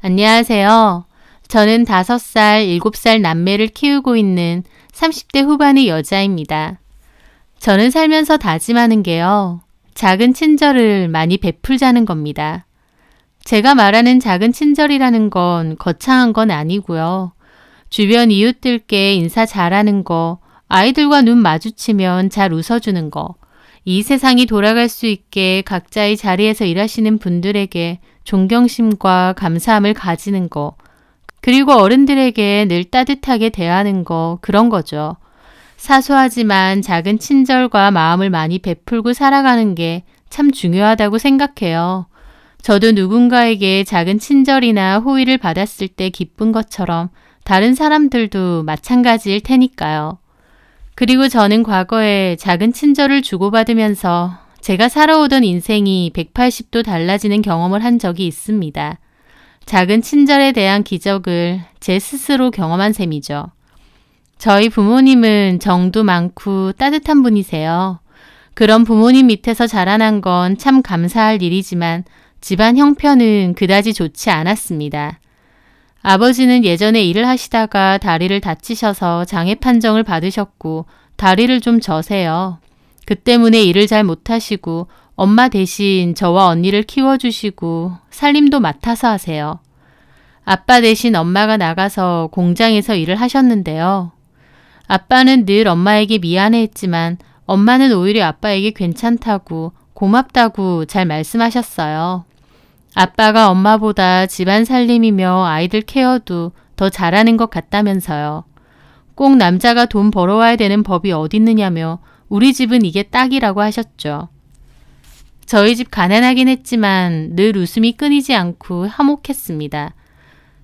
안녕하세요. 저는 5살, 7살 남매를 키우고 있는 30대 후반의 여자입니다. 저는 살면서 다짐하는 게요. 작은 친절을 많이 베풀자는 겁니다. 제가 말하는 작은 친절이라는 건 거창한 건 아니고요. 주변 이웃들께 인사 잘하는 거, 아이들과 눈 마주치면 잘 웃어주는 거, 이 세상이 돌아갈 수 있게 각자의 자리에서 일하시는 분들에게 존경심과 감사함을 가지는 거, 그리고 어른들에게 늘 따뜻하게 대하는 거, 그런 거죠. 사소하지만 작은 친절과 마음을 많이 베풀고 살아가는 게 참 중요하다고 생각해요. 저도 누군가에게 작은 친절이나 호의를 받았을 때 기쁜 것처럼 다른 사람들도 마찬가지일 테니까요. 그리고 저는 과거에 작은 친절을 주고받으면서 제가 살아오던 인생이 180도 달라지는 경험을 한 적이 있습니다. 작은 친절에 대한 기적을 제 스스로 경험한 셈이죠. 저희 부모님은 정도 많고 따뜻한 분이세요. 그런 부모님 밑에서 자라난 건 참 감사할 일이지만 집안 형편은 그다지 좋지 않았습니다. 아버지는 예전에 일을 하시다가 다리를 다치셔서 장애 판정을 받으셨고 다리를 좀 저세요. 그 때문에 일을 잘 못하시고 엄마 대신 저와 언니를 키워주시고 살림도 맡아서 하세요. 아빠 대신 엄마가 나가서 공장에서 일을 하셨는데요. 아빠는 늘 엄마에게 미안해했지만 엄마는 오히려 아빠에게 괜찮다고 고맙다고 잘 말씀하셨어요. 아빠가 엄마보다 집안 살림이며 아이들 케어도 더 잘하는 것 같다면서요. 꼭 남자가 돈 벌어와야 되는 법이 어딨느냐며 우리 집은 이게 딱이라고 하셨죠. 저희 집 가난하긴 했지만 늘 웃음이 끊이지 않고 화목했습니다.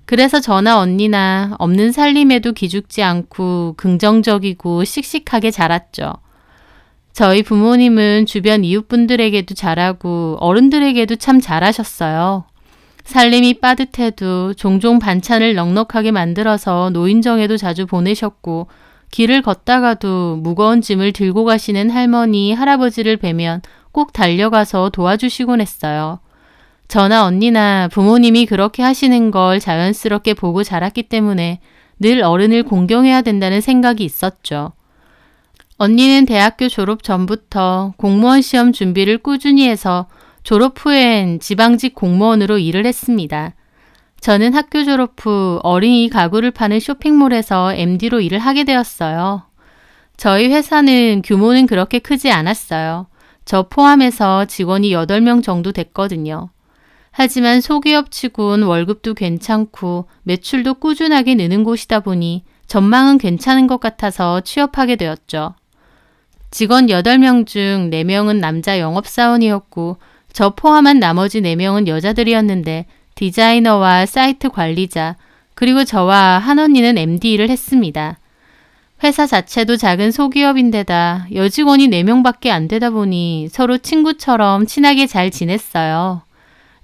그래서 저나 언니나 없는 살림에도 기죽지 않고 긍정적이고 씩씩하게 자랐죠. 저희 부모님은 주변 이웃분들에게도 잘하고 어른들에게도 참 잘하셨어요. 살림이 빠듯해도 종종 반찬을 넉넉하게 만들어서 노인정에도 자주 보내셨고 길을 걷다가도 무거운 짐을 들고 가시는 할머니, 할아버지를 뵈면 꼭 달려가서 도와주시곤 했어요. 저나 언니나 부모님이 그렇게 하시는 걸 자연스럽게 보고 자랐기 때문에 늘 어른을 공경해야 된다는 생각이 있었죠. 언니는 대학교 졸업 전부터 공무원 시험 준비를 꾸준히 해서 졸업 후엔 지방직 공무원으로 일을 했습니다. 저는 학교 졸업 후 어린이 가구를 파는 쇼핑몰에서 MD로 일을 하게 되었어요. 저희 회사는 규모는 그렇게 크지 않았어요. 저 포함해서 직원이 8명 정도 됐거든요. 하지만 소기업치곤 월급도 괜찮고 매출도 꾸준하게 느는 곳이다 보니 전망은 괜찮은 것 같아서 취업하게 되었죠. 직원 8명 중 4명은 남자 영업사원이었고 저 포함한 나머지 4명은 여자들이었는데 디자이너와 사이트 관리자 그리고 저와 한 언니는 MD 일을 했습니다. 회사 자체도 작은 소기업인데다 여직원이 4명밖에 안 되다 보니 서로 친구처럼 친하게 잘 지냈어요.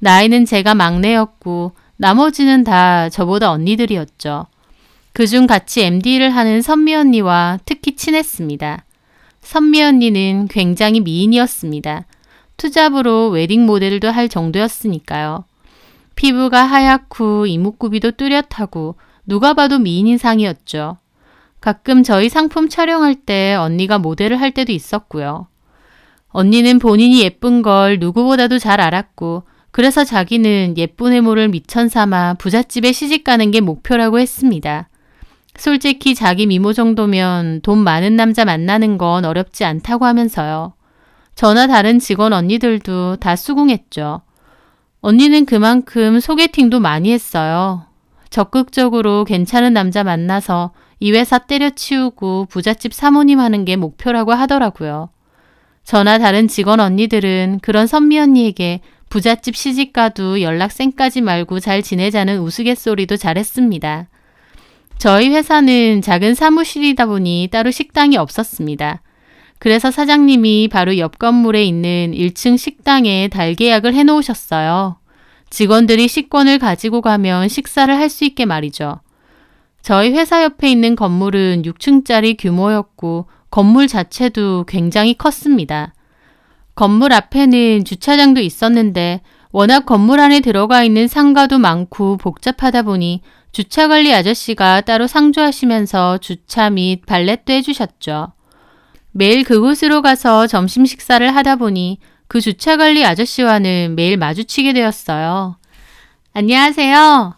나이는 제가 막내였고 나머지는 다 저보다 언니들이었죠. 그중 같이 MD 일을 하는 선미 언니와 특히 친했습니다. 선미 언니는 굉장히 미인이었습니다. 투잡으로 웨딩 모델도 할 정도였으니까요. 피부가 하얗고 이목구비도 뚜렷하고 누가 봐도 미인인 상이었죠. 가끔 저희 상품 촬영할 때 언니가 모델을 할 때도 있었고요. 언니는 본인이 예쁜 걸 누구보다도 잘 알았고 그래서 자기는 예쁜 외모를 미천 삼아 부잣집에 시집가는 게 목표라고 했습니다. 솔직히 자기 미모 정도면 돈 많은 남자 만나는 건 어렵지 않다고 하면서요. 저나 다른 직원 언니들도 다 수긍했죠. 언니는 그만큼 소개팅도 많이 했어요. 적극적으로 괜찮은 남자 만나서 이 회사 때려치우고 부잣집 사모님 하는 게 목표라고 하더라고요. 저나 다른 직원 언니들은 그런 선미 언니에게 부잣집 시집가도 연락 쌩까지 말고 잘 지내자는 우스갯소리도 잘했습니다. 저희 회사는 작은 사무실이다 보니 따로 식당이 없었습니다. 그래서 사장님이 바로 옆 건물에 있는 1층 식당에 달계약을 해놓으셨어요. 직원들이 식권을 가지고 가면 식사를 할 수 있게 말이죠. 저희 회사 옆에 있는 건물은 6층짜리 규모였고 건물 자체도 굉장히 컸습니다. 건물 앞에는 주차장도 있었는데 워낙 건물 안에 들어가 있는 상가도 많고 복잡하다 보니 주차관리 아저씨가 따로 상주하시면서 주차 및 발렛도 해주셨죠. 매일 그곳으로 가서 점심 식사를 하다 보니 그 주차관리 아저씨와는 매일 마주치게 되었어요. 안녕하세요.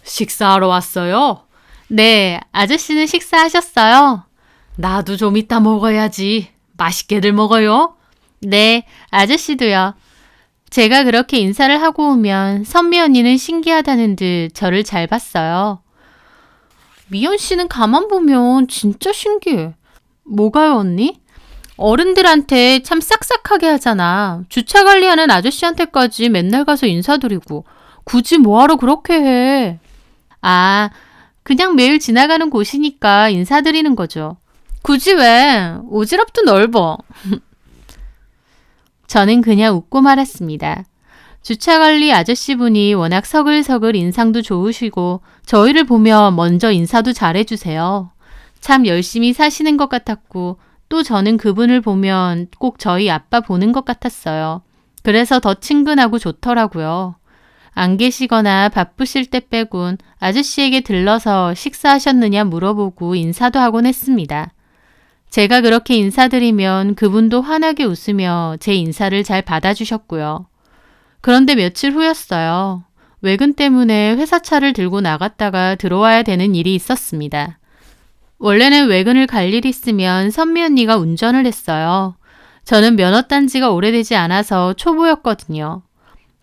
식사하러 왔어요? 네, 아저씨는 식사하셨어요? 나도 좀 이따 먹어야지. 맛있게들 먹어요. 네, 아저씨도요. 제가 그렇게 인사를 하고 오면 선미 언니는 신기하다는 듯 저를 잘 봤어요. 미연 씨는 가만 보면 진짜 신기해. 뭐가요, 언니? 어른들한테 참 싹싹하게 하잖아. 주차 관리하는 아저씨한테까지 맨날 가서 인사드리고 굳이 뭐하러 그렇게 해. 아, 그냥 매일 지나가는 곳이니까 인사드리는 거죠. 굳이 왜? 오지랖도 넓어. 저는 그냥 웃고 말았습니다. 주차관리 아저씨분이 워낙 서글서글 인상도 좋으시고 저희를 보며 먼저 인사도 잘해주세요. 참 열심히 사시는 것 같았고 또 저는 그분을 보면 꼭 저희 아빠 보는 것 같았어요. 그래서 더 친근하고 좋더라고요. 안 계시거나 바쁘실 때 빼곤 아저씨에게 들러서 식사하셨느냐 물어보고 인사도 하곤 했습니다. 제가 그렇게 인사드리면 그분도 환하게 웃으며 제 인사를 잘 받아주셨고요. 그런데 며칠 후였어요. 외근 때문에 회사 차를 들고 나갔다가 들어와야 되는 일이 있었습니다. 원래는 외근을 갈 일이 있으면 선미 언니가 운전을 했어요. 저는 면허 딴 지가 오래되지 않아서 초보였거든요.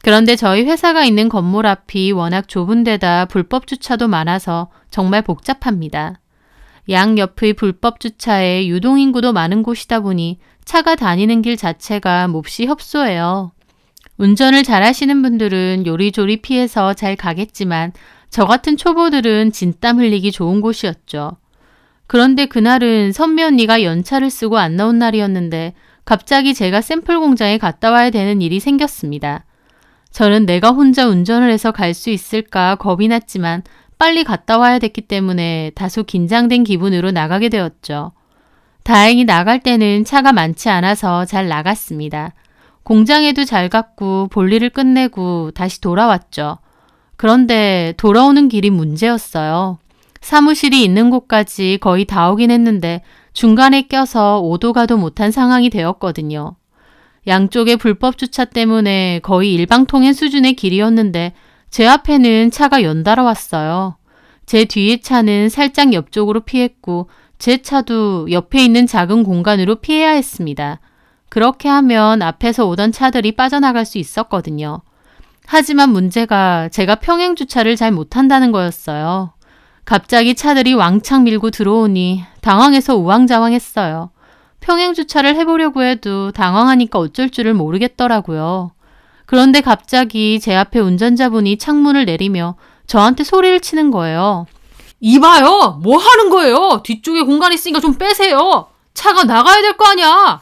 그런데 저희 회사가 있는 건물 앞이 워낙 좁은 데다 불법 주차도 많아서 정말 복잡합니다. 양 옆의 불법 주차에 유동인구도 많은 곳이다 보니 차가 다니는 길 자체가 몹시 협소해요. 운전을 잘하시는 분들은 요리조리 피해서 잘 가겠지만 저 같은 초보들은 진땀 흘리기 좋은 곳이었죠. 그런데 그날은 선미 언니가 연차를 쓰고 안 나온 날이었는데 갑자기 제가 샘플 공장에 갔다 와야 되는 일이 생겼습니다. 저는 내가 혼자 운전을 해서 갈 수 있을까 겁이 났지만 빨리 갔다 와야 됐기 때문에 다소 긴장된 기분으로 나가게 되었죠. 다행히 나갈 때는 차가 많지 않아서 잘 나갔습니다. 공장에도 잘 갔고 볼일을 끝내고 다시 돌아왔죠. 그런데 돌아오는 길이 문제였어요. 사무실이 있는 곳까지 거의 다 오긴 했는데 중간에 껴서 오도 가도 못한 상황이 되었거든요. 양쪽의 불법 주차 때문에 거의 일방통행 수준의 길이었는데 제 앞에는 차가 연달아 왔어요. 제 뒤의 차는 살짝 옆쪽으로 피했고 제 차도 옆에 있는 작은 공간으로 피해야 했습니다. 그렇게 하면 앞에서 오던 차들이 빠져나갈 수 있었거든요. 하지만 문제가 제가 평행 주차를 잘 못한다는 거였어요. 갑자기 차들이 왕창 밀고 들어오니 당황해서 우왕좌왕했어요. 평행 주차를 해보려고 해도 당황하니까 어쩔 줄을 모르겠더라고요. 그런데 갑자기 제 앞에 운전자분이 창문을 내리며 저한테 소리를 치는 거예요. 이봐요! 뭐 하는 거예요? 뒤쪽에 공간 있으니까 좀 빼세요. 차가 나가야 될 거 아니야.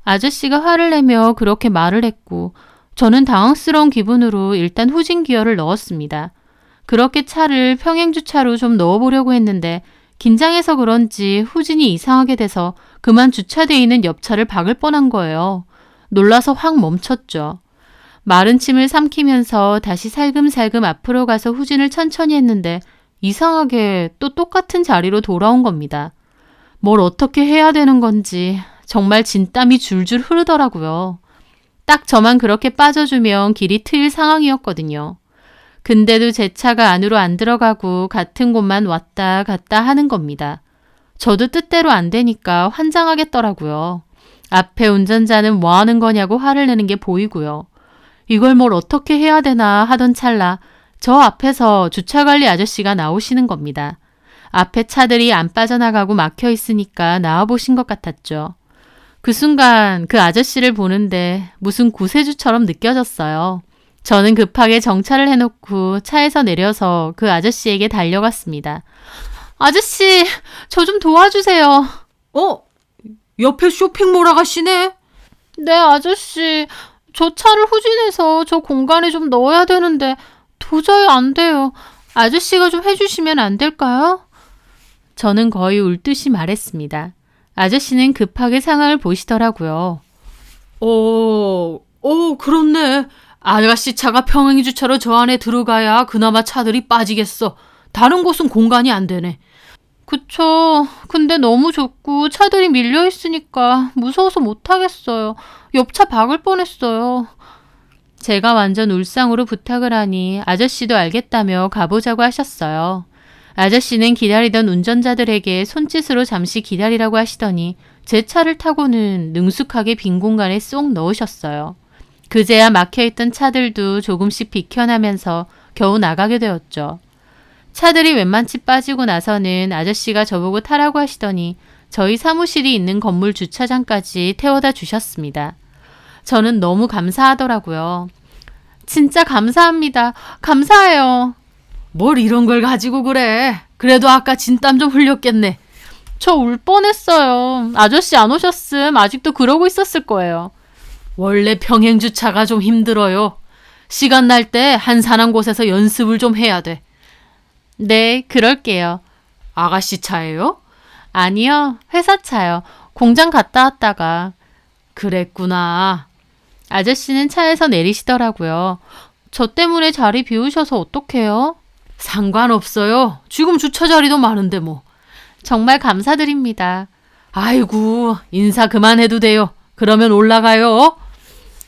아저씨가 화를 내며 그렇게 말을 했고 저는 당황스러운 기분으로 일단 후진 기어를 넣었습니다. 그렇게 차를 평행 주차로 좀 넣어보려고 했는데 긴장해서 그런지 후진이 이상하게 돼서 그만 주차되어 있는 옆차를 박을 뻔한 거예요. 놀라서 확 멈췄죠. 마른 침을 삼키면서 다시 살금살금 앞으로 가서 후진을 천천히 했는데 이상하게 또 똑같은 자리로 돌아온 겁니다. 뭘 어떻게 해야 되는 건지 정말 진땀이 줄줄 흐르더라고요. 딱 저만 그렇게 빠져주면 길이 트일 상황이었거든요. 근데도 제 차가 안으로 안 들어가고 같은 곳만 왔다 갔다 하는 겁니다. 저도 뜻대로 안 되니까 환장하겠더라고요. 앞에 운전자는 뭐 하는 거냐고 화를 내는 게 보이고요. 이걸 뭘 어떻게 해야 되나 하던 찰나 저 앞에서 주차관리 아저씨가 나오시는 겁니다. 앞에 차들이 안 빠져나가고 막혀 있으니까 나와보신 것 같았죠. 그 순간 그 아저씨를 보는데 무슨 구세주처럼 느껴졌어요. 저는 급하게 정차를 해놓고 차에서 내려서 그 아저씨에게 달려갔습니다. 아저씨, 저 좀 도와주세요. 옆에 쇼핑몰 아가씨네? 네, 아저씨. 저 차를 후진해서 저 공간에 좀 넣어야 되는데 도저히 안 돼요. 아저씨가 좀 해주시면 안 될까요? 저는 거의 울듯이 말했습니다. 아저씨는 급하게 상황을 보시더라고요. 그렇네. 아가씨 차가 평행 주차로 저 안에 들어가야 그나마 차들이 빠지겠어. 다른 곳은 공간이 안 되네. 그쵸. 근데 너무 좁고 차들이 밀려 있으니까 무서워서 못하겠어요. 옆차 박을 뻔했어요. 제가 완전 울상으로 부탁을 하니 아저씨도 알겠다며 가보자고 하셨어요. 아저씨는 기다리던 운전자들에게 손짓으로 잠시 기다리라고 하시더니 제 차를 타고는 능숙하게 빈 공간에 쏙 넣으셨어요. 그제야 막혀있던 차들도 조금씩 비켜나면서 겨우 나가게 되었죠. 차들이 웬만치 빠지고 나서는 아저씨가 저보고 타라고 하시더니 저희 사무실이 있는 건물 주차장까지 태워다 주셨습니다. 저는 너무 감사하더라고요. 진짜 감사합니다. 감사해요. 뭘 이런 걸 가지고 그래. 그래도 아까 진땀 좀 흘렸겠네. 저 울 뻔했어요. 아저씨 안 오셨음 아직도 그러고 있었을 거예요. 원래 평행 주차가 좀 힘들어요. 시간 날 때 한산한 곳에서 연습을 좀 해야 돼. 네, 그럴게요. 아가씨 차예요? 아니요, 회사 차요. 공장 갔다 왔다가. 그랬구나. 아저씨는 차에서 내리시더라고요. 저 때문에 자리 비우셔서 어떡해요? 상관없어요. 지금 주차 자리도 많은데 뭐. 정말 감사드립니다. 아이고, 인사 그만해도 돼요. 그러면 올라가요.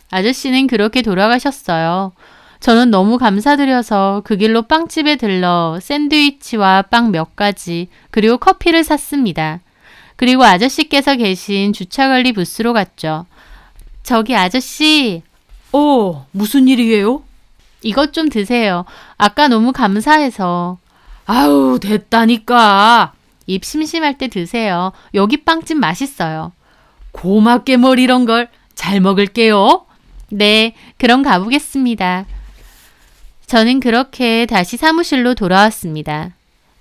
아저씨는 그렇게 돌아가셨어요. 저는 너무 감사드려서 그 길로 빵집에 들러 샌드위치와 빵 몇 가지 그리고 커피를 샀습니다. 그리고 아저씨께서 계신 주차관리 부스로 갔죠. 저기 아저씨, 무슨 일이에요? 이것 좀 드세요. 아까 너무 감사해서. 아우, 됐다니까. 입 심심할 때 드세요. 여기 빵집 맛있어요. 고맙게 뭘 이런 걸. 잘 먹을게요. 네, 그럼 가보겠습니다. 저는 그렇게 다시 사무실로 돌아왔습니다.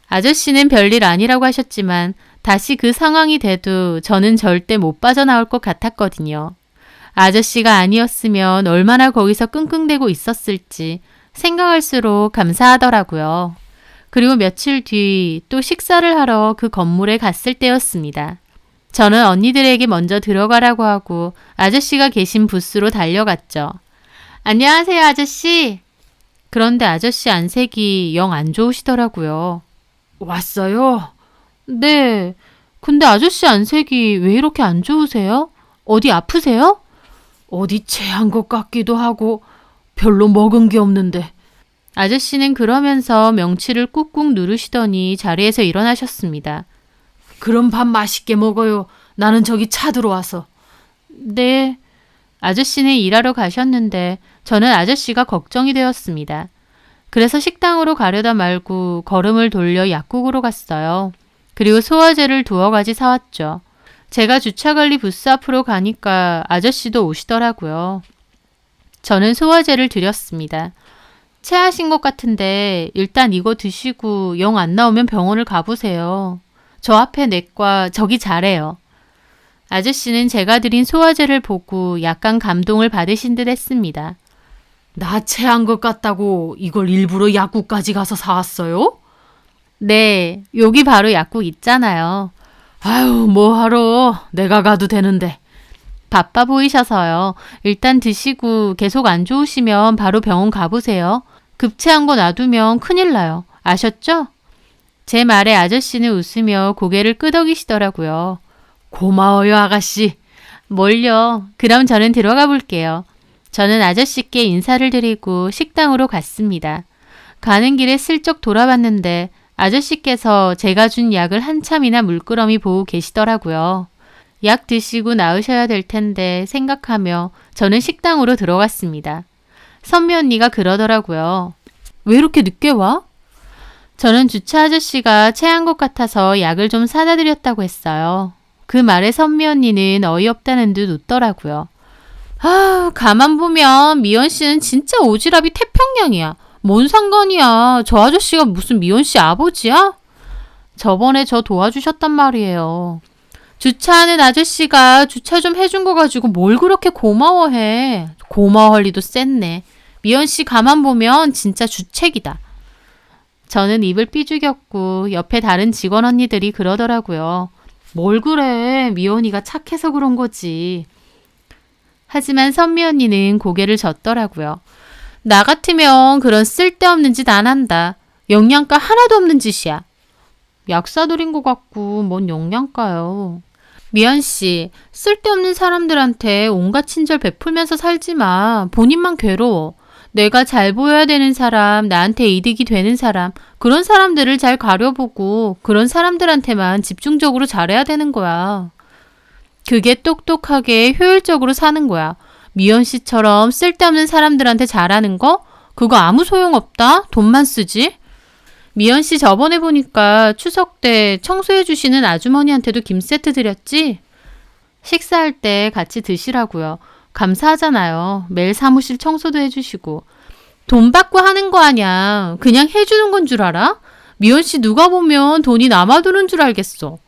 아저씨는 별일 아니라고 하셨지만 다시 그 상황이 돼도 저는 절대 못 빠져나올 것 같았거든요. 아저씨가 아니었으면 얼마나 거기서 끙끙대고 있었을지 생각할수록 감사하더라고요. 그리고 며칠 뒤 또 식사를 하러 그 건물에 갔을 때였습니다. 저는 언니들에게 먼저 들어가라고 하고 아저씨가 계신 부스로 달려갔죠. 안녕하세요, 아저씨. 그런데 아저씨 안색이 영 안 좋으시더라고요. 왔어요? 네. 근데 아저씨 안색이 왜 이렇게 안 좋으세요? 어디 아프세요? 어디 체한 것 같기도 하고 별로 먹은 게 없는데. 아저씨는 그러면서 명치를 꾹꾹 누르시더니 자리에서 일어나셨습니다. 그럼 밥 맛있게 먹어요. 나는 저기 차 들어와서. 네. 아저씨는 일하러 가셨는데 저는 아저씨가 걱정이 되었습니다. 그래서 식당으로 가려다 말고 걸음을 돌려 약국으로 갔어요. 그리고 소화제를 2가지 사왔죠. 제가 주차관리 부스 앞으로 가니까 아저씨도 오시더라고요. 저는 소화제를 드렸습니다. 체하신 것 같은데 일단 이거 드시고 영 안 나오면 병원을 가보세요. 저 앞에 내과 저기 잘해요. 아저씨는 제가 드린 소화제를 보고 약간 감동을 받으신 듯 했습니다. 나 체한 것 같다고 이걸 일부러 약국까지 가서 사왔어요? 네, 여기 바로 약국 있잖아요. 아유, 뭐하러. 내가 가도 되는데. 바빠 보이셔서요. 일단 드시고 계속 안 좋으시면 바로 병원 가보세요. 급체한 거 놔두면 큰일 나요. 아셨죠? 제 말에 아저씨는 웃으며 고개를 끄덕이시더라고요. 고마워요, 아가씨. 뭘요? 그럼 저는 들어가 볼게요. 저는 아저씨께 인사를 드리고 식당으로 갔습니다. 가는 길에 슬쩍 돌아봤는데 아저씨께서 제가 준 약을 한참이나 물끄러미 보고 계시더라고요. 약 드시고 나으셔야 될 텐데 생각하며 저는 식당으로 들어갔습니다. 선미 언니가 그러더라고요. 왜 이렇게 늦게 와? 저는 주차 아저씨가 체한 것 같아서 약을 좀 사다 드렸다고 했어요. 그 말에 선미 언니는 어이없다는 듯 웃더라고요. 아, 가만 보면 미연 씨는 진짜 오지랖이 태평양이야. 뭔 상관이야. 저 아저씨가 무슨 미연 씨 아버지야? 저번에 저 도와주셨단 말이에요. 주차하는 아저씨가 주차 좀 해준 거 가지고 뭘 그렇게 고마워해. 고마워할 리도 쎘네. 미연 씨 가만 보면 진짜 주책이다. 저는 입을 삐죽였고 옆에 다른 직원 언니들이 그러더라고요. 뭘 그래. 미연이가 착해서 그런 거지. 하지만 선미 언니는 고개를 젓더라고요. 나 같으면 그런 쓸데없는 짓 안 한다. 영양가 하나도 없는 짓이야. 약사들인 것 같고 뭔 영양가요. 미연 씨, 쓸데없는 사람들한테 온갖 친절 베풀면서 살지 마. 본인만 괴로워. 내가 잘 보여야 되는 사람, 나한테 이득이 되는 사람, 그런 사람들을 잘 가려보고 그런 사람들한테만 집중적으로 잘해야 되는 거야. 그게 똑똑하게 효율적으로 사는 거야. 미연 씨처럼 쓸데없는 사람들한테 잘하는 거? 그거 아무 소용없다? 돈만 쓰지? 미연 씨 저번에 보니까 추석 때 청소해 주시는 아주머니한테도 김 세트 드렸지? 식사할 때 같이 드시라고요. 감사하잖아요. 매일 사무실 청소도 해주시고. 돈 받고 하는 거 아냐. 그냥 해주는 건 줄 알아? 미연 씨 누가 보면 돈이 남아도는 줄 알겠어.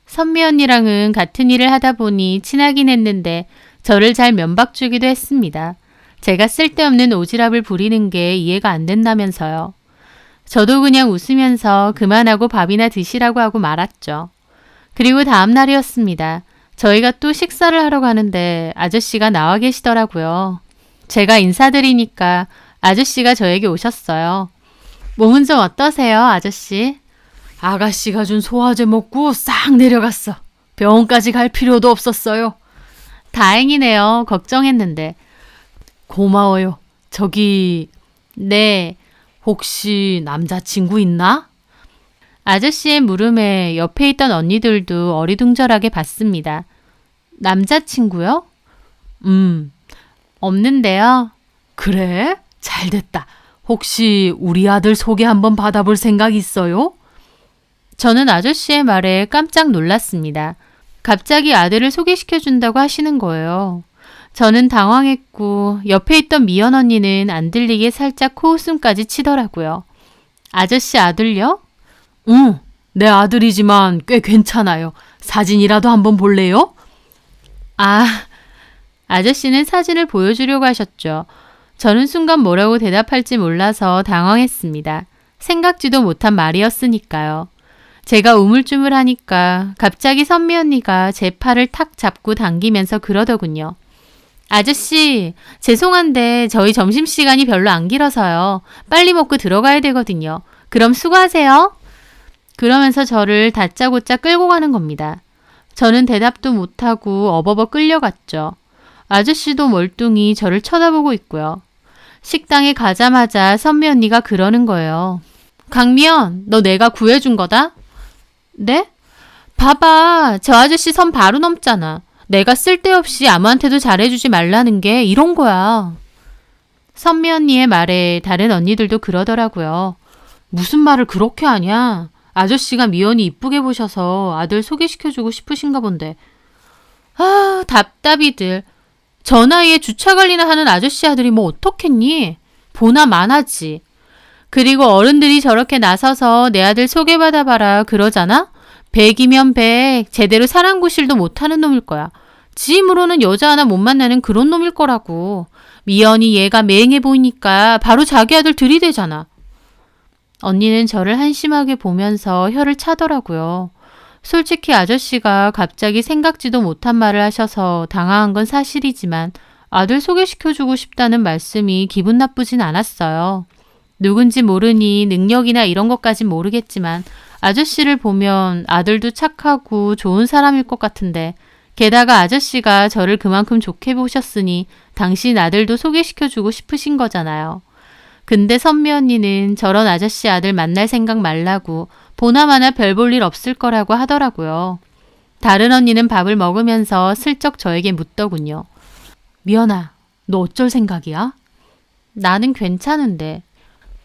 선미 언니랑은 같은 일을 하다 보니 친하긴 했는데 저를 잘 면박주기도 했습니다. 제가 쓸데없는 오지랖을 부리는 게 이해가 안 된다면서요. 저도 그냥 웃으면서 그만하고 밥이나 드시라고 하고 말았죠. 그리고 다음 날이었습니다. 저희가 또 식사를 하러 가는데 아저씨가 나와 계시더라고요. 제가 인사드리니까 아저씨가 저에게 오셨어요. 몸은 좀 어떠세요, 아저씨? 아가씨가 준 소화제 먹고 싹 내려갔어. 병원까지 갈 필요도 없었어요. 다행이네요. 걱정했는데. 고마워요. 저기 네, 혹시 남자친구 있나? 아저씨의 물음에 옆에 있던 언니들도 어리둥절하게 봤습니다. 남자친구요? 없는데요. 그래? 잘됐다. 혹시 우리 아들 소개 한번 받아볼 생각 있어요? 저는 아저씨의 말에 깜짝 놀랐습니다. 갑자기 아들을 소개시켜준다고 하시는 거예요. 저는 당황했고 옆에 있던 미연 언니는 안 들리게 살짝 코웃음까지 치더라고요. 아저씨 아들요? 응, 내 아들이지만 꽤 괜찮아요. 사진이라도 한번 볼래요? 아, 아저씨는 사진을 보여주려고 하셨죠. 저는 순간 뭐라고 대답할지 몰라서 당황했습니다. 생각지도 못한 말이었으니까요. 제가 우물쭈물하니까 갑자기 선미 언니가 제 팔을 탁 잡고 당기면서 그러더군요. 아저씨, 죄송한데 저희 점심시간이 별로 안 길어서요. 빨리 먹고 들어가야 되거든요. 그럼 수고하세요. 그러면서 저를 다짜고짜 끌고 가는 겁니다. 저는 대답도 못하고 어버버 끌려갔죠. 아저씨도 멀뚱히 저를 쳐다보고 있고요. 식당에 가자마자 선미 언니가 그러는 거예요. 강미연, 너 내가 구해준 거다? 네? 봐봐, 저 아저씨 선 바로 넘잖아. 내가 쓸데없이 아무한테도 잘해주지 말라는 게 이런 거야. 선미 언니의 말에 다른 언니들도 그러더라고요. 무슨 말을 그렇게 하냐? 아저씨가 미연이 이쁘게 보셔서 아들 소개시켜주고 싶으신가 본데. 아, 답답이들. 저 나이에 주차 관리나 하는 아저씨 아들이 뭐 어떻겠니? 보나 마나지. 그리고 어른들이 저렇게 나서서 내 아들 소개받아봐라 그러잖아? 100이면 100, 제대로 사랑구실도 못하는 놈일 거야. 지 힘으로는 여자 하나 못 만나는 그런 놈일 거라고. 미연이 얘가 맹해 보이니까 바로 자기 아들 들이대잖아. 언니는 저를 한심하게 보면서 혀를 차더라고요. 솔직히 아저씨가 갑자기 생각지도 못한 말을 하셔서 당황한 건 사실이지만 아들 소개시켜주고 싶다는 말씀이 기분 나쁘진 않았어요. 누군지 모르니 능력이나 이런 것까진 모르겠지만 아저씨를 보면 아들도 착하고 좋은 사람일 것 같은데 게다가 아저씨가 저를 그만큼 좋게 보셨으니 당신 아들도 소개시켜주고 싶으신 거잖아요. 근데 선미 언니는 저런 아저씨 아들 만날 생각 말라고 보나마나 별 볼 일 없을 거라고 하더라고요. 다른 언니는 밥을 먹으면서 슬쩍 저에게 묻더군요. 미연아, 너 어쩔 생각이야? 나는 괜찮은데.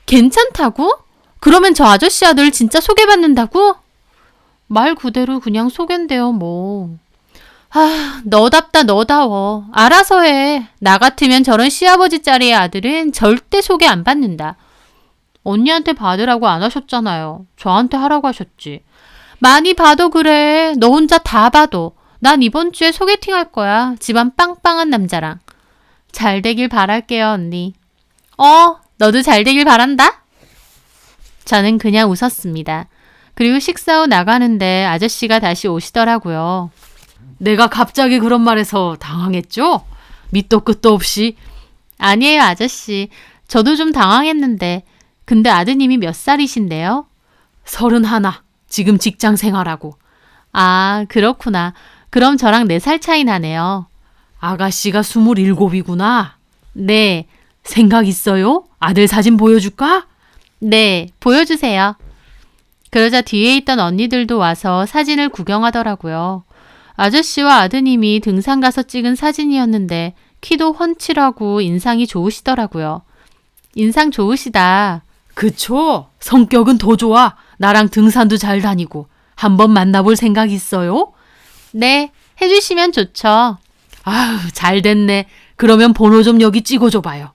괜찮다고? 그러면 저 아저씨 아들 진짜 소개받는다고? 말 그대로 그냥 소갠데요, 뭐. 아, 너답다 너다워. 알아서 해. 나 같으면 저런 시아버지 짜리의 아들은 절대 소개 안 받는다. 언니한테 받으라고 안 하셨잖아요. 저한테 하라고 하셨지. 많이 봐도 그래. 너 혼자 다 봐도. 난 이번 주에 소개팅 할 거야. 집안 빵빵한 남자랑. 잘 되길 바랄게요, 언니. 너도 잘 되길 바란다. 저는 그냥 웃었습니다. 그리고 식사 후 나가는데 아저씨가 다시 오시더라고요. 내가 갑자기 그런 말해서 당황했죠? 밑도 끝도 없이. 아니에요, 아저씨. 저도 좀 당황했는데. 근데 아드님이 몇 살이신데요? 31. 지금 직장 생활하고. 아, 그렇구나. 그럼 저랑 4살 차이 나네요. 아가씨가 27이구나. 네, 생각 있어요? 아들 사진 보여줄까? 네, 보여주세요. 그러자 뒤에 있던 언니들도 와서 사진을 구경하더라고요. 아저씨와 아드님이 등산 가서 찍은 사진이었는데 키도 훤칠하고 인상이 좋으시더라고요. 인상 좋으시다. 그쵸? 성격은 더 좋아. 나랑 등산도 잘 다니고. 한번 만나볼 생각 있어요? 네, 해주시면 좋죠. 아유, 잘 됐네. 그러면 번호 좀 여기 찍어줘봐요.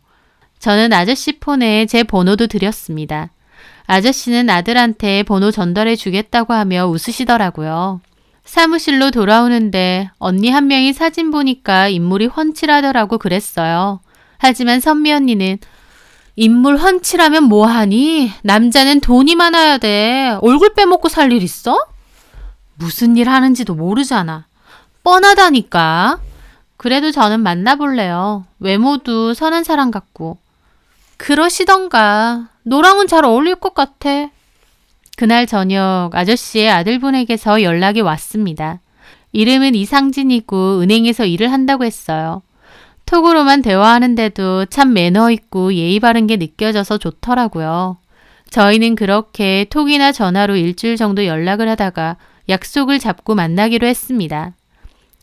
저는 아저씨 폰에 제 번호도 드렸습니다. 아저씨는 아들한테 번호 전달해 주겠다고 하며 웃으시더라고요. 사무실로 돌아오는데 언니 한 명이 사진 보니까 인물이 훤칠하더라고 그랬어요. 하지만 선미 언니는 인물 훤칠하면 뭐하니? 남자는 돈이 많아야 돼. 얼굴 빼먹고 살 일 있어? 무슨 일 하는지도 모르잖아. 뻔하다니까. 그래도 저는 만나볼래요. 외모도 선한 사람 같고. 그러시던가. 너랑은 잘 어울릴 것 같아. 그날 저녁 아저씨의 아들분에게서 연락이 왔습니다. 이름은 이상진이고 은행에서 일을 한다고 했어요. 톡으로만 대화하는데도 참 매너 있고 예의 바른 게 느껴져서 좋더라고요. 저희는 그렇게 톡이나 전화로 일주일 정도 연락을 하다가 약속을 잡고 만나기로 했습니다.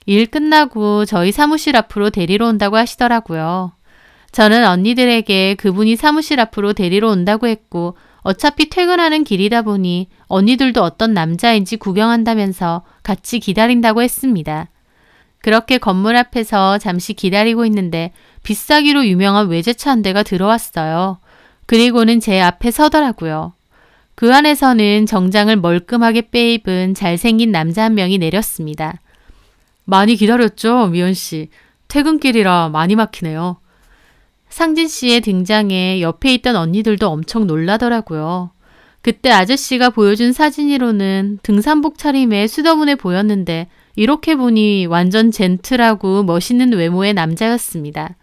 일 끝나고 저희 사무실 앞으로 데리러 온다고 하시더라고요. 저는 언니들에게 그분이 사무실 앞으로 데리러 온다고 했고 어차피 퇴근하는 길이다 보니 언니들도 어떤 남자인지 구경한다면서 같이 기다린다고 했습니다. 그렇게 건물 앞에서 잠시 기다리고 있는데 비싸기로 유명한 외제차 한 대가 들어왔어요. 그리고는 제 앞에 서더라고요. 그 안에서는 정장을 멀끔하게 빼입은 잘생긴 남자 한 명이 내렸습니다. 많이 기다렸죠, 미연 씨. 퇴근길이라 많이 막히네요. 상진 씨의 등장에 옆에 있던 언니들도 엄청 놀라더라고요. 그때 아저씨가 보여준 사진으로는 등산복 차림에 수더분해 보였는데 이렇게 보니 완전 젠틀하고 멋있는 외모의 남자였습니다.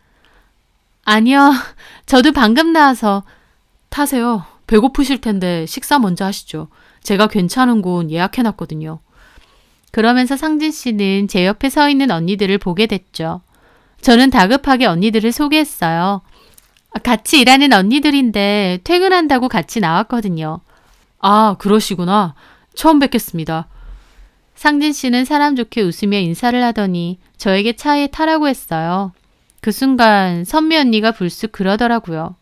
아니요, 저도 방금 나와서. 타세요. 배고프실 텐데 식사 먼저 하시죠. 제가 괜찮은 곳 예약해놨거든요. 그러면서 상진 씨는 제 옆에 서 있는 언니들을 보게 됐죠. 저는 다급하게 언니들을 소개했어요. 같이 일하는 언니들인데 퇴근한다고 같이 나왔거든요. 아, 그러시구나. 처음 뵙겠습니다. 상진 씨는 사람 좋게 웃으며 인사를 하더니 저에게 차에 타라고 했어요. 그 순간 선미 언니가 불쑥 그러더라고요.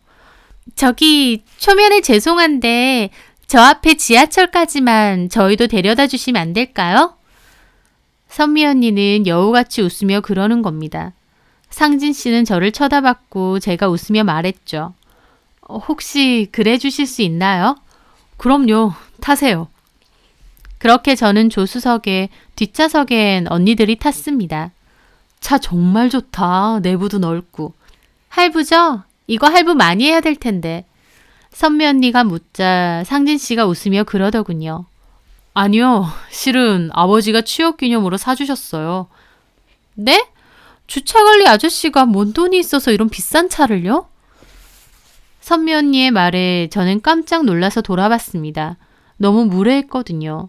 저기 초면에 죄송한데 저 앞에 지하철까지만 저희도 데려다 주시면 안 될까요? 선미 언니는 여우같이 웃으며 그러는 겁니다. 상진 씨는 저를 쳐다봤고 제가 웃으며 말했죠. 혹시 그래 주실 수 있나요? 그럼요. 타세요. 그렇게 저는 조수석에 뒷좌석엔 언니들이 탔습니다. 차 정말 좋다. 내부도 넓고. 할부죠? 이거 할부 많이 해야 될 텐데. 선미 언니가 묻자 상진 씨가 웃으며 그러더군요. 아니요. 실은 아버지가 취업기념으로 사주셨어요. 네? 주차관리 아저씨가 뭔 돈이 있어서 이런 비싼 차를요? 선미 언니의 말에 저는 깜짝 놀라서 돌아봤습니다. 너무 무례했거든요.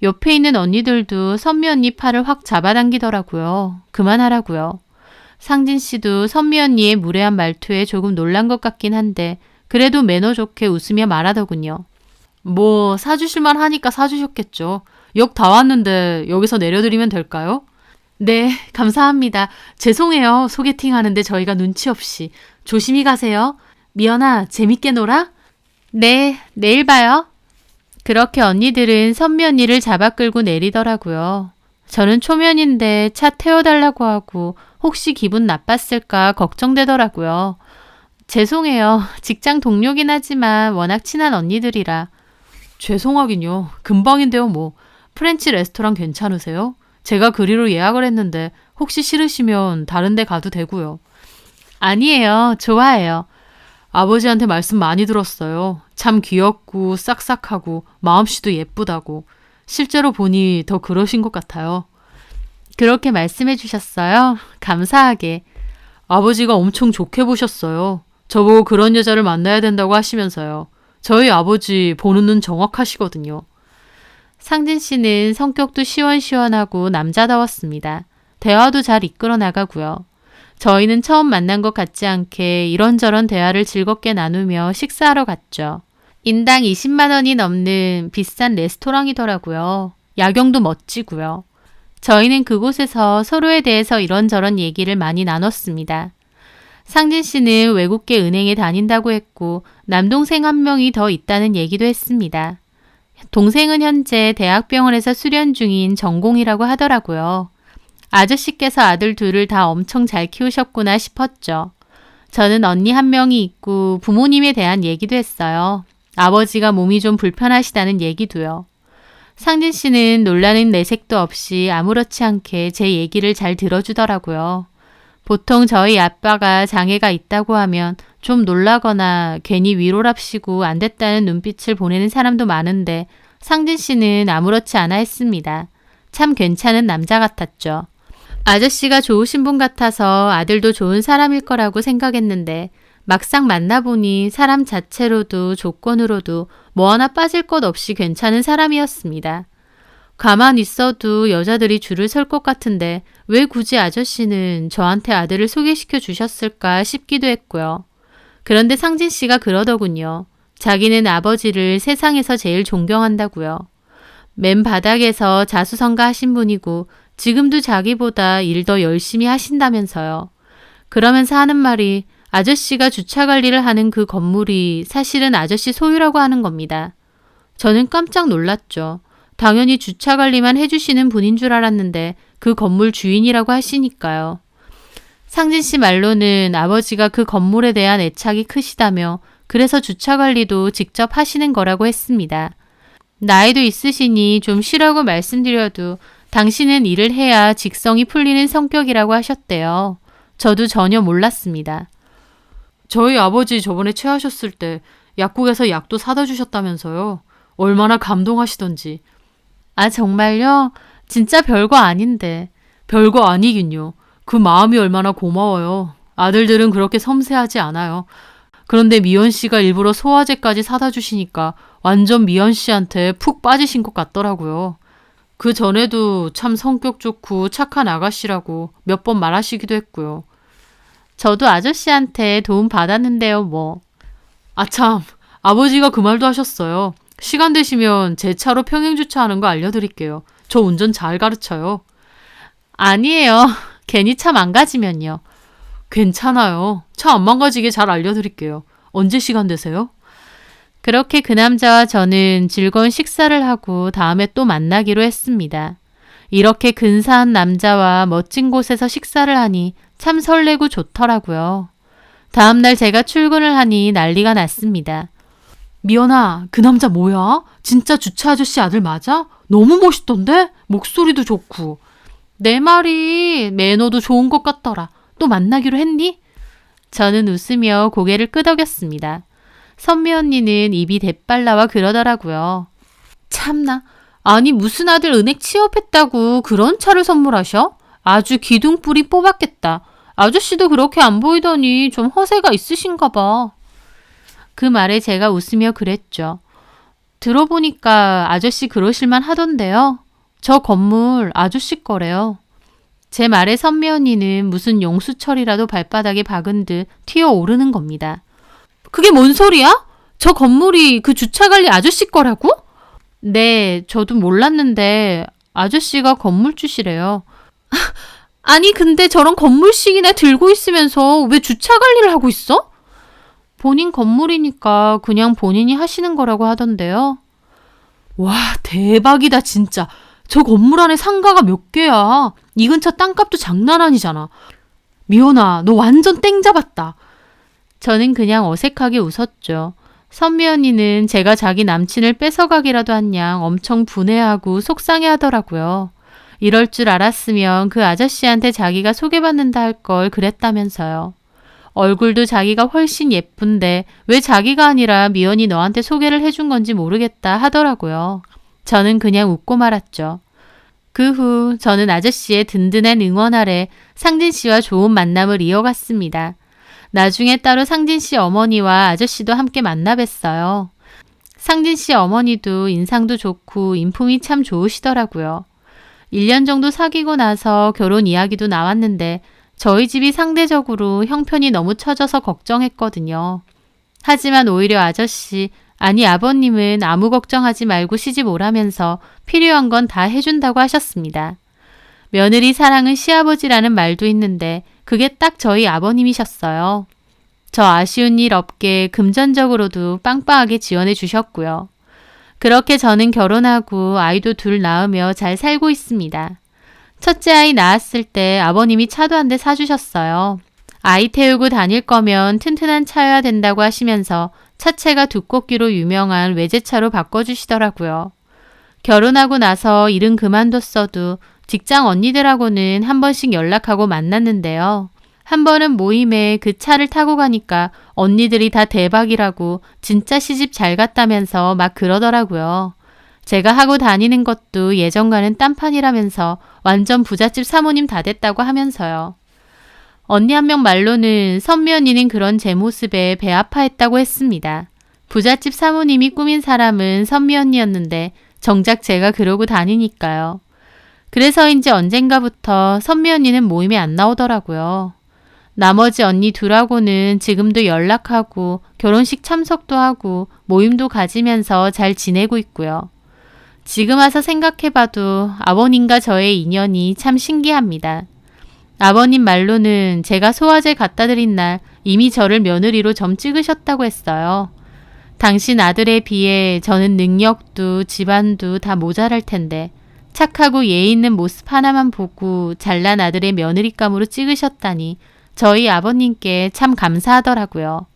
옆에 있는 언니들도 선미 언니 팔을 확 잡아당기더라고요. 그만하라고요. 상진 씨도 선미 언니의 무례한 말투에 조금 놀란 것 같긴 한데 그래도 매너 좋게 웃으며 말하더군요. 뭐 사주실만 하니까 사주셨겠죠. 역 다 왔는데 여기서 내려드리면 될까요? 네, 감사합니다. 죄송해요. 소개팅 하는데 저희가 눈치 없이. 조심히 가세요. 미연아, 재밌게 놀아? 네, 내일 봐요. 그렇게 언니들은 선미 언니를 잡아 끌고 내리더라고요. 저는 초면인데 차 태워달라고 하고 혹시 기분 나빴을까 걱정되더라고요. 죄송해요. 직장 동료긴 하지만 워낙 친한 언니들이라. 죄송하긴요. 금방인데요 뭐. 프렌치 레스토랑 괜찮으세요? 제가 그리로 예약을 했는데 혹시 싫으시면 다른 데 가도 되고요. 아니에요. 좋아해요. 아버지한테 말씀 많이 들었어요. 참 귀엽고 싹싹하고 마음씨도 예쁘다고. 실제로 보니 더 그러신 것 같아요. 그렇게 말씀해 주셨어요. 감사하게. 아버지가 엄청 좋게 보셨어요. 저보고 그런 여자를 만나야 된다고 하시면서요. 저희 아버지 보는 눈 정확하시거든요. 상진 씨는 성격도 시원시원하고 남자다웠습니다. 대화도 잘 이끌어 나가고요. 저희는 처음 만난 것 같지 않게 이런저런 대화를 즐겁게 나누며 식사하러 갔죠. 인당 20만 원이 넘는 비싼 레스토랑이더라고요. 야경도 멋지고요. 저희는 그곳에서 서로에 대해서 이런저런 얘기를 많이 나눴습니다. 상진 씨는 외국계 은행에 다닌다고 했고 남동생 한 명이 더 있다는 얘기도 했습니다. 동생은 현재 대학병원에서 수련 중인 전공이라고 하더라고요. 아저씨께서 아들 둘을 다 엄청 잘 키우셨구나 싶었죠. 저는 언니 한 명이 있고 부모님에 대한 얘기도 했어요. 아버지가 몸이 좀 불편하시다는 얘기도요. 상진 씨는 놀라는 내색도 없이 아무렇지 않게 제 얘기를 잘 들어주더라고요. 보통 저희 아빠가 장애가 있다고 하면 좀 놀라거나 괜히 위로랍시고 안 됐다는 눈빛을 보내는 사람도 많은데 상진 씨는 아무렇지 않아 했습니다. 참 괜찮은 남자 같았죠. 아저씨가 좋으신 분 같아서 아들도 좋은 사람일 거라고 생각했는데 막상 만나보니 사람 자체로도 조건으로도 뭐 하나 빠질 것 없이 괜찮은 사람이었습니다. 가만 있어도 여자들이 줄을 설 것 같은데 왜 굳이 아저씨는 저한테 아들을 소개시켜 주셨을까 싶기도 했고요. 그런데 상진 씨가 그러더군요. 자기는 아버지를 세상에서 제일 존경한다고요. 맨 바닥에서 자수성가하신 분이고 지금도 자기보다 일 더 열심히 하신다면서요. 그러면서 하는 말이 아저씨가 주차 관리를 하는 그 건물이 사실은 아저씨 소유라고 하는 겁니다. 저는 깜짝 놀랐죠. 당연히 주차 관리만 해주시는 분인 줄 알았는데 그 건물 주인이라고 하시니까요. 상진 씨 말로는 아버지가 그 건물에 대한 애착이 크시다며 그래서 주차 관리도 직접 하시는 거라고 했습니다. 나이도 있으시니 좀 쉬라고 말씀드려도 당신은 일을 해야 직성이 풀리는 성격이라고 하셨대요. 저도 전혀 몰랐습니다. 저희 아버지 저번에 체하셨을 때 약국에서 약도 사다 주셨다면서요. 얼마나 감동하시던지. 아, 정말요? 진짜 별거 아닌데. 별거 아니긴요. 그 마음이 얼마나 고마워요. 아들들은 그렇게 섬세하지 않아요. 그런데 미연 씨가 일부러 소화제까지 사다 주시니까 완전 미연 씨한테 푹 빠지신 것 같더라고요. 그 전에도 참 성격 좋고 착한 아가씨라고 몇 번 말하시기도 했고요. 저도 아저씨한테 도움 받았는데요, 뭐. 아참, 아버지가 그 말도 하셨어요. 시간 되시면 제 차로 평행주차하는 거 알려드릴게요. 저 운전 잘 가르쳐요. 아니에요. 괜히 차 망가지면요. 괜찮아요. 차 안 망가지게 잘 알려드릴게요. 언제 시간 되세요? 그렇게 그 남자와 저는 즐거운 식사를 하고 다음에 또 만나기로 했습니다. 이렇게 근사한 남자와 멋진 곳에서 식사를 하니 참 설레고 좋더라고요. 다음날 제가 출근을 하니 난리가 났습니다. 미연아, 그 남자 뭐야? 진짜 주차 아저씨 아들 맞아? 너무 멋있던데? 목소리도 좋고. 내 말이 매너도 좋은 것 같더라. 또 만나기로 했니? 저는 웃으며 고개를 끄덕였습니다. 선미 언니는 입이 대빨 나와 그러더라고요. 참나. 아니 무슨 아들 은행 취업했다고 그런 차를 선물하셔? 아주 기둥뿌리 뽑았겠다. 아저씨도 그렇게 안 보이더니 좀 허세가 있으신가 봐. 그 말에 제가 웃으며 그랬죠. 들어보니까 아저씨 그러실만 하던데요. 저 건물 아저씨 거래요. 제 말에 선미 언니는 무슨 용수철이라도 발바닥에 박은 듯 튀어오르는 겁니다. 그게 뭔 소리야? 저 건물이 그 주차관리 아저씨 거라고? 네, 저도 몰랐는데 아저씨가 건물주시래요. 아니 근데 저런 건물식이나 들고 있으면서 왜 주차관리를 하고 있어? 본인 건물이니까 그냥 본인이 하시는 거라고 하던데요. 와, 대박이다 진짜. 저 건물 안에 상가가 몇 개야. 이 근처 땅값도 장난 아니잖아. 미연아, 너 완전 땡 잡았다. 저는 그냥 어색하게 웃었죠. 선미 언니는 제가 자기 남친을 뺏어가기라도 한 양 엄청 분해하고 속상해 하더라고요. 이럴 줄 알았으면 그 아저씨한테 자기가 소개받는다 할 걸 그랬다면서요. 얼굴도 자기가 훨씬 예쁜데 왜 자기가 아니라 미연이 너한테 소개를 해준 건지 모르겠다 하더라고요. 저는 그냥 웃고 말았죠. 그 후 저는 아저씨의 든든한 응원 아래 상진 씨와 좋은 만남을 이어갔습니다. 나중에 따로 상진 씨 어머니와 아저씨도 함께 만나 뵀어요. 상진 씨 어머니도 인상도 좋고 인품이 참 좋으시더라고요. 1년 정도 사귀고 나서 결혼 이야기도 나왔는데 저희 집이 상대적으로 형편이 너무 처져서 걱정했거든요. 하지만 오히려 아저씨, 아니 아버님은 아무 걱정하지 말고 시집 오라면서 필요한 건 다 해준다고 하셨습니다. 며느리 사랑은 시아버지라는 말도 있는데 그게 딱 저희 아버님이셨어요. 저 아쉬운 일 없게 금전적으로도 빵빵하게 지원해 주셨고요. 그렇게 저는 결혼하고 아이도 둘 낳으며 잘 살고 있습니다. 첫째 아이 낳았을 때 아버님이 차도 한 대 사주셨어요. 아이 태우고 다닐 거면 튼튼한 차여야 된다고 하시면서 차체가 두껍기로 유명한 외제차로 바꿔주시더라고요. 결혼하고 나서 일은 그만뒀어도 직장 언니들하고는 한 번씩 연락하고 만났는데요. 한 번은 모임에 그 차를 타고 가니까 언니들이 다 대박이라고 진짜 시집 잘 갔다면서 막 그러더라고요. 제가 하고 다니는 것도 예전과는 딴판이라면서 완전 부잣집 사모님 다 됐다고 하면서요. 언니 한 명 말로는 선미 언니는 그런 제 모습에 배 아파했다고 했습니다. 부잣집 사모님이 꾸민 사람은 선미 언니였는데 정작 제가 그러고 다니니까요. 그래서인지 언젠가부터 선미 언니는 모임에 안 나오더라고요. 나머지 언니 둘하고는 지금도 연락하고 결혼식 참석도 하고 모임도 가지면서 잘 지내고 있고요. 지금 와서 생각해봐도 아버님과 저의 인연이 참 신기합니다. 아버님 말로는 제가 소화제 갖다 드린 날 이미 저를 며느리로 점 찍으셨다고 했어요. 당신 아들에 비해 저는 능력도 집안도 다 모자랄 텐데 착하고 예의 있는 모습 하나만 보고 잘난 아들의 며느리감으로 찍으셨다니 저희 아버님께 참 감사하더라고요.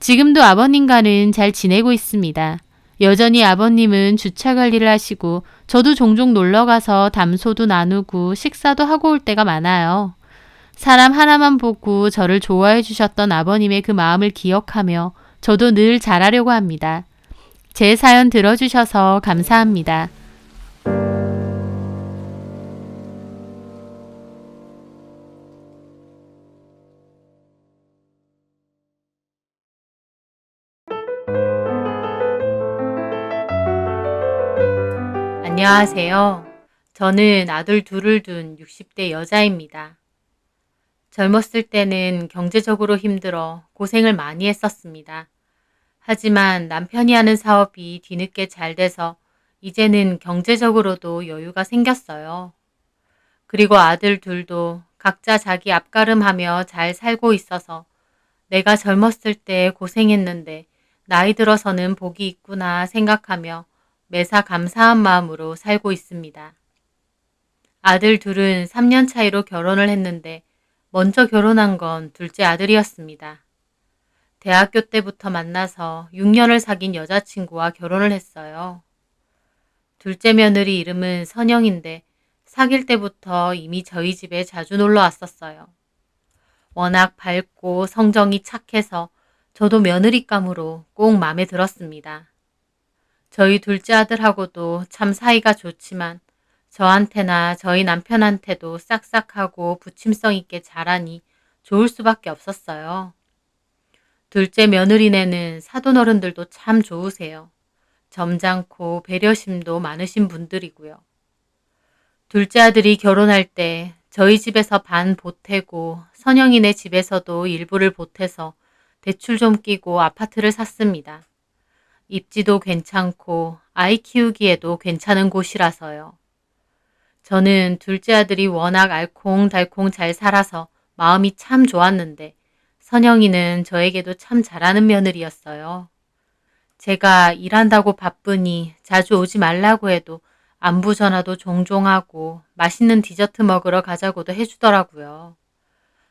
지금도 아버님과는 잘 지내고 있습니다. 여전히 아버님은 주차 관리를 하시고 저도 종종 놀러가서 담소도 나누고 식사도 하고 올 때가 많아요. 사람 하나만 보고 저를 좋아해 주셨던 아버님의 그 마음을 기억하며 저도 늘 잘하려고 합니다. 제 사연 들어주셔서 감사합니다. 안녕하세요. 저는 아들 둘을 둔 60대 여자입니다. 젊었을 때는 경제적으로 힘들어 고생을 많이 했었습니다. 하지만 남편이 하는 사업이 뒤늦게 잘 돼서 이제는 경제적으로도 여유가 생겼어요. 그리고 아들 둘도 각자 자기 앞가름하며 잘 살고 있어서 내가 젊었을 때 고생했는데 나이 들어서는 복이 있구나 생각하며 매사 감사한 마음으로 살고 있습니다. 아들 둘은 3년 차이로 결혼을 했는데 먼저 결혼한 건 둘째 아들이었습니다. 대학교 때부터 만나서 6년을 사귄 여자친구와 결혼을 했어요. 둘째 며느리 이름은 선영인데 사귈 때부터 이미 저희 집에 자주 놀러 왔었어요. 워낙 밝고 성정이 착해서 저도 며느리감으로 꼭 마음에 들었습니다. 저희 둘째 아들하고도 참 사이가 좋지만 저한테나 저희 남편한테도 싹싹하고 부침성 있게 잘하니 좋을 수밖에 없었어요. 둘째 며느리네는 사돈어른들도 참 좋으세요. 점잖고 배려심도 많으신 분들이고요. 둘째 아들이 결혼할 때 저희 집에서 반 보태고 선영이네 집에서도 일부를 보태서 대출 좀 끼고 아파트를 샀습니다. 입지도 괜찮고 아이 키우기에도 괜찮은 곳이라서요. 저는 둘째 아들이 워낙 알콩달콩 잘 살아서 마음이 참 좋았는데 선영이는 저에게도 참 잘하는 며느리였어요. 제가 일한다고 바쁘니 자주 오지 말라고 해도 안부 전화도 종종 하고 맛있는 디저트 먹으러 가자고도 해주더라고요.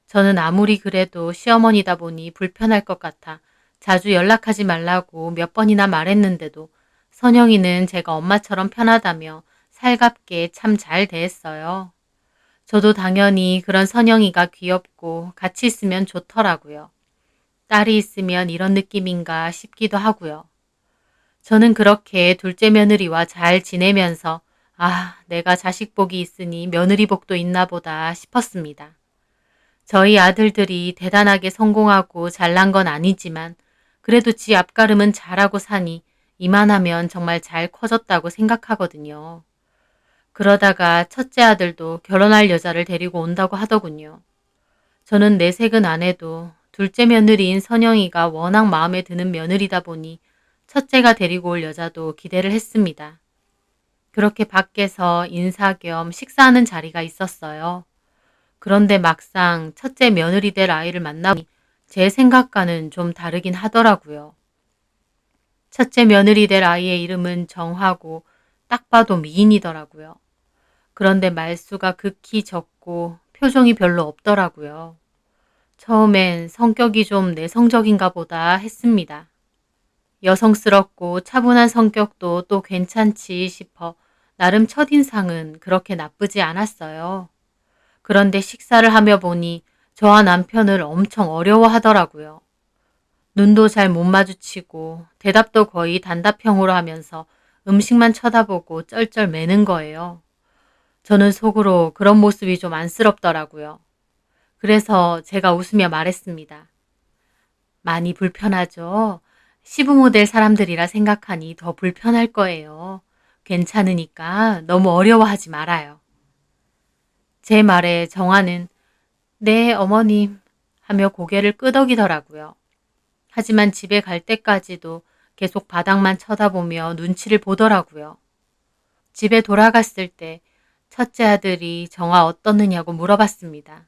저는 아무리 그래도 시어머니다 보니 불편할 것 같아 자주 연락하지 말라고 몇 번이나 말했는데도 선영이는 제가 엄마처럼 편하다며 살갑게 참 잘 대했어요. 저도 당연히 그런 선영이가 귀엽고 같이 있으면 좋더라고요. 딸이 있으면 이런 느낌인가 싶기도 하고요. 저는 그렇게 둘째 며느리와 잘 지내면서 아, 내가 자식복이 있으니 며느리복도 있나 보다 싶었습니다. 저희 아들들이 대단하게 성공하고 잘난 건 아니지만 그래도 지 앞가림은 잘하고 사니 이만하면 정말 잘 커졌다고 생각하거든요. 그러다가 첫째 아들도 결혼할 여자를 데리고 온다고 하더군요. 저는 내색은 안 해도 둘째 며느리인 선영이가 워낙 마음에 드는 며느리다 보니 첫째가 데리고 올 여자도 기대를 했습니다. 그렇게 밖에서 인사 겸 식사하는 자리가 있었어요. 그런데 막상 첫째 며느리 될 아이를 만나보니 제 생각과는 좀 다르긴 하더라고요. 첫째 며느리 될 아이의 이름은 정하고 딱 봐도 미인이더라고요. 그런데 말수가 극히 적고 표정이 별로 없더라고요. 처음엔 성격이 좀 내성적인가 보다 했습니다. 여성스럽고 차분한 성격도 또 괜찮지 싶어 나름 첫인상은 그렇게 나쁘지 않았어요. 그런데 식사를 하며 보니 저와 남편을 엄청 어려워하더라고요. 눈도 잘 못 마주치고 대답도 거의 단답형으로 하면서 음식만 쳐다보고 쩔쩔 매는 거예요. 저는 속으로 그런 모습이 좀 안쓰럽더라고요. 그래서 제가 웃으며 말했습니다. 많이 불편하죠? 시부모 될 사람들이라 생각하니 더 불편할 거예요. 괜찮으니까 너무 어려워하지 말아요. 제 말에 정화는 네, 어머님 하며 고개를 끄덕이더라고요. 하지만 집에 갈 때까지도 계속 바닥만 쳐다보며 눈치를 보더라고요. 집에 돌아갔을 때 첫째 아들이 정화 어떻느냐고 물어봤습니다.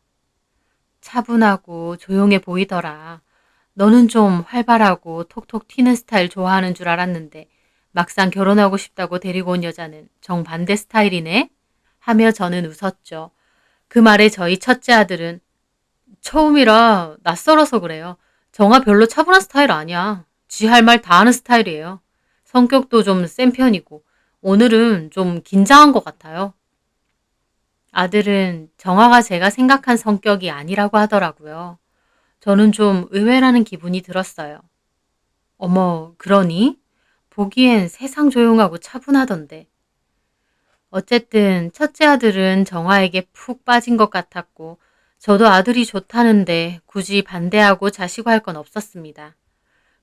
차분하고 조용해 보이더라. 너는 좀 활발하고 톡톡 튀는 스타일 좋아하는 줄 알았는데 막상 결혼하고 싶다고 데리고 온 여자는 정반대 스타일이네? 하며 저는 웃었죠. 그 말에 저희 첫째 아들은 처음이라 낯설어서 그래요. 정아 별로 차분한 스타일 아니야. 지 할 말 다 하는 스타일이에요. 성격도 좀 센 편이고 오늘은 좀 긴장한 것 같아요. 아들은 정아가 제가 생각한 성격이 아니라고 하더라고요. 저는 좀 의외라는 기분이 들었어요. 어머, 그러니? 보기엔 세상 조용하고 차분하던데. 어쨌든 첫째 아들은 정아에게 푹 빠진 것 같았고 저도 아들이 좋다는데 굳이 반대하고 자시고할 건 없었습니다.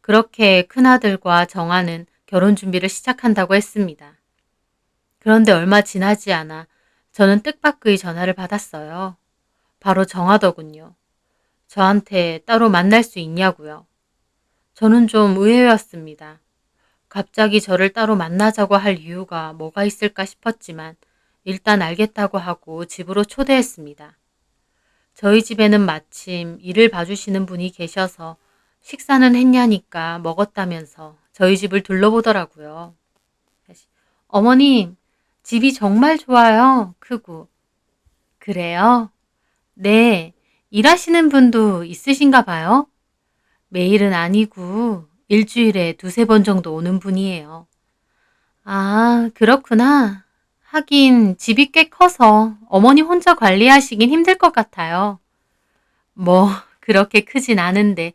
그렇게 큰아들과 정아는 결혼 준비를 시작한다고 했습니다. 그런데 얼마 지나지 않아 저는 뜻밖의 전화를 받았어요. 바로 정하더군요. 저한테 따로 만날 수 있냐고요. 저는 좀 의외였습니다. 갑자기 저를 따로 만나자고 할 이유가 뭐가 있을까 싶었지만 일단 알겠다고 하고 집으로 초대했습니다. 저희 집에는 마침 일을 봐주시는 분이 계셔서 식사는 했냐니까 먹었다면서 저희 집을 둘러보더라고요. 어머님, 집이 정말 좋아요. 크고. 그래요? 네, 일하시는 분도 있으신가 봐요? 매일은 아니고 일주일에 두세 번 정도 오는 분이에요. 아, 그렇구나. 하긴 집이 꽤 커서 어머니 혼자 관리하시긴 힘들 것 같아요. 뭐, 그렇게 크진 않은데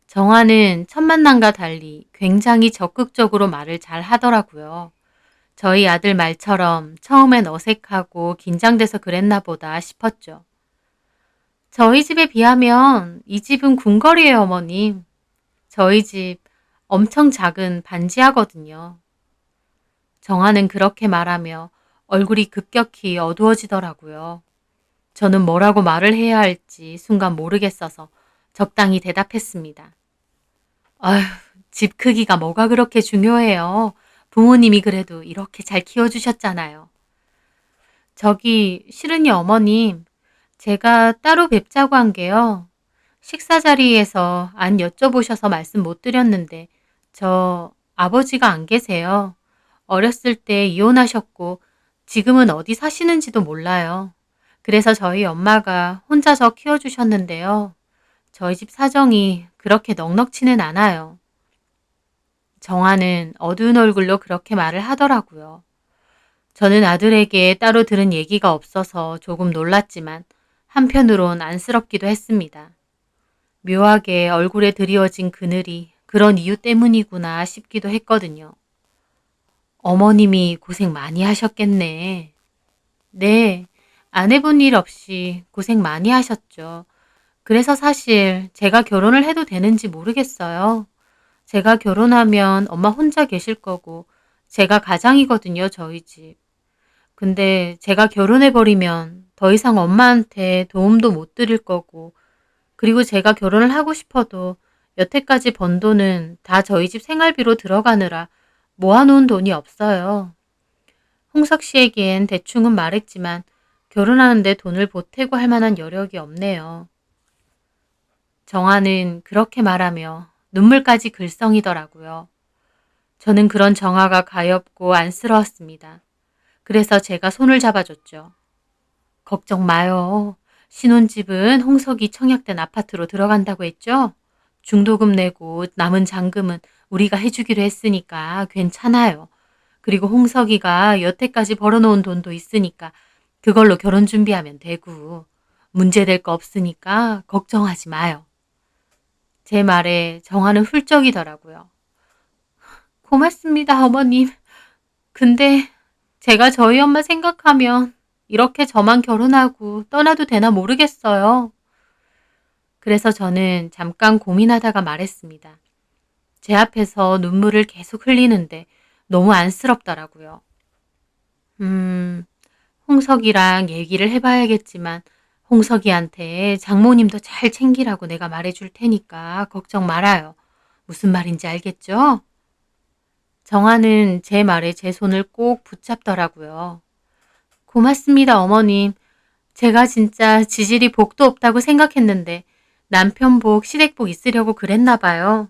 정화는 첫 만남과 달리 굉장히 적극적으로 말을 잘 하더라고요. 저희 아들 말처럼 처음엔 어색하고 긴장돼서 그랬나 보다 싶었죠. 저희 집에 비하면 이 집은 궁궐이에요, 어머님. 저희 집 엄청 작은 반지하거든요. 정화는 그렇게 말하며 얼굴이 급격히 어두워지더라고요. 저는 뭐라고 말을 해야 할지 순간 모르겠어서 적당히 대답했습니다. 아휴, 집 크기가 뭐가 그렇게 중요해요. 부모님이 그래도 이렇게 잘 키워주셨잖아요. 저기, 실은이 어머님, 제가 따로 뵙자고 한 게요. 식사 자리에서 안 여쭤보셔서 말씀 못 드렸는데, 저 아버지가 안 계세요. 어렸을 때 이혼하셨고, 지금은 어디 사시는지도 몰라요. 그래서 저희 엄마가 혼자 저 키워주셨는데요. 저희 집 사정이 그렇게 넉넉치는 않아요. 정화는 어두운 얼굴로 그렇게 말을 하더라고요. 저는 아들에게 따로 들은 얘기가 없어서 조금 놀랐지만 한편으론 안쓰럽기도 했습니다. 묘하게 얼굴에 드리워진 그늘이 그런 이유 때문이구나 싶기도 했거든요. 어머님이 고생 많이 하셨겠네. 네, 안 해본 일 없이 고생 많이 하셨죠. 그래서 사실 제가 결혼을 해도 되는지 모르겠어요. 제가 결혼하면 엄마 혼자 계실 거고, 제가 가장이거든요, 저희 집. 근데 제가 결혼해버리면 더 이상 엄마한테 도움도 못 드릴 거고, 그리고 제가 결혼을 하고 싶어도 여태까지 번 돈은 다 저희 집 생활비로 들어가느라 모아놓은 돈이 없어요. 홍석 씨에겐 대충은 말했지만 결혼하는데 돈을 보태고 할 만한 여력이 없네요. 정아는 그렇게 말하며 눈물까지 글썽이더라고요. 저는 그런 정아가 가엾고 안쓰러웠습니다. 그래서 제가 손을 잡아줬죠. 걱정 마요. 신혼집은 홍석이 청약된 아파트로 들어간다고 했죠? 중도금 내고 남은 잔금은 우리가 해주기로 했으니까 괜찮아요. 그리고 홍석이가 여태까지 벌어놓은 돈도 있으니까 그걸로 결혼 준비하면 되고 문제될 거 없으니까 걱정하지 마요. 제 말에 정화는 훌쩍이더라고요. 고맙습니다, 어머님. 근데 제가 저희 엄마 생각하면 이렇게 저만 결혼하고 떠나도 되나 모르겠어요. 그래서 저는 잠깐 고민하다가 말했습니다. 제 앞에서 눈물을 계속 흘리는데 너무 안쓰럽더라고요. 홍석이랑 얘기를 해봐야겠지만 홍석이한테 장모님도 잘 챙기라고 내가 말해줄 테니까 걱정 말아요. 무슨 말인지 알겠죠? 정아는 제 말에 제 손을 꼭 붙잡더라고요. 고맙습니다, 어머님. 제가 진짜 지질이 복도 없다고 생각했는데 남편 복, 시댁 복 있으려고 그랬나 봐요.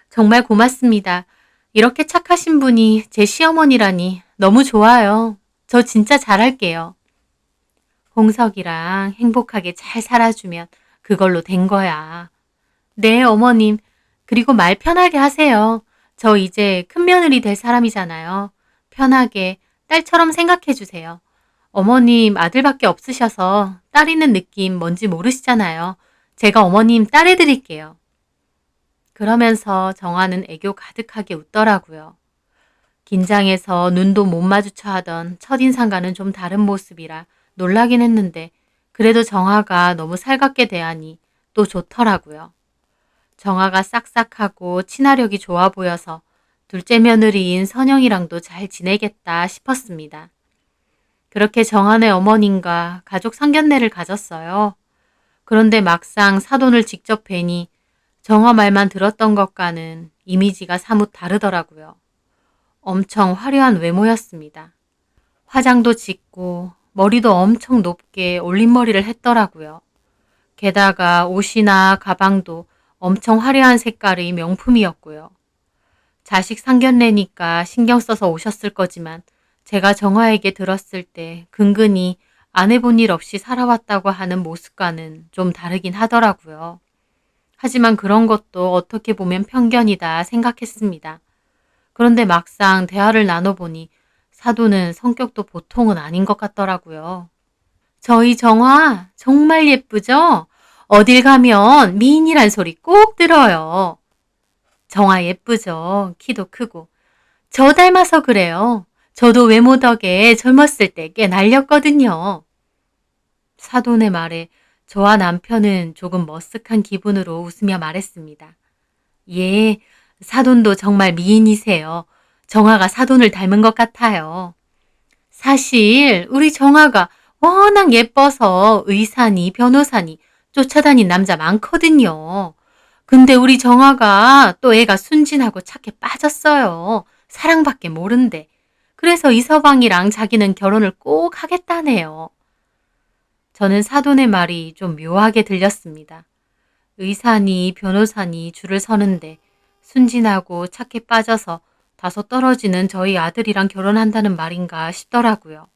정말 고맙습니다. 이렇게 착하신 분이 제 시어머니라니 너무 좋아요. 저 진짜 잘할게요. 홍석이랑 행복하게 잘 살아주면 그걸로 된 거야. 네, 어머님. 그리고 말 편하게 하세요. 저 이제 큰 며느리 될 사람이잖아요. 편하게 딸처럼 생각해 주세요. 어머님 아들밖에 없으셔서 딸 있는 느낌 뭔지 모르시잖아요. 제가 어머님 딸 해드릴게요. 그러면서 정화는 애교 가득하게 웃더라고요. 긴장해서 눈도 못 마주쳐 하던 첫인상과는 좀 다른 모습이라 놀라긴 했는데 그래도 정화가 너무 살갑게 대하니 또 좋더라고요. 정화가 싹싹하고 친화력이 좋아 보여서 둘째 며느리인 선영이랑도 잘 지내겠다 싶었습니다. 그렇게 정한의 어머님과 가족 상견례를 가졌어요. 그런데 막상 사돈을 직접 뵈니 정화 말만 들었던 것과는 이미지가 사뭇 다르더라고요. 엄청 화려한 외모였습니다. 화장도 짓고 머리도 엄청 높게 올림머리를 했더라고요. 게다가 옷이나 가방도 엄청 화려한 색깔의 명품이었고요. 자식 상견례니까 신경 써서 오셨을 거지만 제가 정화에게 들었을 때 근근히 안 해본 일 없이 살아왔다고 하는 모습과는 좀 다르긴 하더라고요. 하지만 그런 것도 어떻게 보면 편견이다 생각했습니다. 그런데 막상 대화를 나눠보니 사도는 성격도 보통은 아닌 것 같더라고요. 저희 정화 정말 예쁘죠? 어딜 가면 미인이란 소리 꼭 들어요. 정화 예쁘죠? 키도 크고. 저 닮아서 그래요. 저도 외모 덕에 젊었을 때 꽤 날렸거든요. 사돈의 말에 저와 남편은 조금 머쓱한 기분으로 웃으며 말했습니다. 예, 사돈도 정말 미인이세요. 정화가 사돈을 닮은 것 같아요. 사실 우리 정화가 워낙 예뻐서 의사니 변호사니 쫓아다닌 남자 많거든요. 근데 우리 정화가 또 애가 순진하고 착해 빠졌어요. 사랑밖에 모른대. 그래서 이서방이랑 자기는 결혼을 꼭 하겠다네요. 저는 사돈의 말이 좀 묘하게 들렸습니다. 의사니 변호사니 줄을 서는데 순진하고 착해 빠져서 다소 떨어지는 저희 아들이랑 결혼한다는 말인가 싶더라고요.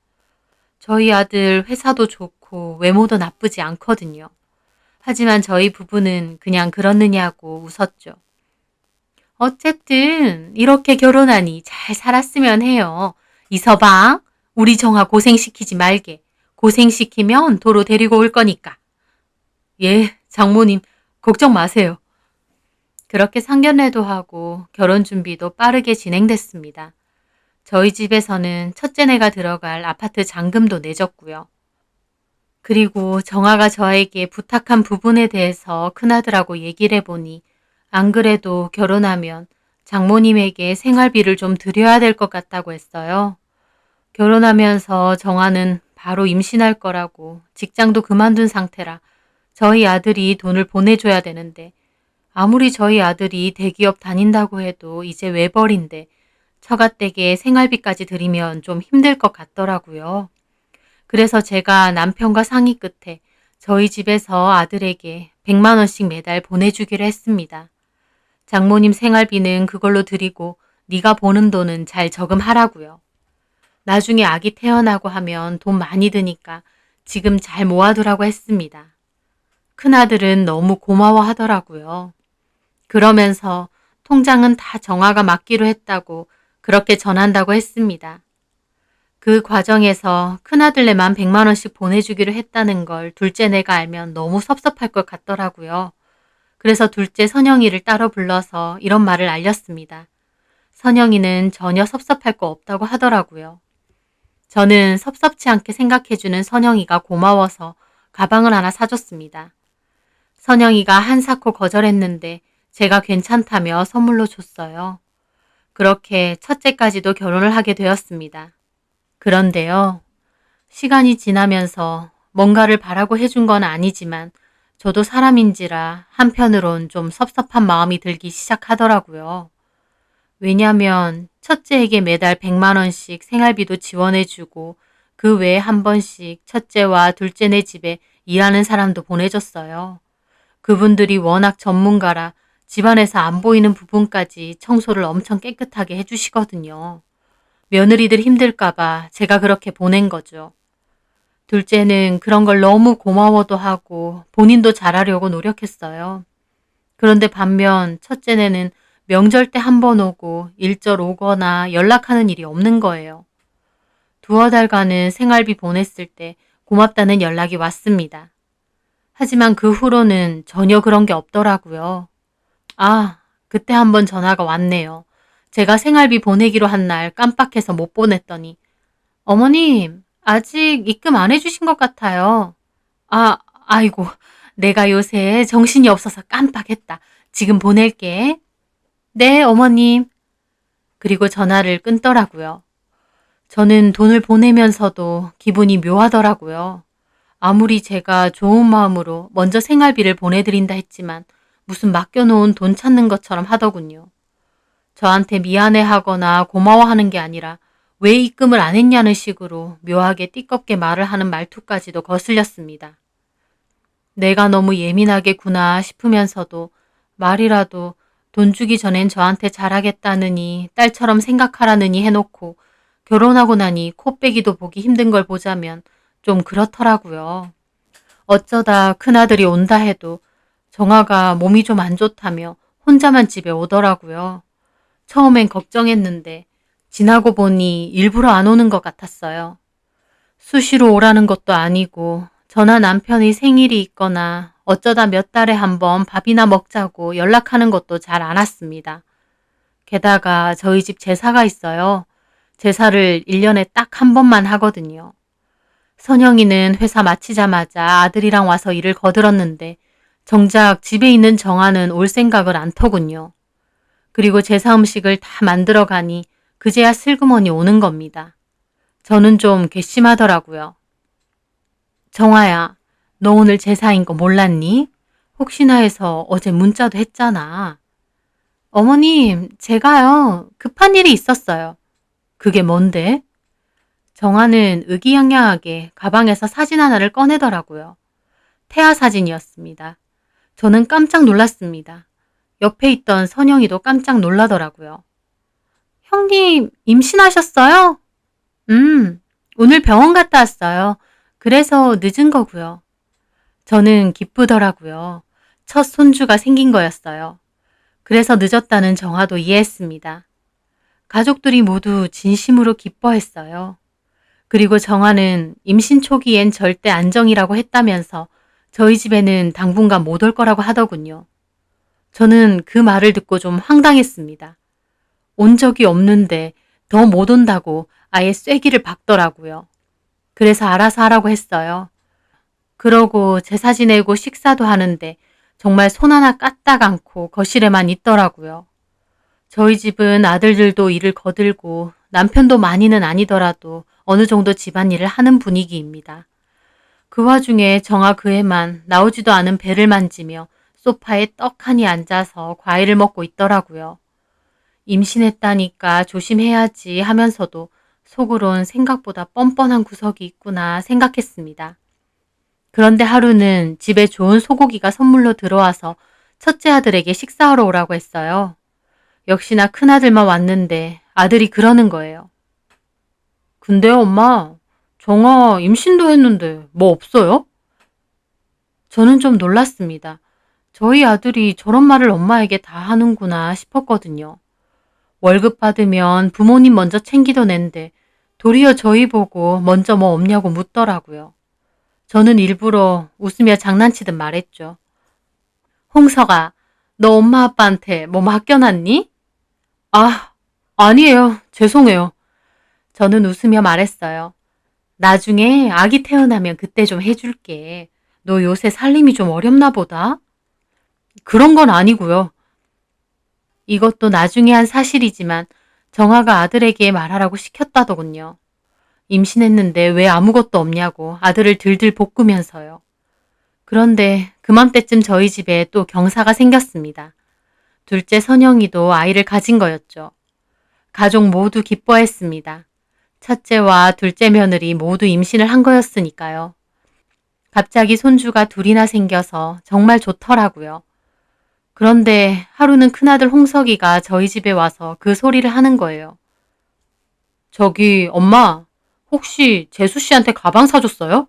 저희 아들 회사도 좋고 외모도 나쁘지 않거든요. 하지만 저희 부부는 그냥 그렇느냐고 웃었죠. 어쨌든 이렇게 결혼하니 잘 살았으면 해요. 이서방, 우리 정아 고생시키지 말게. 고생시키면 도로 데리고 올 거니까. 예, 장모님, 걱정 마세요. 그렇게 상견례도 하고 결혼 준비도 빠르게 진행됐습니다. 저희 집에서는 첫째네가 들어갈 아파트 잔금도 내줬고요. 그리고 정아가 저에게 부탁한 부분에 대해서 큰아들하고 얘기를 해보니 안 그래도 결혼하면 장모님에게 생활비를 좀 드려야 될 것 같다고 했어요. 결혼하면서 정아는 바로 임신할 거라고 직장도 그만둔 상태라 저희 아들이 돈을 보내줘야 되는데 아무리 저희 아들이 대기업 다닌다고 해도 이제 외벌인데 처가댁에 생활비까지 드리면 좀 힘들 것 같더라고요. 그래서 제가 남편과 상의 끝에 저희 집에서 아들에게 100만 원씩 매달 보내주기로 했습니다. 장모님 생활비는 그걸로 드리고 네가 버는 돈은 잘 저금하라고요. 나중에 아기 태어나고 하면 돈 많이 드니까 지금 잘 모아두라고 했습니다. 큰아들은 너무 고마워하더라고요. 그러면서 통장은 다 정아가 맡기로 했다고 그렇게 전한다고 했습니다. 그 과정에서 큰아들네만 100만 원씩 보내주기로 했다는 걸 둘째네가 알면 너무 섭섭할 것 같더라고요. 그래서 둘째 선영이를 따로 불러서 이런 말을 알렸습니다. 선영이는 전혀 섭섭할 거 없다고 하더라고요. 저는 섭섭치 않게 생각해주는 선영이가 고마워서 가방을 하나 사줬습니다. 선영이가 한사코 거절했는데 제가 괜찮다며 선물로 줬어요. 그렇게 첫째까지도 결혼을 하게 되었습니다. 그런데요, 시간이 지나면서 뭔가를 바라고 해준 건 아니지만 저도 사람인지라 한편으론 좀 섭섭한 마음이 들기 시작하더라고요. 왜냐면 첫째에게 매달 100만 원씩 생활비도 지원해주고 그 외에 한 번씩 첫째와 둘째네 집에 일하는 사람도 보내줬어요. 그분들이 워낙 전문가라 집안에서 안 보이는 부분까지 청소를 엄청 깨끗하게 해주시거든요. 며느리들 힘들까봐 제가 그렇게 보낸 거죠. 둘째는 그런 걸 너무 고마워도 하고 본인도 잘하려고 노력했어요. 그런데 반면 첫째네는 명절 때 한 번 오고 일절 오거나 연락하는 일이 없는 거예요. 두어 달간은 생활비 보냈을 때 고맙다는 연락이 왔습니다. 하지만 그 후로는 전혀 그런 게 없더라고요. 아, 그때 한 번 전화가 왔네요. 제가 생활비 보내기로 한 날 깜빡해서 못 보냈더니 어머님, 아직 입금 안 해주신 것 같아요. 아이고, 내가 요새 정신이 없어서 깜빡했다. 지금 보낼게. 네, 어머님. 그리고 전화를 끊더라고요. 저는 돈을 보내면서도 기분이 묘하더라고요. 아무리 제가 좋은 마음으로 먼저 생활비를 보내드린다 했지만 무슨 맡겨놓은 돈 찾는 것처럼 하더군요. 저한테 미안해하거나 고마워하는 게 아니라 왜 입금을 안 했냐는 식으로 묘하게 띠껍게 말을 하는 말투까지도 거슬렸습니다. 내가 너무 예민하겠구나 싶으면서도 말이라도 돈 주기 전엔 저한테 잘하겠다느니 딸처럼 생각하라느니 해놓고 결혼하고 나니 코빼기도 보기 힘든 걸 보자면 좀 그렇더라고요. 어쩌다 큰아들이 온다 해도 정아가 몸이 좀 안 좋다며 혼자만 집에 오더라고요. 처음엔 걱정했는데 지나고 보니 일부러 안 오는 것 같았어요. 수시로 오라는 것도 아니고 저나 남편이 생일이 있거나 어쩌다 몇 달에 한 번 밥이나 먹자고 연락하는 것도 잘 안 왔습니다. 게다가 저희 집 제사가 있어요. 제사를 1년에 딱 한 번만 하거든요. 선영이는 회사 마치자마자 아들이랑 와서 일을 거들었는데 정작 집에 있는 정아는 올 생각을 안 터군요. 그리고 제사 음식을 다 만들어 가니 그제야 슬그머니 오는 겁니다. 저는 좀 괘씸하더라고요. 정아야, 너 오늘 제사인 거 몰랐니? 혹시나 해서 어제 문자도 했잖아. 어머님, 제가요. 급한 일이 있었어요. 그게 뭔데? 정아는 의기양양하게 가방에서 사진 하나를 꺼내더라고요. 태아 사진이었습니다. 저는 깜짝 놀랐습니다. 옆에 있던 선영이도 깜짝 놀라더라고요. 형님, 임신하셨어요? 오늘 병원 갔다 왔어요. 그래서 늦은 거고요. 저는 기쁘더라고요. 첫 손주가 생긴 거였어요. 그래서 늦었다는 정아도 이해했습니다. 가족들이 모두 진심으로 기뻐했어요. 그리고 정아는 임신 초기엔 절대 안정이라고 했다면서 저희 집에는 당분간 못 올 거라고 하더군요. 저는 그 말을 듣고 좀 황당했습니다. 온 적이 없는데 더 못 온다고 아예 쐐기를 박더라고요. 그래서 알아서 하라고 했어요. 그러고 제사 지내고 식사도 하는데 정말 손 하나 까딱 않고 거실에만 있더라고요. 저희 집은 아들들도 일을 거들고 남편도 많이는 아니더라도 어느 정도 집안일을 하는 분위기입니다. 그 와중에 정아 그 애만 나오지도 않은 배를 만지며 소파에 떡하니 앉아서 과일을 먹고 있더라고요. 임신했다니까 조심해야지 하면서도 속으론 생각보다 뻔뻔한 구석이 있구나 생각했습니다. 그런데 하루는 집에 좋은 소고기가 선물로 들어와서 첫째 아들에게 식사하러 오라고 했어요. 역시나 큰아들만 왔는데 아들이 그러는 거예요. 근데요, 엄마, 정아 임신도 했는데 뭐 없어요? 저는 좀 놀랐습니다. 저희 아들이 저런 말을 엄마에게 다 하는구나 싶었거든요. 월급 받으면 부모님 먼저 챙기던 앤데 도리어 저희 보고 먼저 뭐 없냐고 묻더라고요. 저는 일부러 웃으며 장난치듯 말했죠. 홍석아, 너 엄마 아빠한테 뭐 맡겨놨니? 아, 아니에요. 죄송해요. 저는 웃으며 말했어요. 나중에 아기 태어나면 그때 좀 해줄게. 너 요새 살림이 좀 어렵나 보다? 그런 건 아니고요. 이것도 나중에 한 사실이지만 정아가 아들에게 말하라고 시켰다더군요. 임신했는데 왜 아무것도 없냐고 아들을 들들 볶으면서요. 그런데 그맘때쯤 저희 집에 또 경사가 생겼습니다. 둘째 선영이도 아이를 가진 거였죠. 가족 모두 기뻐했습니다. 첫째와 둘째 며느리 모두 임신을 한 거였으니까요. 갑자기 손주가 둘이나 생겨서 정말 좋더라고요. 그런데 하루는 큰아들 홍석이가 저희 집에 와서 그 소리를 하는 거예요. 저기 엄마, 혹시 재수 씨한테 가방 사줬어요?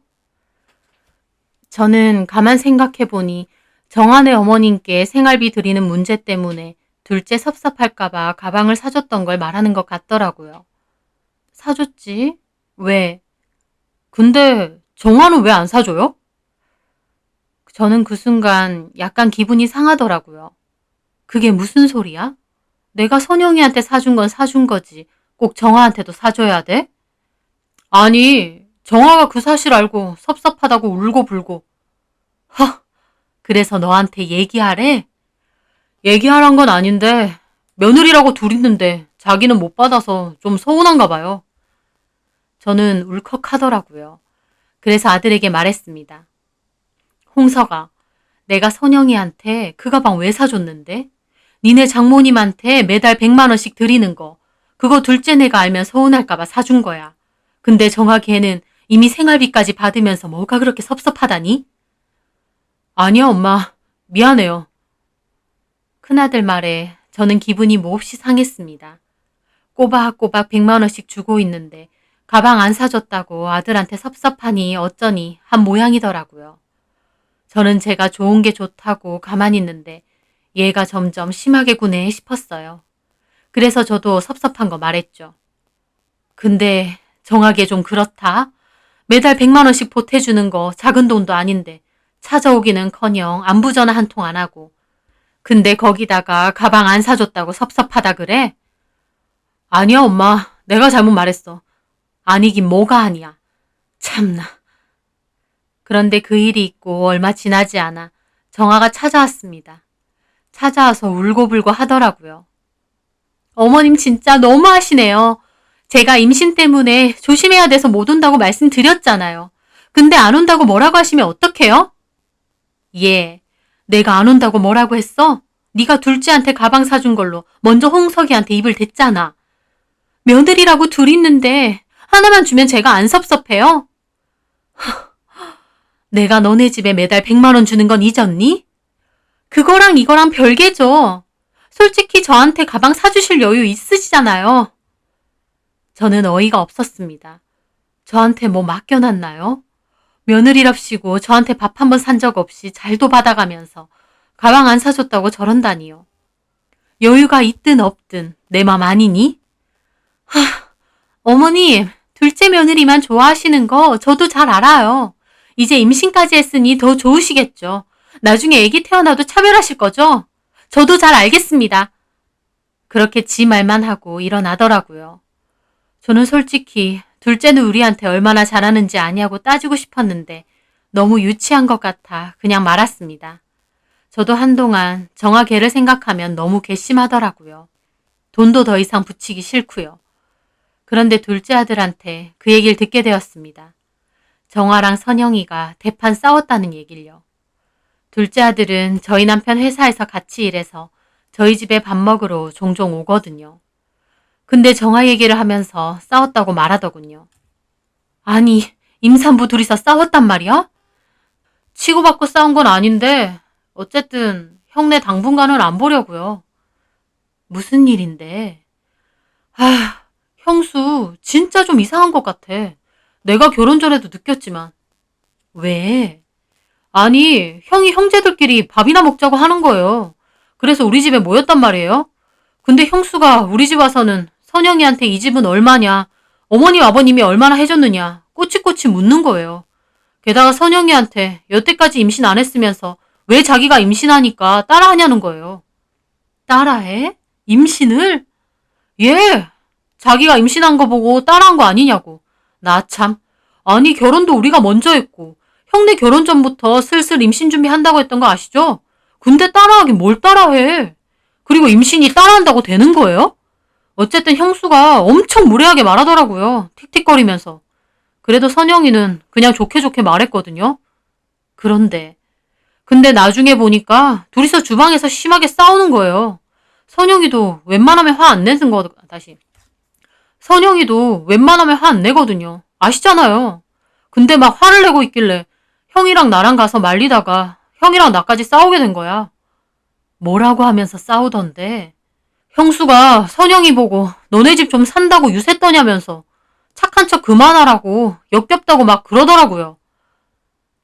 저는 가만 생각해 보니 정한의 어머님께 생활비 드리는 문제 때문에 둘째 섭섭할까봐 가방을 사줬던 걸 말하는 것 같더라고요. 사줬지? 왜? 근데 정한은 왜 안 사줘요? 저는 그 순간 약간 기분이 상하더라고요. 그게 무슨 소리야? 내가 선영이한테 사준 건 사준 거지. 꼭 정아한테도 사줘야 돼? 아니, 정아가 그 사실 알고 섭섭하다고 울고불고. 허, 그래서 너한테 얘기하래? 얘기하란 건 아닌데 며느리라고 둘 있는데 자기는 못 받아서 좀 서운한가 봐요. 저는 울컥하더라고요. 그래서 아들에게 말했습니다. 홍석아, 내가 선영이한테 그 가방 왜 사줬는데? 니네 장모님한테 매달 100만 원씩 드리는 거. 그거 둘째 내가 알면 서운할까봐 사준 거야. 근데 정아 걔는 이미 생활비까지 받으면서 뭐가 그렇게 섭섭하다니? 아니야, 엄마. 미안해요. 큰아들 말에 저는 기분이 몹시 상했습니다. 꼬박꼬박 100만 원씩 주고 있는데 가방 안 사줬다고 아들한테 섭섭하니 어쩌니 한 모양이더라고요. 저는 제가 좋은 게 좋다고 가만히 있는데 얘가 점점 심하게 구네 싶었어요. 그래서 저도 섭섭한 거 말했죠. 근데 정하게 좀 그렇다. 매달 100만 원씩 보태주는 거 작은 돈도 아닌데 찾아오기는커녕 안부 전화 한 통 안 하고. 근데 거기다가 가방 안 사줬다고 섭섭하다 그래? 아니야 엄마. 내가 잘못 말했어. 아니긴 뭐가 아니야. 참나. 그런데 그 일이 있고 얼마 지나지 않아 정아가 찾아왔습니다. 찾아와서 울고불고 하더라고요. 어머님 진짜 너무하시네요. 제가 임신 때문에 조심해야 돼서 못 온다고 말씀드렸잖아요. 근데 안 온다고 뭐라고 하시면 어떡해요? 예, 내가 안 온다고 뭐라고 했어? 네가 둘째한테 가방 사준 걸로 먼저 홍석이한테 입을 댔잖아. 며느리라고 둘 있는데 하나만 주면 제가 안 섭섭해요? 내가 너네 집에 매달 100만 원 주는 건 잊었니? 그거랑 이거랑 별개죠. 솔직히 저한테 가방 사주실 여유 있으시잖아요. 저는 어이가 없었습니다. 저한테 뭐 맡겨놨나요? 며느리랍시고 저한테 밥 한 번 산 적 없이 잘도 받아가면서 가방 안 사줬다고 저런다니요. 여유가 있든 없든 내 맘 아니니? 어머님, 둘째 며느리만 좋아하시는 거 저도 잘 알아요. 이제 임신까지 했으니 더 좋으시겠죠. 나중에 아기 태어나도 차별하실 거죠? 저도 잘 알겠습니다. 그렇게 지 말만 하고 일어나더라고요. 저는 솔직히 둘째는 우리한테 얼마나 잘하는지 아냐고 따지고 싶었는데 너무 유치한 것 같아 그냥 말았습니다. 저도 한동안 정아 걔를 생각하면 너무 괘씸하더라고요. 돈도 더 이상 붙이기 싫고요. 그런데 둘째 아들한테 그 얘기를 듣게 되었습니다. 정아랑 선영이가 대판 싸웠다는 얘길요. 둘째 아들은 저희 남편 회사에서 같이 일해서 저희 집에 밥 먹으러 종종 오거든요. 근데 정아 얘기를 하면서 싸웠다고 말하더군요. 아니, 임산부 둘이서 싸웠단 말이야? 치고받고 싸운 건 아닌데 어쨌든 형네 당분간은 안 보려고요. 무슨 일인데? 아, 형수 진짜 좀 이상한 것 같아. 내가 결혼 전에도 느꼈지만. 왜? 아니, 형이 형제들끼리 밥이나 먹자고 하는 거예요. 그래서 우리 집에 모였단 말이에요. 근데 형수가 우리 집 와서는 선영이한테 이 집은 얼마냐, 어머님 아버님이 얼마나 해줬느냐 꼬치꼬치 묻는 거예요. 게다가 선영이한테 여태까지 임신 안 했으면서 왜 자기가 임신하니까 따라하냐는 거예요. 따라해? 임신을? 예. 자기가 임신한 거 보고 따라한 거 아니냐고. 나 참. 아니 결혼도 우리가 먼저 했고 형네 결혼 전부터 슬슬 임신 준비한다고 했던 거 아시죠? 근데 따라하긴 뭘 따라해. 그리고 임신이 따라한다고 되는 거예요? 어쨌든 형수가 엄청 무례하게 말하더라고요. 틱틱거리면서. 그래도 선영이는 그냥 좋게 좋게 말했거든요. 근데 나중에 보니까 둘이서 주방에서 심하게 싸우는 거예요. 선영이도 웬만하면 화 안 내는 거, 다시. 선영이도 웬만하면 화 안 내거든요. 아시잖아요. 근데 막 화를 내고 있길래 형이랑 나랑 가서 말리다가 형이랑 나까지 싸우게 된 거야. 뭐라고 하면서 싸우던데. 형수가 선영이 보고 너네 집 좀 산다고 유세 떠냐면서 착한 척 그만하라고 역겹다고 막 그러더라고요.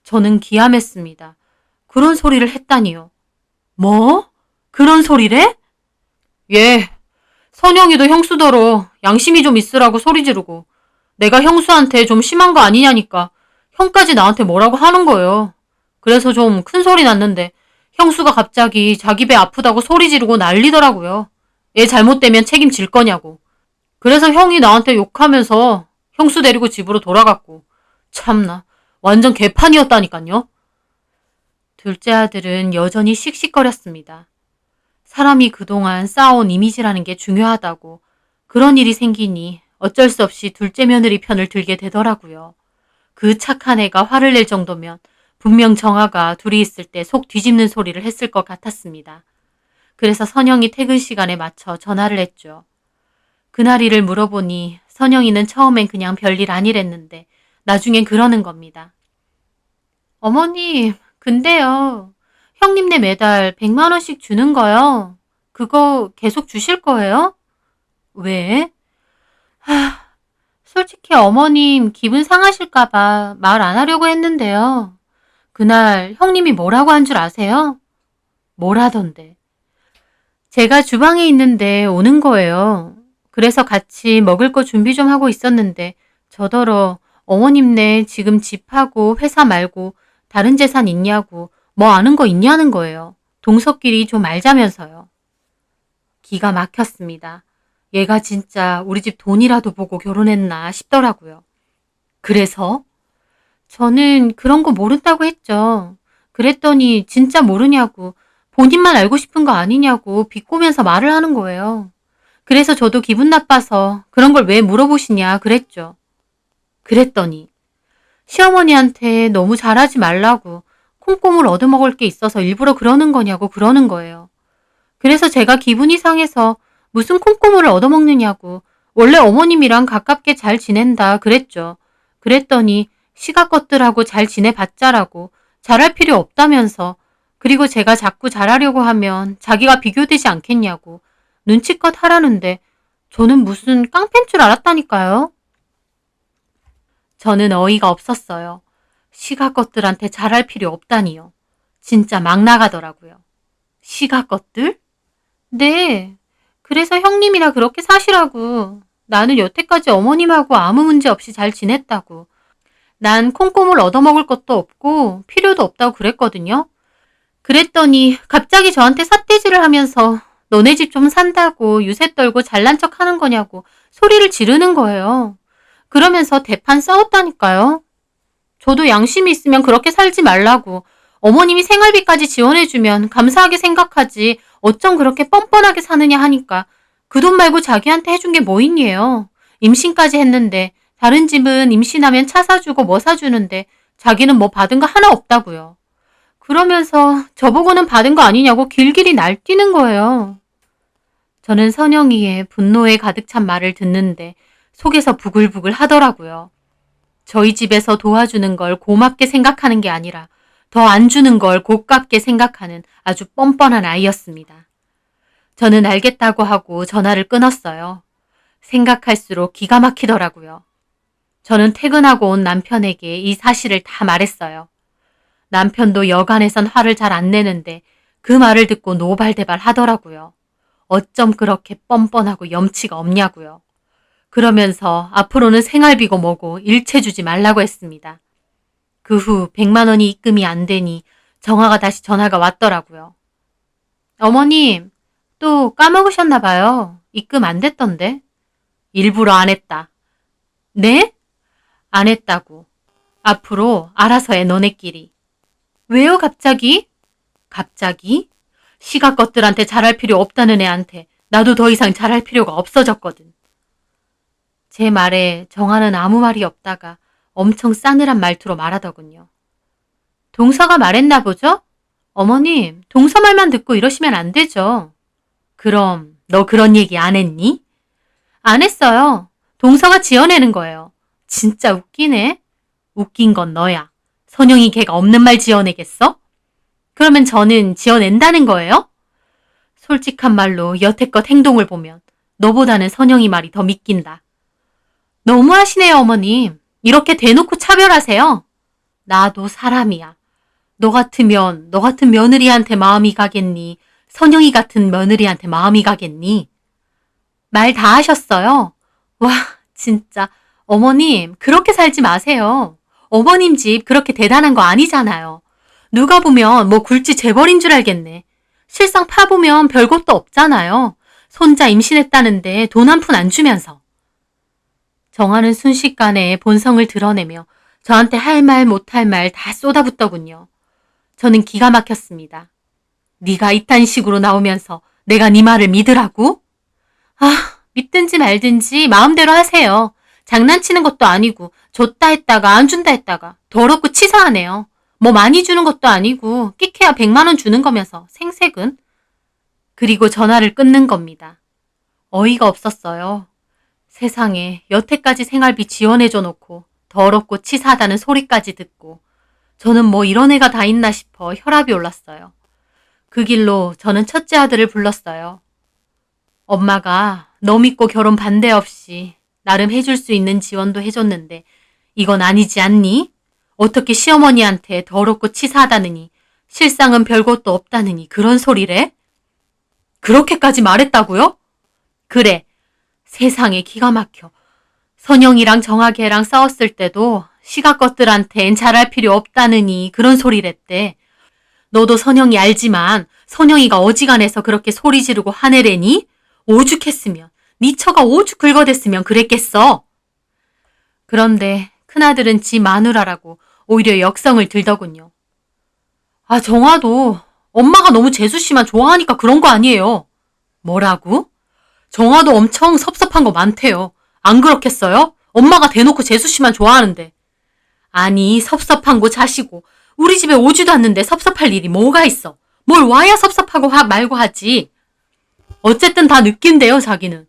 저는 기함했습니다. 그런 소리를 했다니요. 뭐? 그런 소리래? 예. 선영이도 형수더러 양심이 좀 있으라고 소리 지르고 내가 형수한테 좀 심한 거 아니냐니까 형까지 나한테 뭐라고 하는 거예요. 그래서 좀 큰 소리 났는데 형수가 갑자기 자기 배 아프다고 소리 지르고 난리더라고요. 얘 잘못되면 책임질 거냐고. 그래서 형이 나한테 욕하면서 형수 데리고 집으로 돌아갔고. 참나, 완전 개판이었다니깐요. 둘째 아들은 여전히 씩씩거렸습니다. 사람이 그동안 쌓아온 이미지라는 게 중요하다고 그런 일이 생기니 어쩔 수 없이 둘째 며느리 편을 들게 되더라고요. 그 착한 애가 화를 낼 정도면 분명 정아가 둘이 있을 때 속 뒤집는 소리를 했을 것 같았습니다. 그래서 선영이 퇴근 시간에 맞춰 전화를 했죠. 그날 일을 물어보니 선영이는 처음엔 그냥 별일 아니랬는데 나중엔 그러는 겁니다. 어머님, 근데요. 형님네 매달 100만 원씩 주는 거요. 그거 계속 주실 거예요? 왜? 하, 솔직히 어머님 기분 상하실까봐 말 안 하려고 했는데요. 그날 형님이 뭐라고 한 줄 아세요? 뭐라던데? 제가 주방에 있는데 오는 거예요. 그래서 같이 먹을 거 준비 좀 하고 있었는데 저더러 어머님네 지금 집하고 회사 말고 다른 재산 있냐고 뭐 아는 거 있냐는 거예요. 동서끼리 좀 알자면서요. 기가 막혔습니다. 얘가 진짜 우리 집 돈이라도 보고 결혼했나 싶더라고요. 그래서? 저는 그런 거 모른다고 했죠. 그랬더니 진짜 모르냐고 본인만 알고 싶은 거 아니냐고 비꼬면서 말을 하는 거예요. 그래서 저도 기분 나빠서 그런 걸 왜 물어보시냐 그랬죠. 그랬더니 시어머니한테 너무 잘하지 말라고 콩고물 얻어먹을 게 있어서 일부러 그러는 거냐고 그러는 거예요. 그래서 제가 기분이 상해서 무슨 콩고물을 얻어먹느냐고 원래 어머님이랑 가깝게 잘 지낸다 그랬죠. 그랬더니 시가 것들하고 잘 지내봤자라고 잘할 필요 없다면서 그리고 제가 자꾸 잘하려고 하면 자기가 비교되지 않겠냐고 눈치껏 하라는데 저는 무슨 깡패인 줄 알았다니까요. 저는 어이가 없었어요. 시가 것들한테 잘할 필요 없다니요. 진짜 막 나가더라고요. 시가 것들? 네. 그래서 형님이나 그렇게 사시라고. 나는 여태까지 어머님하고 아무 문제 없이 잘 지냈다고. 난 콩고물 얻어먹을 것도 없고 필요도 없다고 그랬거든요. 그랬더니 갑자기 저한테 삿대질을 하면서 너네 집 좀 산다고 유세 떨고 잘난 척 하는 거냐고 소리를 지르는 거예요. 그러면서 대판 싸웠다니까요. 저도 양심이 있으면 그렇게 살지 말라고. 어머님이 생활비까지 지원해주면 감사하게 생각하지 어쩜 그렇게 뻔뻔하게 사느냐 하니까 그 돈 말고 자기한테 해준 게 뭐 있니요. 임신까지 했는데 다른 집은 임신하면 차 사주고 뭐 사주는데 자기는 뭐 받은 거 하나 없다고요. 그러면서 저보고는 받은 거 아니냐고 길길이 날뛰는 거예요. 저는 선영이의 분노에 가득 찬 말을 듣는데 속에서 부글부글 하더라고요. 저희 집에서 도와주는 걸 고맙게 생각하는 게 아니라 더 안 주는 걸 고깝게 생각하는 아주 뻔뻔한 아이였습니다. 저는 알겠다고 하고 전화를 끊었어요. 생각할수록 기가 막히더라고요. 저는 퇴근하고 온 남편에게 이 사실을 다 말했어요. 남편도 여간에선 화를 잘 안 내는데 그 말을 듣고 노발대발 하더라고요. 어쩜 그렇게 뻔뻔하고 염치가 없냐고요. 그러면서 앞으로는 생활비고 뭐고 일체 주지 말라고 했습니다. 그 후 100만 원이 입금이 안 되니 정화가 다시 전화가 왔더라고요. 어머님, 또 까먹으셨나 봐요. 입금 안 됐던데. 일부러 안 했다. 네? 안 했다고. 앞으로 알아서 해 너네끼리. 왜요 갑자기? 갑자기? 시각 것들한테 잘할 필요 없다는 애한테 나도 더 이상 잘할 필요가 없어졌거든. 제 말에 정화는 아무 말이 없다가 엄청 싸늘한 말투로 말하더군요. 동서가 말했나 보죠? 어머님, 동서 말만 듣고 이러시면 안 되죠. 그럼 너 그런 얘기 안 했니? 안 했어요. 동서가 지어내는 거예요. 진짜 웃기네. 웃긴 건 너야. 선영이 걔가 없는 말 지어내겠어? 그러면 저는 지어낸다는 거예요? 솔직한 말로 여태껏 행동을 보면 너보다는 선영이 말이 더 믿긴다. 너무하시네요, 어머님. 이렇게 대놓고 차별하세요. 나도 사람이야. 너 같으면 너 같은 며느리한테 마음이 가겠니? 선영이 같은 며느리한테 마음이 가겠니? 말 다 하셨어요. 와, 진짜. 어머님, 그렇게 살지 마세요. 어머님 집 그렇게 대단한 거 아니잖아요. 누가 보면 뭐 굴지 재벌인 줄 알겠네. 실상 파보면 별것도 없잖아요. 손자 임신했다는데 돈 한 푼 안 주면서. 정화는 순식간에 본성을 드러내며 저한테 할 말 못할 말 다 쏟아붓더군요. 저는 기가 막혔습니다. 네가 이딴 식으로 나오면서 내가 네 말을 믿으라고? 아, 믿든지 말든지 마음대로 하세요. 장난치는 것도 아니고 줬다 했다가 안 준다 했다가 더럽고 치사하네요. 뭐 많이 주는 것도 아니고 끼케야 100만 원 주는 거면서 생색은? 그리고 전화를 끊는 겁니다. 어이가 없었어요. 세상에 여태까지 생활비 지원해줘 놓고 더럽고 치사하다는 소리까지 듣고 저는 뭐 이런 애가 다 있나 싶어 혈압이 올랐어요. 그 길로 저는 첫째 아들을 불렀어요. 엄마가 너 믿고 결혼 반대 없이 나름 해줄 수 있는 지원도 해줬는데 이건 아니지 않니? 어떻게 시어머니한테 더럽고 치사하다느니 실상은 별것도 없다느니 그런 소리래? 그렇게까지 말했다고요? 그래. 세상에 기가 막혀. 선영이랑 정하계랑 싸웠을 때도 시각 것들한텐 잘할 필요 없다느니 그런 소리랬대. 너도 선영이 알지만 선영이가 어지간해서 그렇게 소리 지르고 화내래니? 오죽했으면 네 처가 오죽 긁어댔으면 그랬겠어. 그런데 큰아들은 지 마누라라고 오히려 역성을 들더군요. 아, 정아도 엄마가 너무 재수 씨만 좋아하니까 그런 거 아니에요. 뭐라고? 정아도 엄청 섭섭한 거 많대요. 안 그렇겠어요? 엄마가 대놓고 재수 씨만 좋아하는데. 아니, 섭섭한 거 자시고 우리 집에 오지도 않는데 섭섭할 일이 뭐가 있어. 뭘 와야 섭섭하고 말고 하지. 어쨌든 다 느낀대요, 자기는.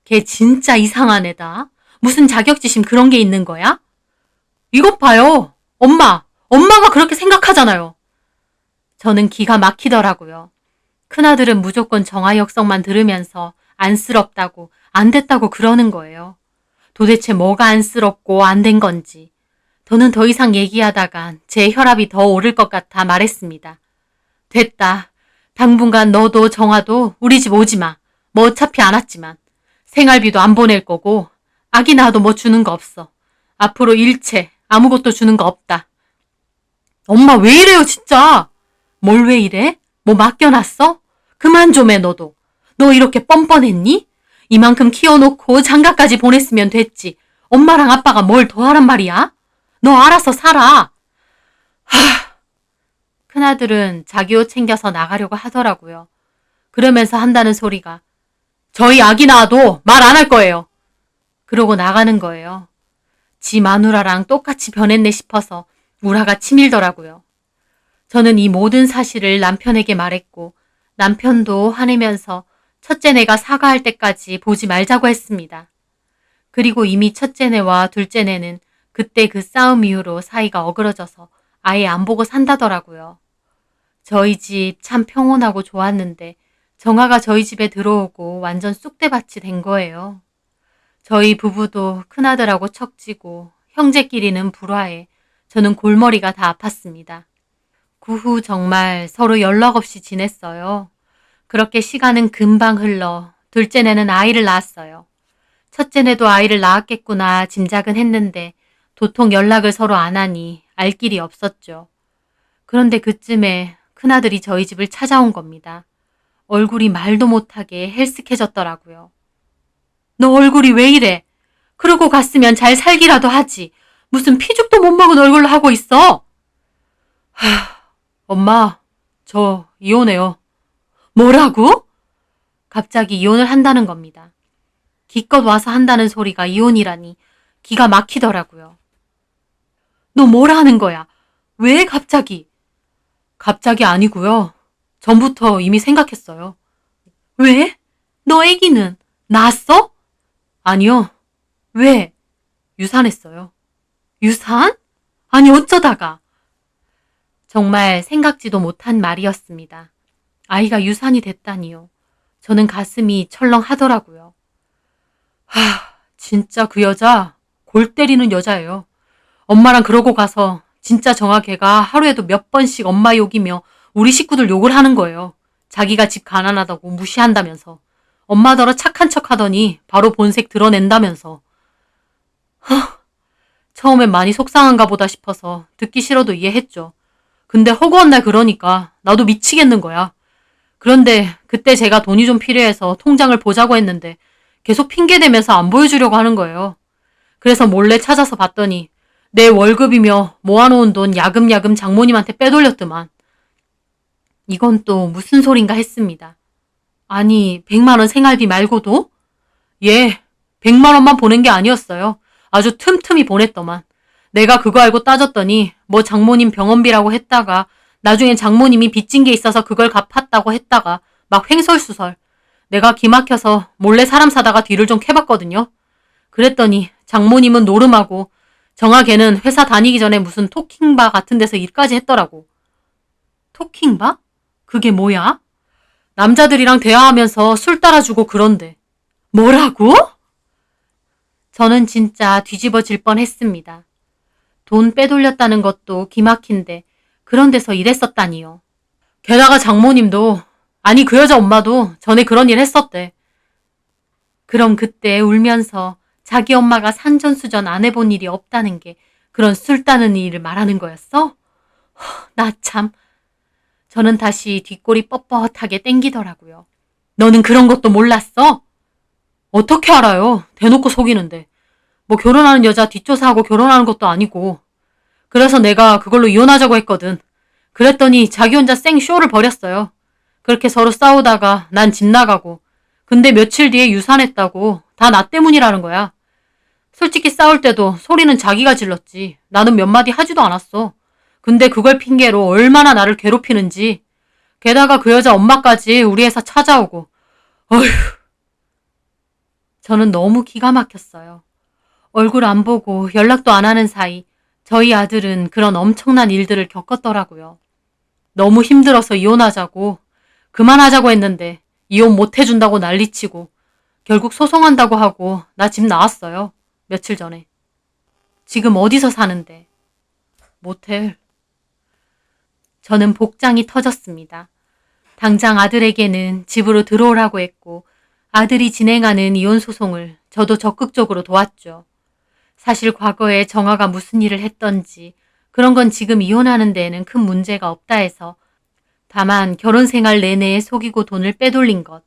걔 진짜 이상한 애다. 무슨 자격지심 그런 게 있는 거야? 이것 봐요. 엄마가 그렇게 생각하잖아요. 저는 기가 막히더라고요. 큰아들은 무조건 정아 역성만 들으면서 안쓰럽다고 안 됐다고 그러는 거예요. 도대체 뭐가 안쓰럽고 안 된 건지. 저는 더 이상 얘기하다간 제 혈압이 더 오를 것 같아 말했습니다. 됐다. 당분간 너도 정아도 우리 집 오지 마. 뭐 어차피 안 왔지만. 생활비도 안 보낼 거고 아기 낳아도 뭐 주는 거 없어. 앞으로 일체 아무것도 주는 거 없다. 엄마 왜 이래요 진짜. 뭘 왜 이래? 뭐 맡겨놨어? 그만 좀 해 너도. 너 이렇게 뻔뻔했니? 이만큼 키워놓고 장가까지 보냈으면 됐지. 엄마랑 아빠가 뭘 더 하란 말이야? 너 알아서 살아. 큰아들은 자기 옷 챙겨서 나가려고 하더라고요. 그러면서 한다는 소리가 저희 아기 낳아도 말 안 할 거예요. 그러고 나가는 거예요. 지 마누라랑 똑같이 변했네 싶어서 우라가 치밀더라고요. 저는 이 모든 사실을 남편에게 말했고 남편도 화내면서 첫째네가 사과할 때까지 보지 말자고 했습니다. 그리고 이미 첫째네와 둘째네는 그때 그 싸움 이후로 사이가 어그러져서 아예 안 보고 산다더라고요. 저희 집 참 평온하고 좋았는데 정아가 저희 집에 들어오고 완전 쑥대밭이 된 거예요. 저희 부부도 큰아들하고 척지고 형제끼리는 불화해 저는 골머리가 다 아팠습니다. 그 후 정말 서로 연락 없이 지냈어요. 그렇게 시간은 금방 흘러 둘째네는 아이를 낳았어요. 첫째네도 아이를 낳았겠구나 짐작은 했는데 도통 연락을 서로 안 하니 알 길이 없었죠. 그런데 그쯤에 큰아들이 저희 집을 찾아온 겁니다. 얼굴이 말도 못하게 헬쓱해졌더라고요. 너 얼굴이 왜 이래? 그러고 갔으면 잘 살기라도 하지. 무슨 피죽도 못 먹은 얼굴로 하고 있어? 엄마, 저 이혼해요. 뭐라고? 갑자기 이혼을 한다는 겁니다. 기껏 와서 한다는 소리가 이혼이라니 기가 막히더라고요. 너 뭐라 하는 거야? 왜 갑자기? 갑자기 아니고요. 전부터 이미 생각했어요. 왜? 너 애기는 낳았어? 아니요. 왜? 유산했어요. 유산? 아니 어쩌다가? 정말 생각지도 못한 말이었습니다. 아이가 유산이 됐다니요. 저는 가슴이 철렁하더라고요. 진짜 그 여자 골 때리는 여자예요. 엄마랑 그러고 가서 진짜 정아걔가 하루에도 몇 번씩 엄마 욕이며 우리 식구들 욕을 하는 거예요. 자기가 집 가난하다고 무시한다면서. 엄마더러 착한 척 하더니 바로 본색 드러낸다면서. 처음엔 많이 속상한가 보다 싶어서 듣기 싫어도 이해했죠. 근데 허구한 날 그러니까 나도 미치겠는 거야. 그런데 그때 제가 돈이 좀 필요해서 통장을 보자고 했는데 계속 핑계대면서 안 보여주려고 하는 거예요. 그래서 몰래 찾아서 봤더니 내 월급이며 모아놓은 돈 야금야금 장모님한테 빼돌렸더만. 이건 또 무슨 소린가 했습니다. 아니 100만 원 생활비 말고도? 예, 100만 원만 보낸 게 아니었어요. 아주 틈틈이 보냈더만. 내가 그거 알고 따졌더니 뭐 장모님 병원비라고 했다가 나중엔 장모님이 빚진 게 있어서 그걸 갚았다고 했다가 막 횡설수설. 내가 기막혀서 몰래 사람 사다가 뒤를 좀 캐봤거든요. 그랬더니 장모님은 노름하고 정아 걔는 회사 다니기 전에 무슨 토킹바 같은 데서 일까지 했더라고. 토킹바? 그게 뭐야? 남자들이랑 대화하면서 술 따라주고 그런데. 뭐라고? 저는 진짜 뒤집어질 뻔했습니다. 돈 빼돌렸다는 것도 기막힌데 그런 데서 일했었다니요. 게다가 장모님도 아니 그 여자 엄마도 전에 그런 일 했었대. 그럼 그때 울면서 자기 엄마가 산전수전 안 해본 일이 없다는 게 그런 술 따는 일을 말하는 거였어? 나 참. 저는 다시 뒷골이 뻣뻣하게 땡기더라고요. 너는 그런 것도 몰랐어? 어떻게 알아요? 대놓고 속이는데. 뭐 결혼하는 여자 뒷조사하고 결혼하는 것도 아니고. 그래서 내가 그걸로 이혼하자고 했거든. 그랬더니 자기 혼자 생 쇼를 벌였어요. 그렇게 서로 싸우다가 난 집 나가고. 근데 며칠 뒤에 유산했다고. 다 나 때문이라는 거야. 솔직히 싸울 때도 소리는 자기가 질렀지. 나는 몇 마디 하지도 않았어. 근데 그걸 핑계로 얼마나 나를 괴롭히는지. 게다가 그 여자 엄마까지 우리 회사 찾아오고. 어휴. 저는 너무 기가 막혔어요. 얼굴 안 보고 연락도 안 하는 사이 저희 아들은 그런 엄청난 일들을 겪었더라고요. 너무 힘들어서 이혼하자고 그만하자고 했는데 이혼 못 해준다고 난리치고 결국 소송한다고 하고 나 집 나왔어요. 며칠 전에. 지금 어디서 사는데? 모텔. 저는 복장이 터졌습니다. 당장 아들에게는 집으로 들어오라고 했고 아들이 진행하는 이혼 소송을 저도 적극적으로 도왔죠. 사실 과거에 정아가 무슨 일을 했던지 그런 건 지금 이혼하는 데에는 큰 문제가 없다 해서 다만 결혼 생활 내내 속이고 돈을 빼돌린 것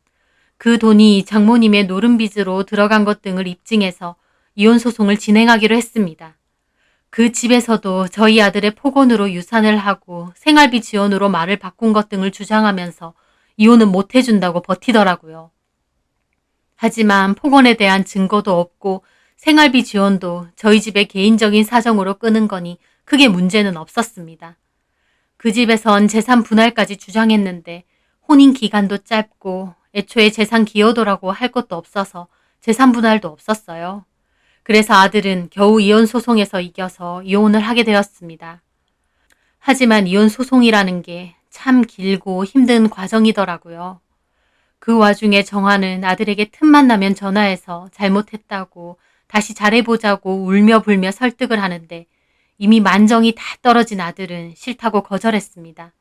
그 돈이 장모님의 노름빚으로 들어간 것 등을 입증해서 이혼 소송을 진행하기로 했습니다. 그 집에서도 저희 아들의 폭언으로 유산을 하고 생활비 지원으로 말을 바꾼 것 등을 주장하면서 이혼은 못 해준다고 버티더라고요. 하지만 폭언에 대한 증거도 없고 생활비 지원도 저희 집의 개인적인 사정으로 끄는 거니 크게 문제는 없었습니다. 그 집에선 재산 분할까지 주장했는데 혼인 기간도 짧고 애초에 재산 기여도라고 할 것도 없어서 재산 분할도 없었어요. 그래서 아들은 겨우 이혼 소송에서 이겨서 이혼을 하게 되었습니다. 하지만 이혼 소송이라는 게 참 길고 힘든 과정이더라고요. 그 와중에 정화는 아들에게 틈만 나면 전화해서 잘못했다고 다시 잘해보자고 울며 불며 설득을 하는데 이미 만정이 다 떨어진 아들은 싫다고 거절했습니다.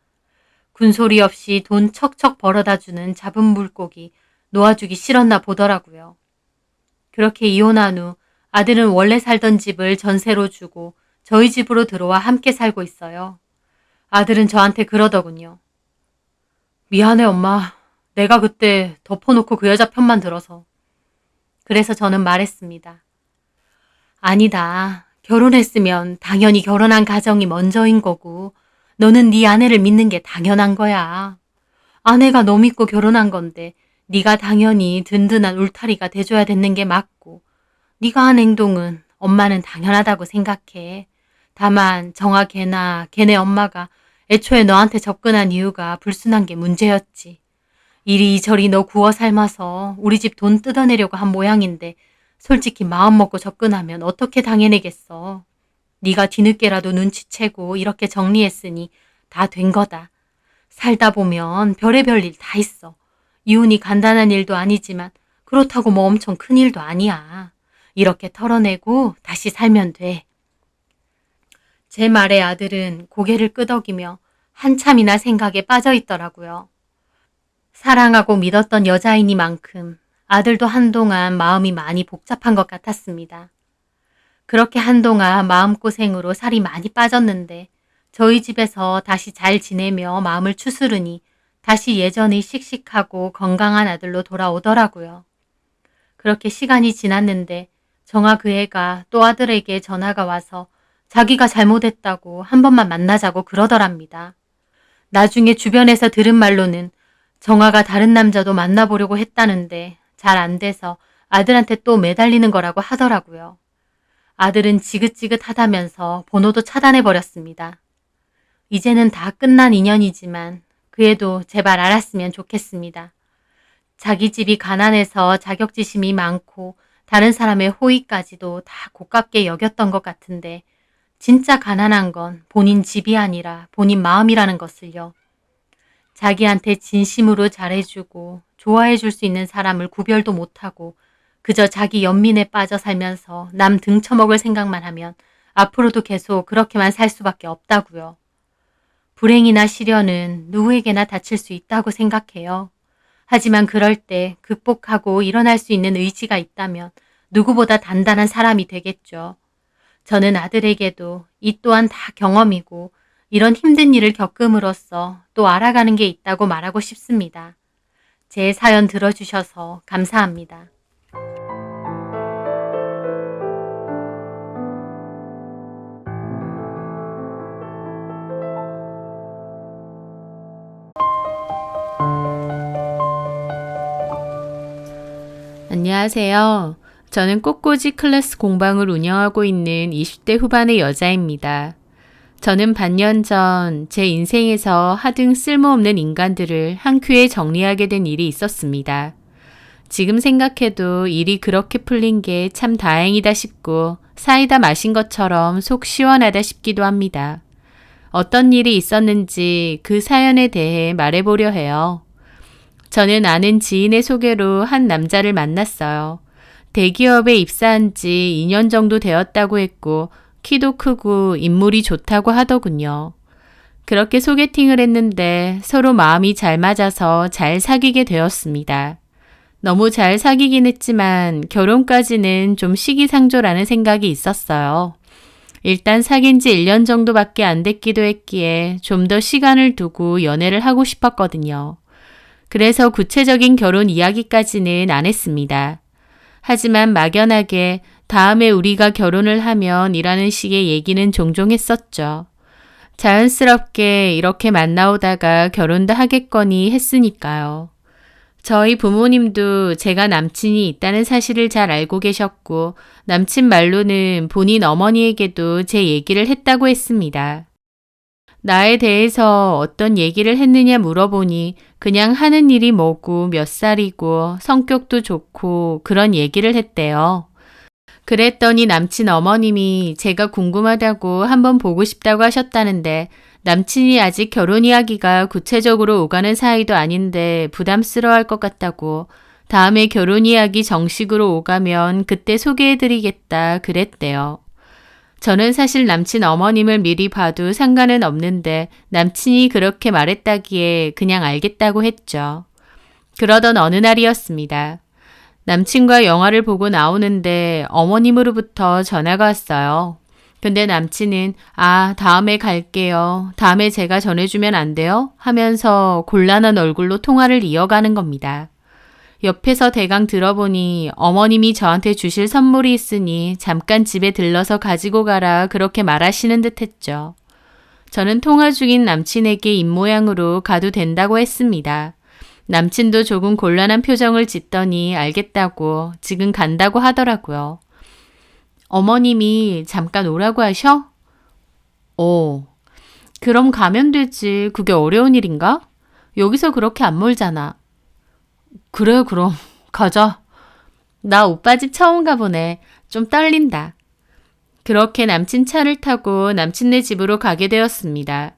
군소리 없이 돈 척척 벌어다주는 잡은 물고기 놓아주기 싫었나 보더라고요. 그렇게 이혼한 후 아들은 원래 살던 집을 전세로 주고 저희 집으로 들어와 함께 살고 있어요. 아들은 저한테 그러더군요. 미안해 엄마. 내가 그때 덮어놓고 그 여자 편만 들어서. 그래서 저는 말했습니다. 아니다. 결혼했으면 당연히 결혼한 가정이 먼저인 거고 너는 네 아내를 믿는 게 당연한 거야. 아내가 너 믿고 결혼한 건데 네가 당연히 든든한 울타리가 돼줘야 되는 게 맞고 네가 한 행동은 엄마는 당연하다고 생각해. 다만 정아 걔나 걔네 엄마가 애초에 너한테 접근한 이유가 불순한 게 문제였지. 이리저리 너 구워 삶아서 우리 집 돈 뜯어내려고 한 모양인데 솔직히 마음 먹고 접근하면 어떻게 당해내겠어. 네가 뒤늦게라도 눈치채고 이렇게 정리했으니 다 된 거다. 살다 보면 별의별 일 다 있어. 이혼이 간단한 일도 아니지만 그렇다고 뭐 엄청 큰 일도 아니야. 이렇게 털어내고 다시 살면 돼. 제 말에 아들은 고개를 끄덕이며 한참이나 생각에 빠져 있더라고요. 사랑하고 믿었던 여자이니만큼 아들도 한동안 마음이 많이 복잡한 것 같았습니다. 그렇게 한동안 마음고생으로 살이 많이 빠졌는데 저희 집에서 다시 잘 지내며 마음을 추스르니 다시 예전의 씩씩하고 건강한 아들로 돌아오더라고요. 그렇게 시간이 지났는데 정아 그 애가 또 아들에게 전화가 와서 자기가 잘못했다고 한 번만 만나자고 그러더랍니다. 나중에 주변에서 들은 말로는 정아가 다른 남자도 만나보려고 했다는데 잘 안 돼서 아들한테 또 매달리는 거라고 하더라고요. 아들은 지긋지긋하다면서 번호도 차단해버렸습니다. 이제는 다 끝난 인연이지만 그 애도 제발 알았으면 좋겠습니다. 자기 집이 가난해서 자격지심이 많고 다른 사람의 호의까지도 다 고깝게 여겼던 것 같은데 진짜 가난한 건 본인 집이 아니라 본인 마음이라는 것을요. 자기한테 진심으로 잘해주고 좋아해줄 수 있는 사람을 구별도 못하고 그저 자기 연민에 빠져 살면서 남 등쳐먹을 생각만 하면 앞으로도 계속 그렇게만 살 수밖에 없다고요. 불행이나 시련은 누구에게나 닥칠 수 있다고 생각해요. 하지만 그럴 때 극복하고 일어날 수 있는 의지가 있다면 누구보다 단단한 사람이 되겠죠. 저는 아들에게도 이 또한 다 경험이고 이런 힘든 일을 겪음으로써 또 알아가는 게 있다고 말하고 싶습니다. 제 사연 들어주셔서 감사합니다. 안녕하세요. 저는 꽃꽂이 클래스 공방을 운영하고 있는 20대 후반의 여자입니다. 저는 반년 전 제 인생에서 하등 쓸모없는 인간들을 한 큐에 정리하게 된 일이 있었습니다. 지금 생각해도 일이 그렇게 풀린 게 참 다행이다 싶고 사이다 마신 것처럼 속 시원하다 싶기도 합니다. 어떤 일이 있었는지 그 사연에 대해 말해보려 해요. 저는 아는 지인의 소개로 한 남자를 만났어요. 대기업에 입사한 지 2년 정도 되었다고 했고 키도 크고 인물이 좋다고 하더군요. 그렇게 소개팅을 했는데 서로 마음이 잘 맞아서 잘 사귀게 되었습니다. 너무 잘 사귀긴 했지만 결혼까지는 좀 시기상조라는 생각이 있었어요. 일단 사귄 지 1년 정도밖에 안 됐기도 했기에 좀 더 시간을 두고 연애를 하고 싶었거든요. 그래서 구체적인 결혼 이야기까지는 안 했습니다. 하지만 막연하게 다음에 우리가 결혼을 하면 이라는 식의 얘기는 종종 했었죠. 자연스럽게 이렇게 만나오다가 결혼도 하겠거니 했으니까요. 저희 부모님도 제가 남친이 있다는 사실을 잘 알고 계셨고 남친 말로는 본인 어머니에게도 제 얘기를 했다고 했습니다. 나에 대해서 어떤 얘기를 했느냐 물어보니 그냥 하는 일이 뭐고 몇 살이고 성격도 좋고 그런 얘기를 했대요. 그랬더니 남친 어머님이 제가 궁금하다고 한번 보고 싶다고 하셨다는데 남친이 아직 결혼 이야기가 구체적으로 오가는 사이도 아닌데 부담스러워할 것 같다고 다음에 결혼 이야기 정식으로 오가면 그때 소개해드리겠다 그랬대요. 저는 사실 남친 어머님을 미리 봐도 상관은 없는데 남친이 그렇게 말했다기에 그냥 알겠다고 했죠. 그러던 어느 날이었습니다. 남친과 영화를 보고 나오는데 어머님으로부터 전화가 왔어요. 근데 남친은 다음에 갈게요. 다음에 제가 전해주면 안 돼요? 하면서 곤란한 얼굴로 통화를 이어가는 겁니다. 옆에서 대강 들어보니 어머님이 저한테 주실 선물이 있으니 잠깐 집에 들러서 가지고 가라 그렇게 말하시는 듯 했죠. 저는 통화 중인 남친에게 입모양으로 가도 된다고 했습니다. 남친도 조금 곤란한 표정을 짓더니 알겠다고 지금 간다고 하더라고요. 어머님이 잠깐 오라고 하셔? 그럼 가면 되지. 그게 어려운 일인가? 여기서 그렇게 안 멀잖아. 그래, 그럼 가자. 나 오빠 집 처음 가보네. 좀 떨린다. 그렇게 남친 차를 타고 남친네 집으로 가게 되었습니다.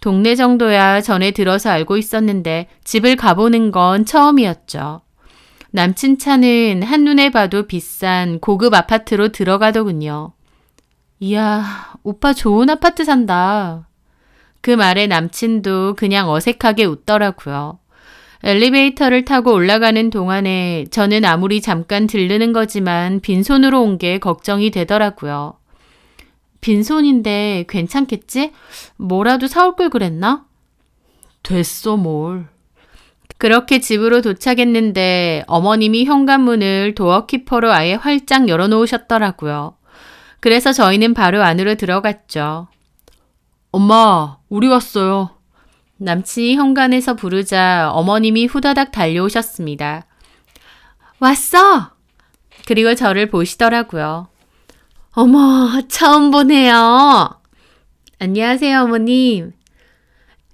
동네 정도야 전에 들어서 알고 있었는데 집을 가보는 건 처음이었죠. 남친 차는 한눈에 봐도 비싼 고급 아파트로 들어가더군요. 이야, 오빠 좋은 아파트 산다. 그 말에 남친도 그냥 어색하게 웃더라고요. 엘리베이터를 타고 올라가는 동안에 저는 아무리 잠깐 들르는 거지만 빈손으로 온 게 걱정이 되더라고요. 빈손인데 괜찮겠지? 뭐라도 사올 걸 그랬나? 됐어, 뭘. 그렇게 집으로 도착했는데 어머님이 현관문을 도어키퍼로 아예 활짝 열어놓으셨더라고요. 그래서 저희는 바로 안으로 들어갔죠. 엄마, 우리 왔어요. 남친이 현관에서 부르자 어머님이 후다닥 달려오셨습니다. 왔어! 그리고 저를 보시더라고요. 어머, 처음 보네요. 안녕하세요, 어머님.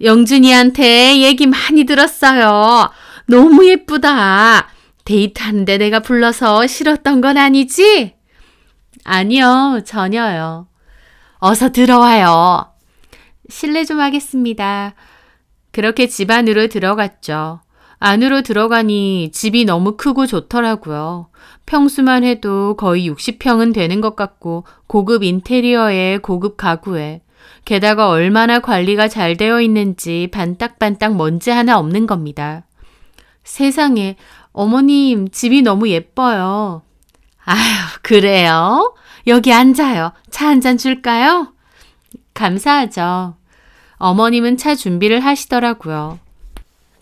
영준이한테 얘기 많이 들었어요. 너무 예쁘다. 데이트하는데 내가 불러서 싫었던 건 아니지? 아니요, 전혀요. 어서 들어와요. 실례 좀 하겠습니다. 그렇게 집 안으로 들어갔죠. 안으로 들어가니 집이 너무 크고 좋더라고요. 평수만 해도 거의 60평은 되는 것 같고 고급 인테리어에 고급 가구에 게다가 얼마나 관리가 잘 되어 있는지 반딱반딱 먼지 하나 없는 겁니다. 세상에, 어머님 집이 너무 예뻐요. 아휴, 그래요? 여기 앉아요. 차 한 잔 줄까요? 감사하죠. 어머님은 차 준비를 하시더라고요.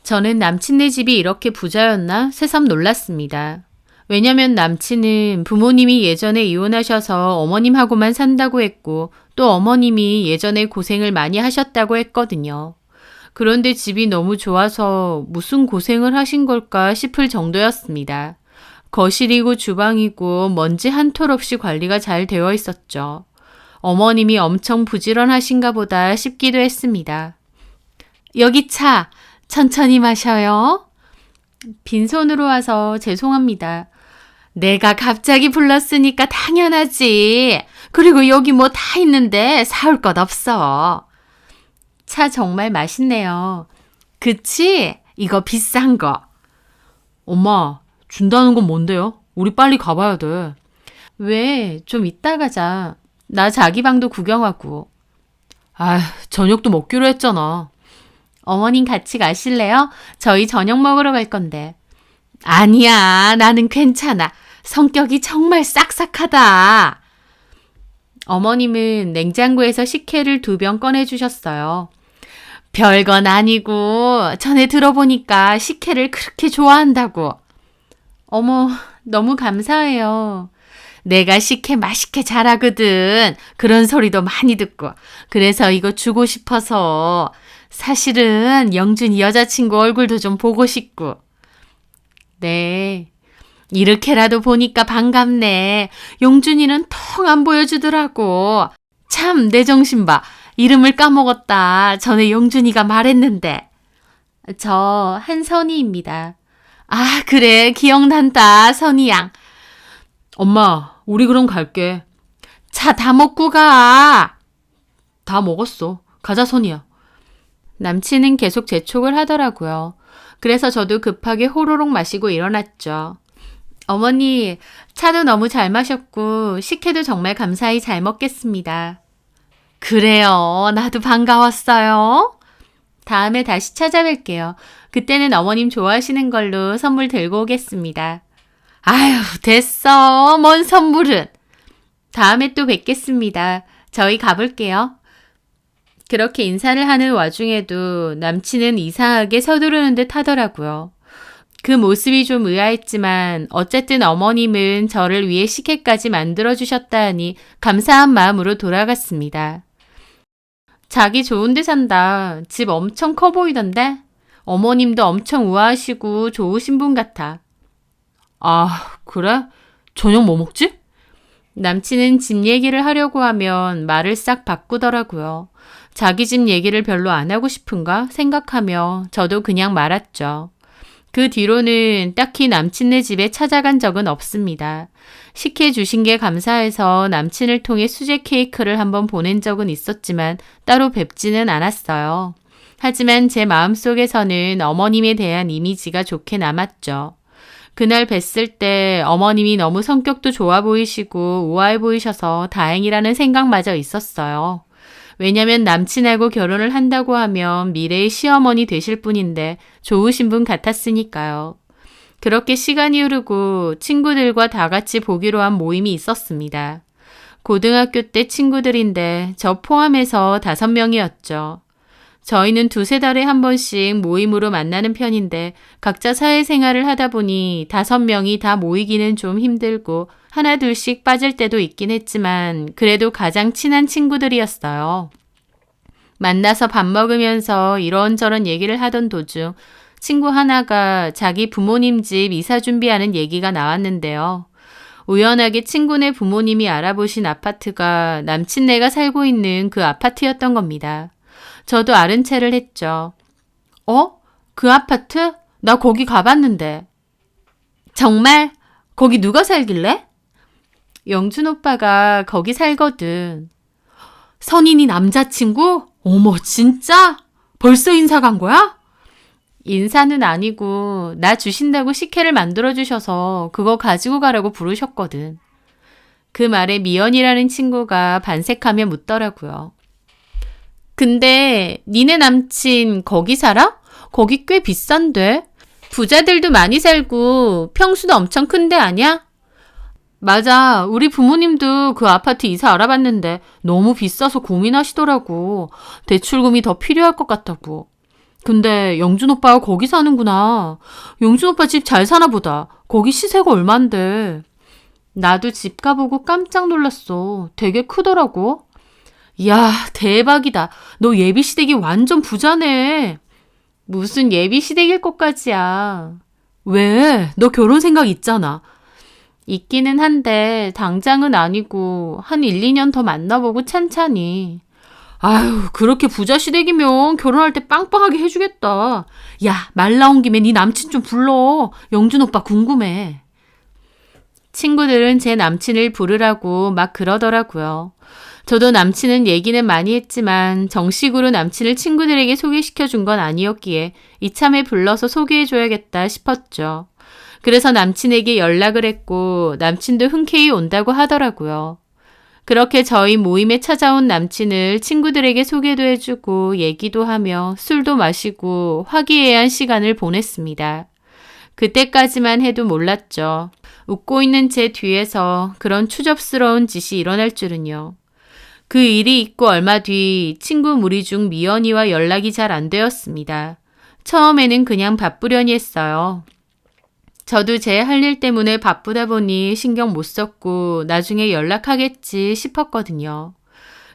저는 남친네 집이 이렇게 부자였나 새삼 놀랐습니다. 왜냐면 남친은 부모님이 예전에 이혼하셔서 어머님하고만 산다고 했고 또 어머님이 예전에 고생을 많이 하셨다고 했거든요. 그런데 집이 너무 좋아서 무슨 고생을 하신 걸까 싶을 정도였습니다. 거실이고 주방이고 먼지 한 톨 없이 관리가 잘 되어 있었죠. 어머님이 엄청 부지런하신가 보다 싶기도 했습니다. 여기 차 천천히 마셔요. 빈손으로 와서 죄송합니다. 내가 갑자기 불렀으니까 당연하지. 그리고 여기 뭐 다 있는데 사올 것 없어. 차 정말 맛있네요. 그치? 이거 비싼 거. 엄마, 준다는 건 뭔데요? 우리 빨리 가봐야 돼. 왜? 좀 이따 가자. 나 자기 방도 구경하고. 저녁도 먹기로 했잖아. 어머님 같이 가실래요? 저희 저녁 먹으러 갈 건데. 아니야, 나는 괜찮아. 성격이 정말 싹싹하다. 어머님은 냉장고에서 식혜를 2병 꺼내주셨어요. 별건 아니고 전에 들어보니까 식혜를 그렇게 좋아한다고. 어머, 너무 감사해요. 내가 식혜 맛있게 잘하거든. 그런 소리도 많이 듣고. 그래서 이거 주고 싶어서. 사실은 영준이 여자친구 얼굴도 좀 보고 싶고. 네. 이렇게라도 보니까 반갑네. 영준이는 통 안 보여주더라고. 참, 내 정신 봐. 이름을 까먹었다. 전에 영준이가 말했는데. 저 한선희입니다. 아, 그래. 기억난다. 선희 양. 엄마, 우리 그럼 갈게. 차 다 먹고 가. 다 먹었어. 가자, 선이야. 남친은 계속 재촉을 하더라고요. 그래서 저도 급하게 호로록 마시고 일어났죠. 어머니, 차도 너무 잘 마셨고 식혜도 정말 감사히 잘 먹겠습니다. 그래요. 나도 반가웠어요. 다음에 다시 찾아뵐게요. 그때는 어머님 좋아하시는 걸로 선물 들고 오겠습니다. 아유, 됐어. 뭔 선물은. 다음에 또 뵙겠습니다. 저희 가볼게요. 그렇게 인사를 하는 와중에도 남친은 이상하게 서두르는 듯 하더라고요. 그 모습이 좀 의아했지만 어쨌든 어머님은 저를 위해 식혜까지 만들어주셨다 하니 감사한 마음으로 돌아갔습니다. 자기 좋은 데 산다. 집 엄청 커 보이던데? 어머님도 엄청 우아하시고 좋으신 분 같아. 아, 그래? 저녁 뭐 먹지? 남친은 집 얘기를 하려고 하면 말을 싹 바꾸더라고요. 자기 집 얘기를 별로 안 하고 싶은가 생각하며 저도 그냥 말았죠. 그 뒤로는 딱히 남친네 집에 찾아간 적은 없습니다. 식혜 주신 게 감사해서 남친을 통해 수제 케이크를 한번 보낸 적은 있었지만 따로 뵙지는 않았어요. 하지만 제 마음속에서는 어머님에 대한 이미지가 좋게 남았죠. 그날 뵀을 때 어머님이 너무 성격도 좋아 보이시고 우아해 보이셔서 다행이라는 생각마저 있었어요. 왜냐면 남친하고 결혼을 한다고 하면 미래의 시어머니 되실 분인데 좋으신 분 같았으니까요. 그렇게 시간이 흐르고 친구들과 다 같이 보기로 한 모임이 있었습니다. 고등학교 때 친구들인데 저 포함해서 5명이었죠. 저희는 2-3달에 한 번씩 모임으로 만나는 편인데 각자 사회생활을 하다 보니 5명이 다 모이기는 좀 힘들고 하나 둘씩 빠질 때도 있긴 했지만 그래도 가장 친한 친구들이었어요. 만나서 밥 먹으면서 이런저런 얘기를 하던 도중 친구 하나가 자기 부모님 집 이사 준비하는 얘기가 나왔는데요. 우연하게 친구네 부모님이 알아보신 아파트가 남친네가 살고 있는 그 아파트였던 겁니다. 저도 아른 체를 했죠. 그 아파트? 나 거기 가봤는데. 정말? 거기 누가 살길래? 영준 오빠가 거기 살거든. 선인이 남자친구? 어머, 진짜? 벌써 인사 간 거야? 인사는 아니고 나 주신다고 식혜를 만들어주셔서 그거 가지고 가라고 부르셨거든. 그 말에 미연이라는 친구가 반색하며 묻더라고요. 근데 니네 남친 거기 살아? 거기 꽤 비싼데? 부자들도 많이 살고 평수도 엄청 큰데 아냐? 맞아. 우리 부모님도 그 아파트 이사 알아봤는데 너무 비싸서 고민하시더라고. 대출금이 더 필요할 것 같다고. 근데 영준 오빠가 거기 사는구나. 영준 오빠 집 잘 사나 보다. 거기 시세가 얼만데. 나도 집 가보고 깜짝 놀랐어. 되게 크더라고. 이야, 대박이다. 너 예비시댁이 완전 부자네. 무슨 예비시댁일 것까지야. 왜? 너 결혼 생각 있잖아. 있기는 한데 당장은 아니고 한 1-2년 더 만나보고 찬찬히. 아유, 그렇게 부자 시댁이면 결혼할 때 빵빵하게 해주겠다. 야, 말 나온 김에 네 남친 좀 불러. 영준 오빠 궁금해. 친구들은 제 남친을 부르라고 막 그러더라고요. 저도 남친은 얘기는 많이 했지만 정식으로 남친을 친구들에게 소개시켜 준 건 아니었기에 이참에 불러서 소개해줘야겠다 싶었죠. 그래서 남친에게 연락을 했고 남친도 흔쾌히 온다고 하더라고요. 그렇게 저희 모임에 찾아온 남친을 친구들에게 소개도 해주고 얘기도 하며 술도 마시고 화기애애한 시간을 보냈습니다. 그때까지만 해도 몰랐죠. 웃고 있는 제 뒤에서 그런 추접스러운 짓이 일어날 줄은요. 그 일이 있고 얼마 뒤 친구 무리 중 미연이와 연락이 잘 안 되었습니다. 처음에는 그냥 바쁘려니 했어요. 저도 제 할 일 때문에 바쁘다 보니 신경 못 썼고 나중에 연락하겠지 싶었거든요.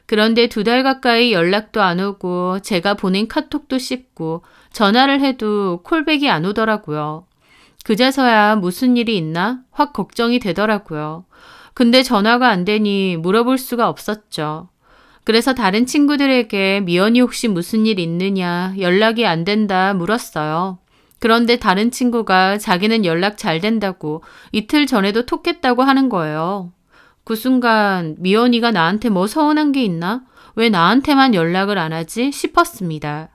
그런데 2달 가까이 연락도 안 오고 제가 보낸 카톡도 씹고 전화를 해도 콜백이 안 오더라고요. 그제서야 무슨 일이 있나 확 걱정이 되더라고요. 근데 전화가 안 되니 물어볼 수가 없었죠. 그래서 다른 친구들에게 미연이 혹시 무슨 일 있느냐 연락이 안 된다 물었어요. 그런데 다른 친구가 자기는 연락 잘 된다고 이틀 전에도 톡했다고 하는 거예요. 그 순간 미연이가 나한테 뭐 서운한 게 있나? 왜 나한테만 연락을 안 하지? 싶었습니다.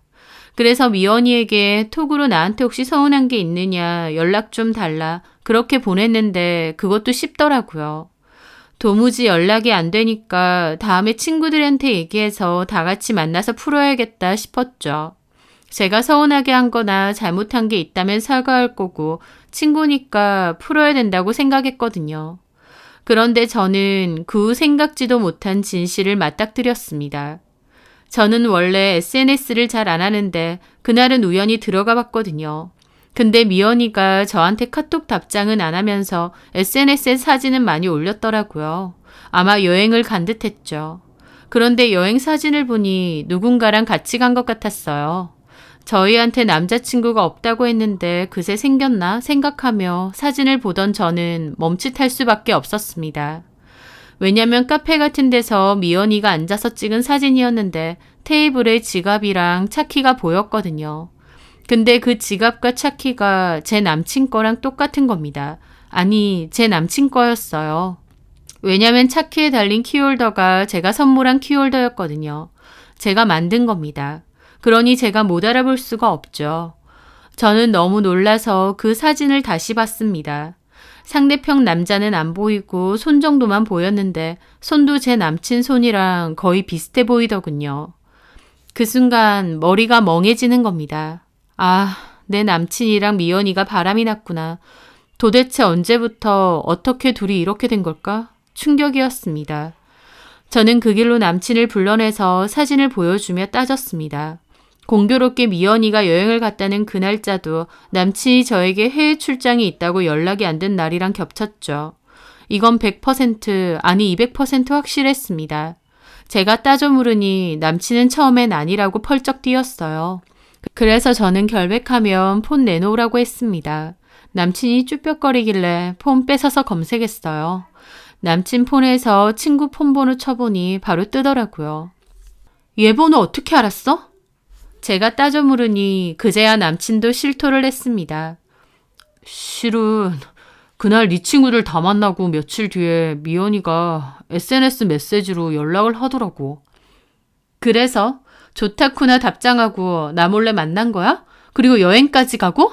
그래서 미연이에게 톡으로 나한테 혹시 서운한 게 있느냐 연락 좀 달라 그렇게 보냈는데 그것도 쉽더라고요. 도무지 연락이 안 되니까 다음에 친구들한테 얘기해서 다 같이 만나서 풀어야겠다 싶었죠. 제가 서운하게 한 거나 잘못한 게 있다면 사과할 거고 친구니까 풀어야 된다고 생각했거든요. 그런데 저는 그 후 생각지도 못한 진실을 맞닥뜨렸습니다. 저는 원래 SNS를 잘 안 하는데 그날은 우연히 들어가 봤거든요. 근데 미연이가 저한테 카톡 답장은 안 하면서 SNS에 사진은 많이 올렸더라고요. 아마 여행을 간 듯 했죠. 그런데 여행 사진을 보니 누군가랑 같이 간 것 같았어요. 저희한테 남자친구가 없다고 했는데 그새 생겼나 생각하며 사진을 보던 저는 멈칫할 수밖에 없었습니다. 왜냐면 카페 같은 데서 미연이가 앉아서 찍은 사진이었는데 테이블에 지갑이랑 차키가 보였거든요. 근데 그 지갑과 차키가 제 남친 거랑 똑같은 겁니다. 아니, 제 남친 거였어요. 왜냐면 차키에 달린 키홀더가 제가 선물한 키홀더였거든요. 제가 만든 겁니다. 그러니 제가 못 알아볼 수가 없죠. 저는 너무 놀라서 그 사진을 다시 봤습니다. 상대편 남자는 안 보이고 손 정도만 보였는데 손도 제 남친 손이랑 거의 비슷해 보이더군요. 그 순간 머리가 멍해지는 겁니다. 아, 내 남친이랑 미연이가 바람이 났구나. 도대체 언제부터 어떻게 둘이 이렇게 된 걸까? 충격이었습니다. 저는 그 길로 남친을 불러내서 사진을 보여주며 따졌습니다. 공교롭게 미연이가 여행을 갔다는 그 날짜도 남친이 저에게 해외 출장이 있다고 연락이 안 된 날이랑 겹쳤죠. 이건 100% 아니 200% 확실했습니다. 제가 따져 물으니 남친은 처음엔 아니라고 펄쩍 뛰었어요. 그래서 저는 결백하면 폰 내놓으라고 했습니다. 남친이 쭈뼛거리길래 폰 뺏어서 검색했어요. 남친 폰에서 친구 폰 번호 쳐보니 바로 뜨더라고요. 얘 번호 어떻게 알았어? 제가 따져 물으니 그제야 남친도 실토를 했습니다. 실은 그날 네 친구들 다 만나고 며칠 뒤에 미연이가 SNS 메시지로 연락을 하더라고. 그래서 좋다쿠나 답장하고 나 몰래 만난 거야? 그리고 여행까지 가고?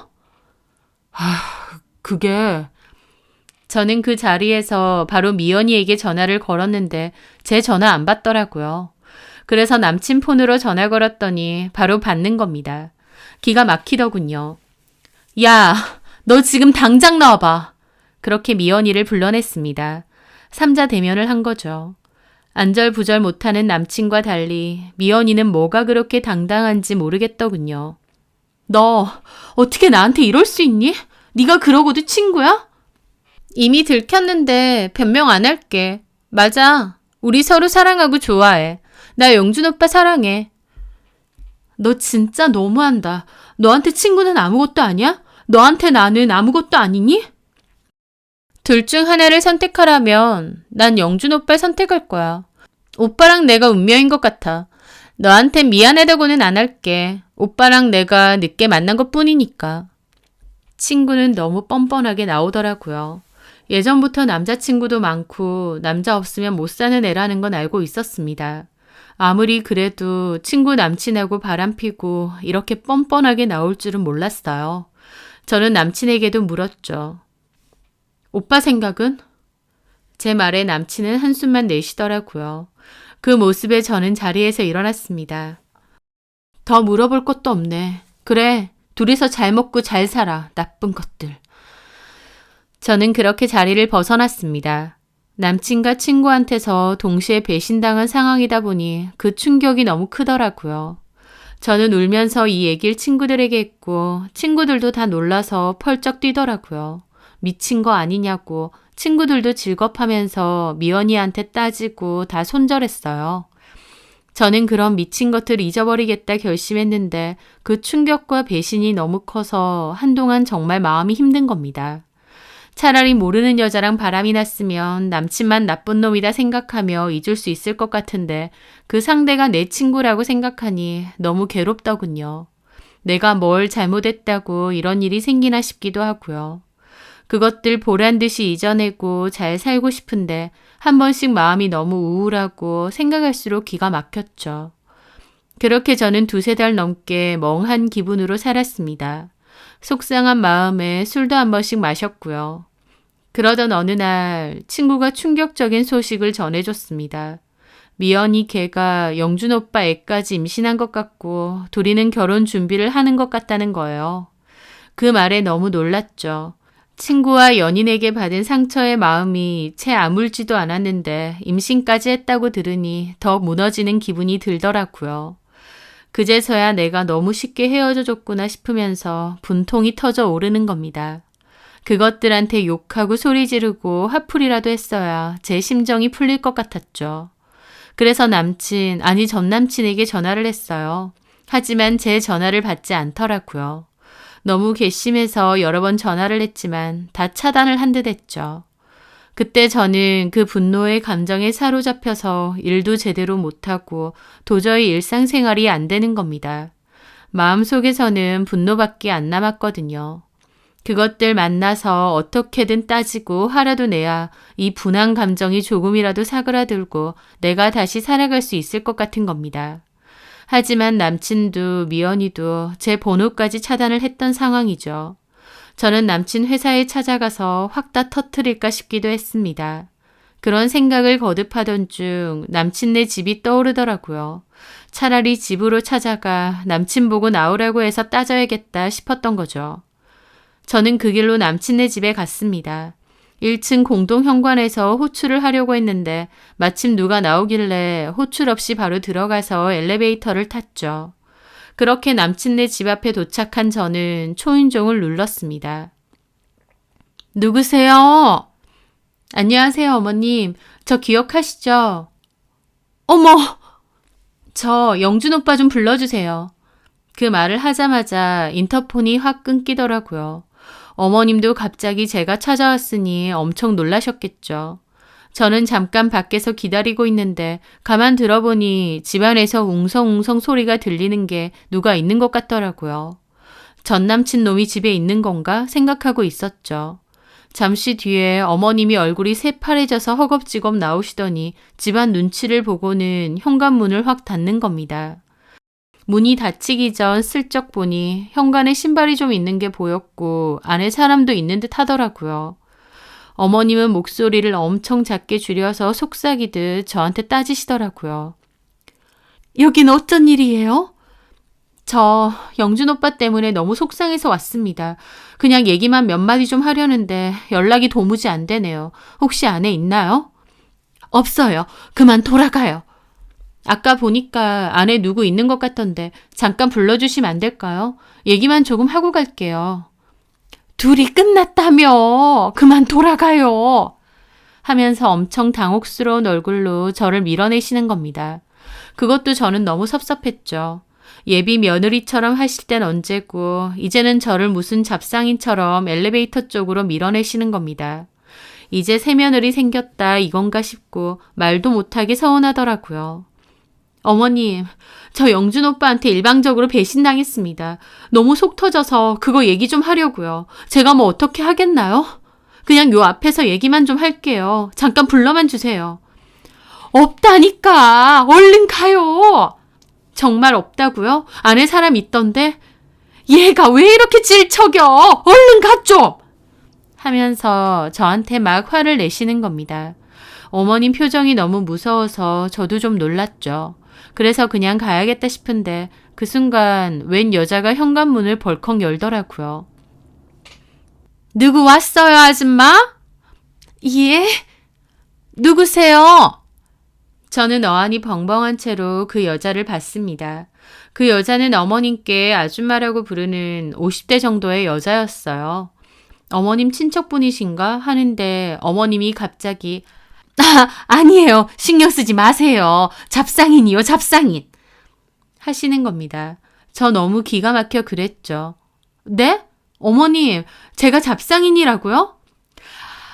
그게... 저는 그 자리에서 바로 미연이에게 전화를 걸었는데 제 전화 안 받더라고요. 그래서 남친 폰으로 전화 걸었더니 바로 받는 겁니다. 기가 막히더군요. 야, 너 지금 당장 나와봐. 그렇게 미연이를 불러냈습니다. 3자 대면을 한 거죠. 안절부절 못하는 남친과 달리 미연이는 뭐가 그렇게 당당한지 모르겠더군요. 너 어떻게 나한테 이럴 수 있니? 네가 그러고도 친구야? 이미 들켰는데 변명 안 할게. 맞아. 우리 서로 사랑하고 좋아해. 나 영준 오빠 사랑해. 너 진짜 너무한다. 너한테 친구는 아무것도 아니야? 너한테 나는 아무것도 아니니? 둘 중 하나를 선택하라면 난 영준 오빠를 선택할 거야. 오빠랑 내가 운명인 것 같아. 너한텐 미안하다고는 안 할게. 오빠랑 내가 늦게 만난 것 뿐이니까. 친구는 너무 뻔뻔하게 나오더라고요. 예전부터 남자친구도 많고 남자 없으면 못 사는 애라는 건 알고 있었습니다. 아무리 그래도 친구 남친하고 바람피고 이렇게 뻔뻔하게 나올 줄은 몰랐어요. 저는 남친에게도 물었죠. 오빠 생각은? 제 말에 남친은 한숨만 내쉬더라고요. 그 모습에 저는 자리에서 일어났습니다. 더 물어볼 것도 없네. 그래, 둘이서 잘 먹고 잘 살아, 나쁜 것들. 저는 그렇게 자리를 벗어났습니다. 남친과 친구한테서 동시에 배신당한 상황이다 보니 그 충격이 너무 크더라고요. 저는 울면서 이 얘기를 친구들에게 했고 친구들도 다 놀라서 펄쩍 뛰더라고요. 미친 거 아니냐고 친구들도 질겁하면서 미연이한테 따지고 다 손절했어요. 저는 그런 미친 것들을 잊어버리겠다 결심했는데 그 충격과 배신이 너무 커서 한동안 정말 마음이 힘든 겁니다. 차라리 모르는 여자랑 바람이 났으면 남친만 나쁜 놈이다 생각하며 잊을 수 있을 것 같은데 그 상대가 내 친구라고 생각하니 너무 괴롭더군요. 내가 뭘 잘못했다고 이런 일이 생기나 싶기도 하고요. 그것들 보란 듯이 잊어내고 잘 살고 싶은데 한 번씩 마음이 너무 우울하고 생각할수록 기가 막혔죠. 그렇게 저는 2-3달 넘게 멍한 기분으로 살았습니다. 속상한 마음에 술도 한 번씩 마셨고요. 그러던 어느 날 친구가 충격적인 소식을 전해줬습니다. 미연이 걔가 영준 오빠 애까지 임신한 것 같고 둘이는 결혼 준비를 하는 것 같다는 거예요. 그 말에 너무 놀랐죠. 친구와 연인에게 받은 상처의 마음이 채 아물지도 않았는데 임신까지 했다고 들으니 더 무너지는 기분이 들더라고요. 그제서야 내가 너무 쉽게 헤어져 줬구나 싶으면서 분통이 터져 오르는 겁니다. 그것들한테 욕하고 소리 지르고 화풀이라도 했어야 제 심정이 풀릴 것 같았죠. 그래서 전 남친에게 전화를 했어요. 하지만 제 전화를 받지 않더라고요. 너무 괘씸해서 여러 번 전화를 했지만 다 차단을 한 듯 했죠. 그때 저는 그 분노의 감정에 사로잡혀서 일도 제대로 못하고 도저히 일상생활이 안 되는 겁니다. 마음속에서는 분노밖에 안 남았거든요. 그것들 만나서 어떻게든 따지고 화라도 내야 이 분한 감정이 조금이라도 사그라들고 내가 다시 살아갈 수 있을 것 같은 겁니다. 하지만 남친도 미연이도 제 번호까지 차단을 했던 상황이죠. 저는 남친 회사에 찾아가서 확 다 터트릴까 싶기도 했습니다. 그런 생각을 거듭하던 중 남친네 집이 떠오르더라고요. 차라리 집으로 찾아가 남친 보고 나오라고 해서 따져야겠다 싶었던 거죠. 저는 그 길로 남친네 집에 갔습니다. 1층 공동 현관에서 호출을 하려고 했는데 마침 누가 나오길래 호출 없이 바로 들어가서 엘리베이터를 탔죠. 그렇게 남친네 집 앞에 도착한 저는 초인종을 눌렀습니다. 누구세요? 안녕하세요, 어머님. 저 기억하시죠? 어머! 저 영준 오빠 좀 불러주세요. 그 말을 하자마자 인터폰이 확 끊기더라고요. 어머님도 갑자기 제가 찾아왔으니 엄청 놀라셨겠죠. 저는 잠깐 밖에서 기다리고 있는데 가만 들어보니 집안에서 웅성웅성 소리가 들리는 게 누가 있는 것 같더라고요. 전 남친 놈이 집에 있는 건가 생각하고 있었죠. 잠시 뒤에 어머님이 얼굴이 새파래져서 허겁지겁 나오시더니 집안 눈치를 보고는 현관문을 확 닫는 겁니다. 문이 닫히기 전 슬쩍 보니 현관에 신발이 좀 있는 게 보였고 안에 사람도 있는 듯 하더라고요. 어머님은 목소리를 엄청 작게 줄여서 속삭이듯 저한테 따지시더라고요. 여긴 어쩐 일이에요? 저 영준 오빠 때문에 너무 속상해서 왔습니다. 그냥 얘기만 몇 마디 좀 하려는데 연락이 도무지 안 되네요. 혹시 안에 있나요? 없어요. 그만 돌아가요. 아까 보니까 안에 누구 있는 것 같던데 잠깐 불러주시면 안 될까요? 얘기만 조금 하고 갈게요. 둘이 끝났다며. 그만 돌아가요. 하면서 엄청 당혹스러운 얼굴로 저를 밀어내시는 겁니다. 그것도 저는 너무 섭섭했죠. 예비 며느리처럼 하실 땐 언제고 이제는 저를 무슨 잡상인처럼 엘리베이터 쪽으로 밀어내시는 겁니다. 이제 새 며느리 생겼다 이건가 싶고 말도 못하게 서운하더라고요. 어머님, 저 영준 오빠한테 일방적으로 배신당했습니다. 너무 속 터져서 그거 얘기 좀 하려고요. 제가 뭐 어떻게 하겠나요? 그냥 요 앞에서 얘기만 좀 할게요. 잠깐 불러만 주세요. 없다니까. 얼른 가요. 정말 없다고요? 안에 사람 있던데? 얘가 왜 이렇게 질척여? 얼른 가 좀! 하면서 저한테 막 화를 내시는 겁니다. 어머님 표정이 너무 무서워서 저도 좀 놀랐죠. 그래서 그냥 가야겠다 싶은데 그 순간 웬 여자가 현관문을 벌컥 열더라고요. 누구 왔어요, 아줌마? 예? 누구세요? 저는 어안이 벙벙한 채로 그 여자를 봤습니다. 그 여자는 어머님께 아줌마라고 부르는 50대 정도의 여자였어요. 어머님 친척분이신가 하는데 어머님이 갑자기 아니에요. 신경 쓰지 마세요. 잡상인이요, 잡상인. 하시는 겁니다. 저 너무 기가 막혀 그랬죠. 네? 어머님, 제가 잡상인이라고요?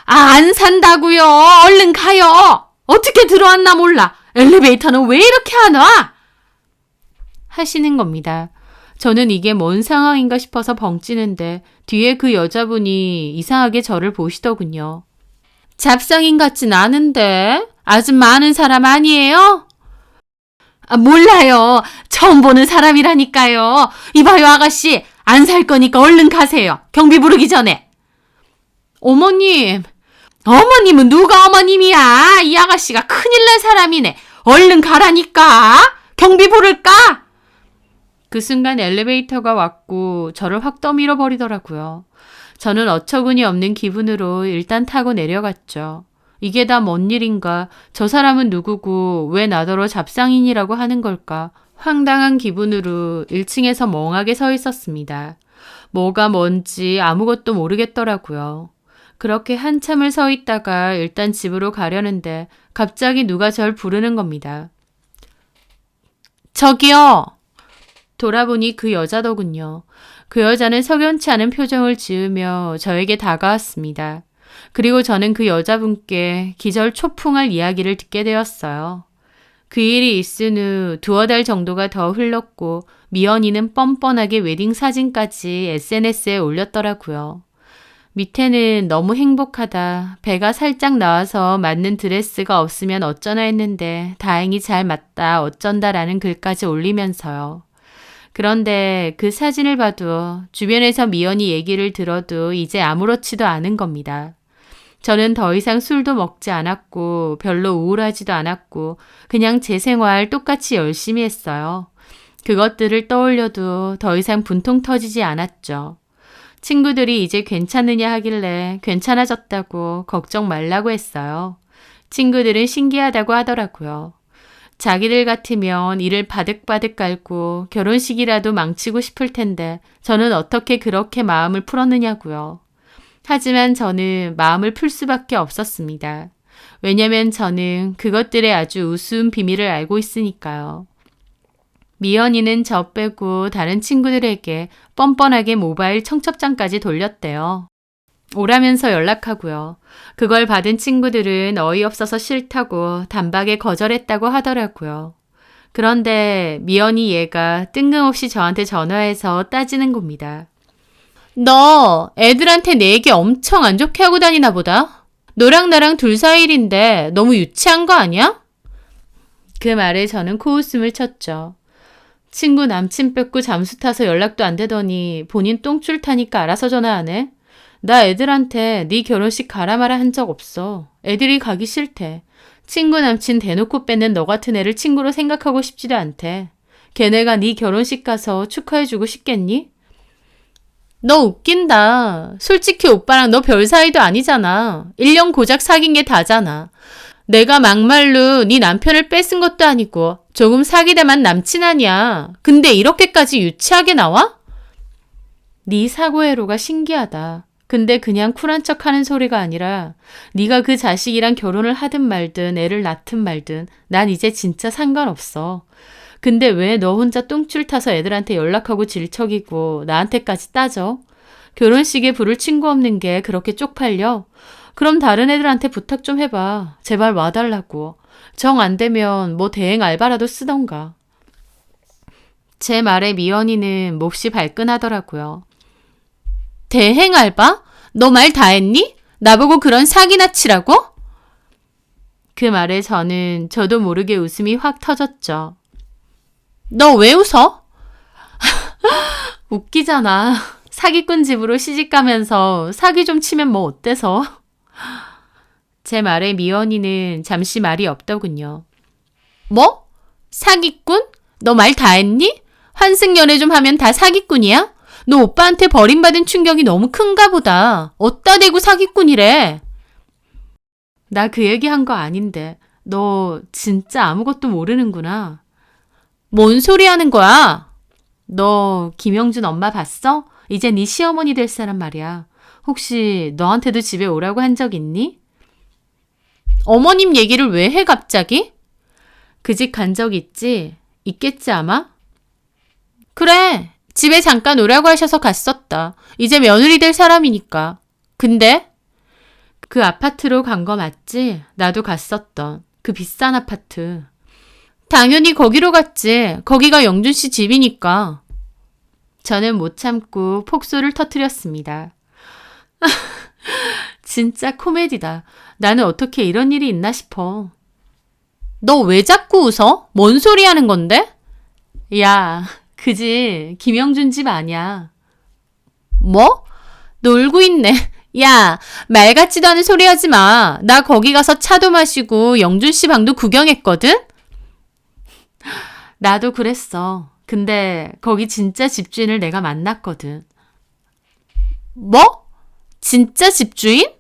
안 산다고요. 얼른 가요. 어떻게 들어왔나 몰라. 엘리베이터는 왜 이렇게 안 와? 하시는 겁니다. 저는 이게 뭔 상황인가 싶어서 벙찌는데 뒤에 그 여자분이 이상하게 저를 보시더군요. 잡상인 같진 않은데 아줌마 아는 사람 아니에요? 몰라요. 처음 보는 사람이라니까요. 이봐요 아가씨. 안 살 거니까 얼른 가세요. 경비 부르기 전에. 어머님. 어머님은 누가 어머님이야? 이 아가씨가 큰일 날 사람이네. 얼른 가라니까. 경비 부를까? 그 순간 엘리베이터가 왔고 저를 확 떠밀어 버리더라고요. 저는 어처구니 없는 기분으로 일단 타고 내려갔죠. 이게 다 뭔 일인가? 저 사람은 누구고 왜 나더러 잡상인이라고 하는 걸까? 황당한 기분으로 1층에서 멍하게 서 있었습니다. 뭐가 뭔지 아무것도 모르겠더라고요. 그렇게 한참을 서 있다가 일단 집으로 가려는데 갑자기 누가 절 부르는 겁니다. 저기요! 돌아보니 그 여자더군요. 그 여자는 석연치 않은 표정을 지으며 저에게 다가왔습니다. 그리고 저는 그 여자분께 기절 초풍할 이야기를 듣게 되었어요. 그 일이 있은 후 2달 정도가 더 흘렀고 미연이는 뻔뻔하게 웨딩 사진까지 SNS에 올렸더라고요. 밑에는 너무 행복하다. 배가 살짝 나와서 맞는 드레스가 없으면 어쩌나 했는데 다행히 잘 맞다. 어쩐다라는 글까지 올리면서요. 그런데 그 사진을 봐도 주변에서 미연이 얘기를 들어도 이제 아무렇지도 않은 겁니다. 저는 더 이상 술도 먹지 않았고 별로 우울하지도 않았고 그냥 제 생활 똑같이 열심히 했어요. 그것들을 떠올려도 더 이상 분통 터지지 않았죠. 친구들이 이제 괜찮느냐 하길래 괜찮아졌다고 걱정 말라고 했어요. 친구들은 신기하다고 하더라고요. 자기들 같으면 이를 바득바득 깔고 결혼식이라도 망치고 싶을 텐데 저는 어떻게 그렇게 마음을 풀었느냐고요. 하지만 저는 마음을 풀 수밖에 없었습니다. 왜냐면 저는 그것들의 아주 우스운 비밀을 알고 있으니까요. 미연이는 저 빼고 다른 친구들에게 뻔뻔하게 모바일 청첩장까지 돌렸대요. 오라면서 연락하고요. 그걸 받은 친구들은 어이없어서 싫다고 단박에 거절했다고 하더라고요. 그런데 미연이 얘가 뜬금없이 저한테 전화해서 따지는 겁니다. 너 애들한테 내 얘기 엄청 안 좋게 하고 다니나 보다. 너랑 나랑 둘 사이 일인데 너무 유치한 거 아니야? 그 말에 저는 코웃음을 쳤죠. 친구 남친 뺏고 잠수 타서 연락도 안 되더니 본인 똥줄 타니까 알아서 전화하네. 나 애들한테 네 결혼식 가라 마라 한 적 없어. 애들이 가기 싫대. 친구 남친 대놓고 뺏는 너 같은 애를 친구로 생각하고 싶지도 않대. 걔네가 네 결혼식 가서 축하해주고 싶겠니? 너 웃긴다. 솔직히 오빠랑 너 별 사이도 아니잖아. 1년 고작 사귄 게 다잖아. 내가 막말로 네 남편을 뺏은 것도 아니고 조금 사귀다만 남친 아니야. 근데 이렇게까지 유치하게 나와? 네 사고회로가 신기하다. 근데 그냥 쿨한 척하는 소리가 아니라 네가 그 자식이랑 결혼을 하든 말든 애를 낳든 말든 난 이제 진짜 상관없어. 근데 왜 너 혼자 똥줄 타서 애들한테 연락하고 질척이고 나한테까지 따져? 결혼식에 부를 친구 없는 게 그렇게 쪽팔려? 그럼 다른 애들한테 부탁 좀 해봐. 제발 와달라고. 정 안 되면 뭐 대행 알바라도 쓰던가. 제 말에 미연이는 몹시 발끈하더라고요. 대행 알바? 너 말 다 했니? 나보고 그런 사기나 치라고? 그 말에 저도 모르게 웃음이 확 터졌죠. 너 왜 웃어? 웃기잖아. 사기꾼 집으로 시집가면서 사기 좀 치면 뭐 어때서? 제 말에 미연이는 잠시 말이 없더군요. 뭐? 사기꾼? 너 말 다 했니? 환승연애 좀 하면 다 사기꾼이야? 너 오빠한테 버림받은 충격이 너무 큰가 보다. 어따 대고 사기꾼이래. 나 그 얘기한 거 아닌데. 너 진짜 아무것도 모르는구나. 뭔 소리 하는 거야? 너 김영준 엄마 봤어? 이제 네 시어머니 될 사람 말이야. 혹시 너한테도 집에 오라고 한 적 있니? 어머님 얘기를 왜 해 갑자기? 그 집 간 적 있지? 있겠지 아마? 그래, 집에 잠깐 오라고 하셔서 갔었다. 이제 며느리 될 사람이니까. 근데? 그 아파트로 간 거 맞지? 나도 갔었던 그 비싼 아파트. 당연히 거기로 갔지. 거기가 영준 씨 집이니까. 저는 못 참고 폭소를 터뜨렸습니다. 진짜 코미디다. 나는 어떻게 이런 일이 있나 싶어. 너 왜 자꾸 웃어? 뭔 소리 하는 건데? 야, 그지 김영준 집 아니야. 뭐? 놀고 있네. 야, 말 같지도 않은 소리 하지 마. 나 거기 가서 차도 마시고 영준 씨 방도 구경했거든? 나도 그랬어. 근데 거기 진짜 집주인을 내가 만났거든. 뭐? 진짜 집주인?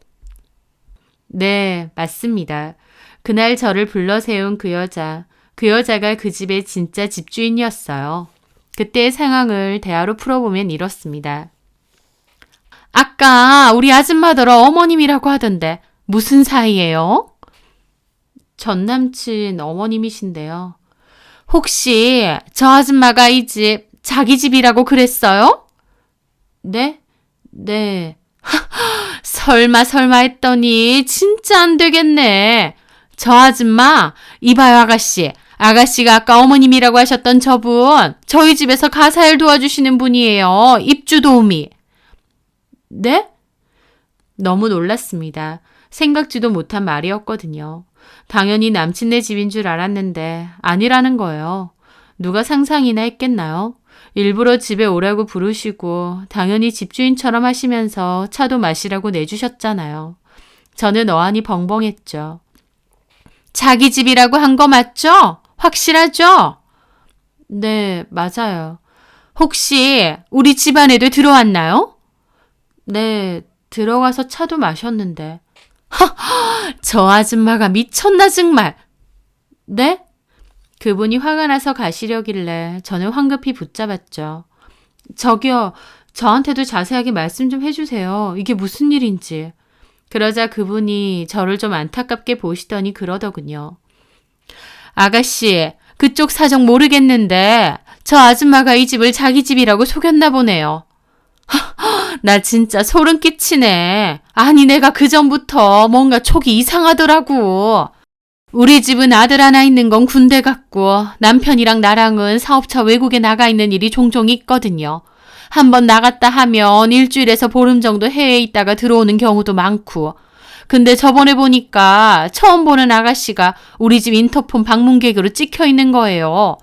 네, 맞습니다. 그날 저를 불러 세운 그 여자가 그 집의 진짜 집주인이었어요. 그때의 상황을 대화로 풀어보면 이렇습니다. 아까 우리 아줌마더러 어머님이라고 하던데 무슨 사이예요? 전 남친 어머님이신데요. 혹시 저 아줌마가 이 집 자기 집이라고 그랬어요? 네? 네. 설마 했더니 진짜 안 되겠네. 저 아줌마, 이봐요 아가씨. 아가씨가 아까 어머님이라고 하셨던 저분, 저희 집에서 가사일 도와주시는 분이에요. 입주 도우미. 네? 너무 놀랐습니다. 생각지도 못한 말이었거든요. 당연히 남친네 집인 줄 알았는데 아니라는 거예요. 누가 상상이나 했겠나요? 일부러 집에 오라고 부르시고 당연히 집주인처럼 하시면서 차도 마시라고 내주셨잖아요. 저는 어안이 벙벙했죠. 자기 집이라고 한 거 맞죠? 확실하죠? 네, 맞아요. 혹시 우리 집 안에도 들어왔나요? 네, 들어가서 차도 마셨는데. 저 아줌마가 미쳤나 정말. 네? 그분이 화가 나서 가시려길래 저는 황급히 붙잡았죠. 저기요, 저한테도 자세하게 말씀 좀 해주세요. 이게 무슨 일인지. 그러자 그분이 저를 좀 안타깝게 보시더니 그러더군요. 아가씨, 그쪽 사정 모르겠는데 저 아줌마가 이 집을 자기 집이라고 속였나 보네요. 나 진짜 소름 끼치네. 아니 내가 그전부터 뭔가 촉이 이상하더라고. 우리 집은 아들 하나 있는 건 군대 같고 남편이랑 나랑은 사업차 외국에 나가 있는 일이 종종 있거든요. 한번 나갔다 하면 일주일에서 보름 정도 해외에 있다가 들어오는 경우도 많고. 근데 저번에 보니까 처음 보는 아가씨가 우리 집 인터폰 방문객으로 찍혀 있는 거예요.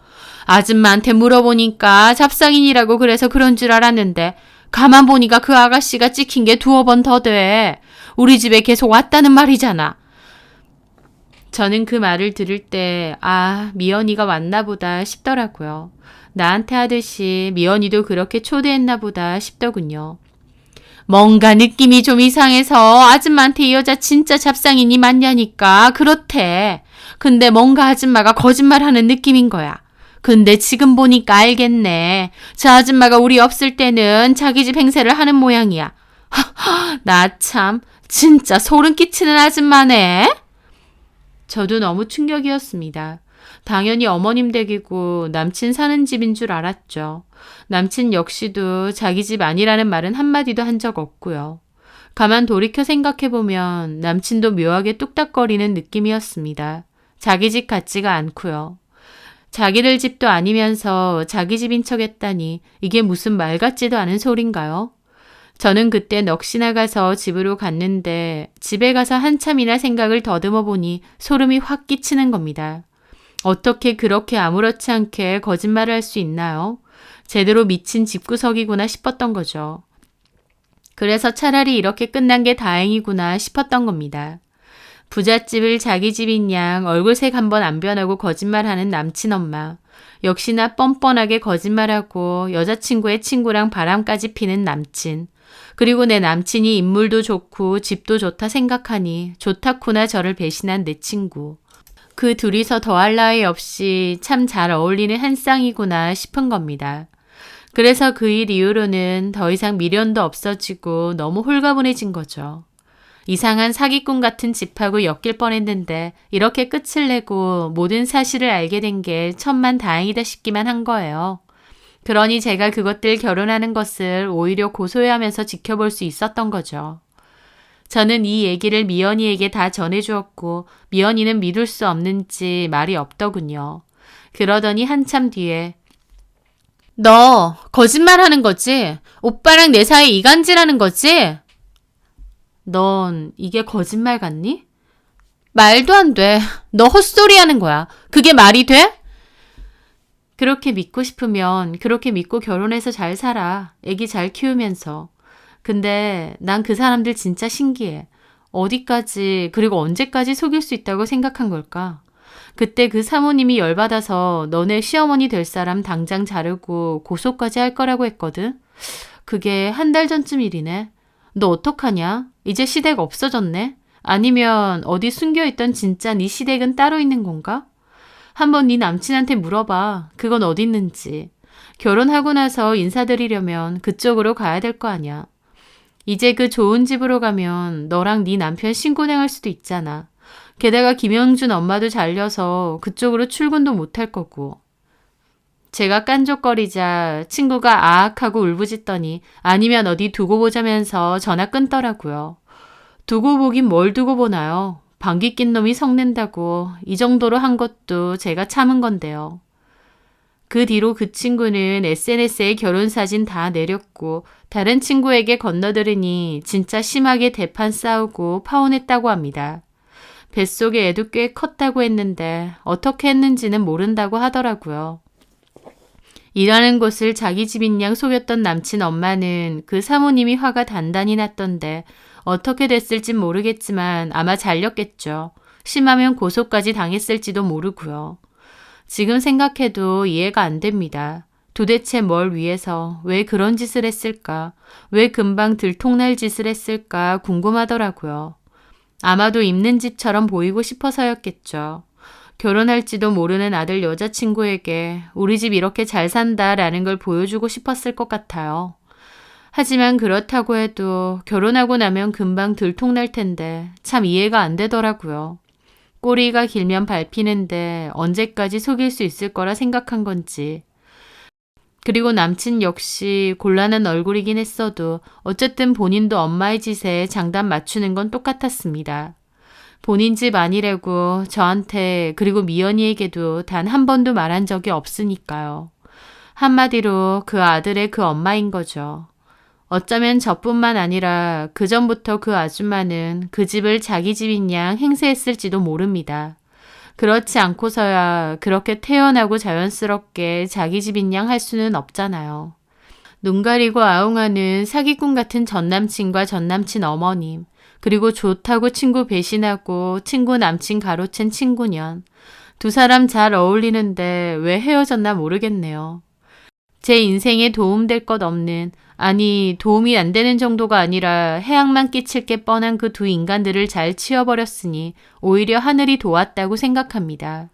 아줌마한테 물어보니까 잡상인이라고 그래서 그런 줄 알았는데 가만 보니까 그 아가씨가 찍힌 게 2번 더 돼. 우리 집에 계속 왔다는 말이잖아. 저는 그 말을 들을 때 미연이가 왔나 보다 싶더라고요. 나한테 하듯이 미연이도 그렇게 초대했나 보다 싶더군요. 뭔가 느낌이 좀 이상해서 아줌마한테 이 여자 진짜 잡상인이 맞냐니까 그렇대. 근데 뭔가 아줌마가 거짓말하는 느낌인 거야. 근데 지금 보니까 알겠네. 저 아줌마가 우리 없을 때는 자기 집 행세를 하는 모양이야. 나 참 진짜 소름 끼치는 아줌마네. 저도 너무 충격이었습니다. 당연히 어머님 댁이고 남친 사는 집인 줄 알았죠. 남친 역시도 자기 집 아니라는 말은 한마디도 한 적 없고요. 가만 돌이켜 생각해보면 남친도 묘하게 뚝딱거리는 느낌이었습니다. 자기 집 같지가 않고요. 자기들 집도 아니면서 자기 집인 척 했다니 이게 무슨 말 같지도 않은 소린가요? 저는 그때 넋이 나가서 집으로 갔는데 집에 가서 한참이나 생각을 더듬어 보니 소름이 확 끼치는 겁니다. 어떻게 그렇게 아무렇지 않게 거짓말을 할 수 있나요? 제대로 미친 집구석이구나 싶었던 거죠. 그래서 차라리 이렇게 끝난 게 다행이구나 싶었던 겁니다. 부잣집을 자기 집인 양 얼굴색 한번 안 변하고 거짓말하는 남친 엄마. 역시나 뻔뻔하게 거짓말하고 여자친구의 친구랑 바람까지 피는 남친. 그리고 내 남친이 인물도 좋고 집도 좋다 생각하니 좋다쿠나 저를 배신한 내 친구. 그 둘이서 더할 나위 없이 참 잘 어울리는 한 쌍이구나 싶은 겁니다. 그래서 그 일 이후로는 더 이상 미련도 없어지고 너무 홀가분해진 거죠. 이상한 사기꾼 같은 집하고 엮일 뻔했는데 이렇게 끝을 내고 모든 사실을 알게 된 게 천만 다행이다 싶기만 한 거예요. 그러니 제가 그것들 결혼하는 것을 오히려 고소해하면서 지켜볼 수 있었던 거죠. 저는 이 얘기를 미연이에게 다 전해주었고 미연이는 믿을 수 없는지 말이 없더군요. 그러더니 한참 뒤에 너 거짓말하는 거지? 오빠랑 내 사이 이간질하는 거지? 넌 이게 거짓말 같니? 말도 안 돼. 너 헛소리 하는 거야. 그게 말이 돼? 그렇게 믿고 싶으면 그렇게 믿고 결혼해서 잘 살아. 애기 잘 키우면서. 근데 난 그 사람들 진짜 신기해. 어디까지 그리고 언제까지 속일 수 있다고 생각한 걸까? 그때 그 사모님이 열받아서 너네 시어머니 될 사람 당장 자르고 고소까지 할 거라고 했거든. 그게 한 달 전쯤 일이네. 너 어떡하냐? 이제 시댁 없어졌네? 아니면 어디 숨겨있던 진짜 네 시댁은 따로 있는 건가? 한번 네 남친한테 물어봐. 그건 어디 있는지. 결혼하고 나서 인사드리려면 그쪽으로 가야 될 거 아니야. 이제 그 좋은 집으로 가면 너랑 네 남편 신고당할 수도 있잖아. 게다가 김영준 엄마도 잘려서 그쪽으로 출근도 못할 거고. 제가 깐족거리자 친구가 아악하고 울부짖더니 아니면 어디 두고 보자면서 전화 끊더라고요. 두고 보긴 뭘 두고 보나요? 방귀 낀 놈이 성낸다고 이 정도로 한 것도 제가 참은 건데요. 그 뒤로 그 친구는 SNS에 결혼사진 다 내렸고 다른 친구에게 건너들으니 진짜 심하게 대판 싸우고 파혼했다고 합니다. 뱃속에 애도 꽤 컸다고 했는데 어떻게 했는지는 모른다고 하더라고요. 일하는 곳을 자기 집인 양 속였던 남친 엄마는 그 사모님이 화가 단단히 났던데 어떻게 됐을진 모르겠지만 아마 잘렸겠죠. 심하면 고소까지 당했을지도 모르고요. 지금 생각해도 이해가 안 됩니다. 도대체 뭘 위해서 왜 그런 짓을 했을까? 왜 금방 들통날 짓을 했을까 궁금하더라고요. 아마도 입는 집처럼 보이고 싶어서였겠죠. 결혼할지도 모르는 아들 여자친구에게 우리 집 이렇게 잘 산다라는 걸 보여주고 싶었을 것 같아요. 하지만 그렇다고 해도 결혼하고 나면 금방 들통날 텐데 참 이해가 안 되더라고요. 꼬리가 길면 밟히는데 언제까지 속일 수 있을 거라 생각한 건지. 그리고 남친 역시 곤란한 얼굴이긴 했어도 어쨌든 본인도 엄마의 짓에 장단 맞추는 건 똑같았습니다. 본인 집 아니라고 저한테 그리고 미연이에게도 단 한 번도 말한 적이 없으니까요. 한마디로 그 아들의 그 엄마인 거죠. 어쩌면 저뿐만 아니라 그전부터 그 아줌마는 그 집을 자기 집인 양 행세했을지도 모릅니다. 그렇지 않고서야 그렇게 태연하고 자연스럽게 자기 집인 양 할 수는 없잖아요. 눈 가리고 아웅하는 사기꾼 같은 전남친과 전남친 어머님, 그리고 좋다고 친구 배신하고 친구 남친 가로챈 친구년. 두 사람 잘 어울리는데 왜 헤어졌나 모르겠네요. 제 인생에 도움될 것 없는, 아니 도움이 안 되는 정도가 아니라 해악만 끼칠 게 뻔한 그 두 인간들을 잘 치워버렸으니 오히려 하늘이 도왔다고 생각합니다.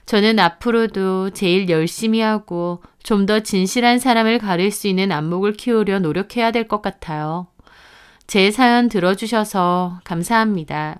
저는 앞으로도 제일 열심히 하고 좀 더 진실한 사람을 가릴 수 있는 안목을 키우려 노력해야 될 것 같아요. 제 사연 들어주셔서 감사합니다.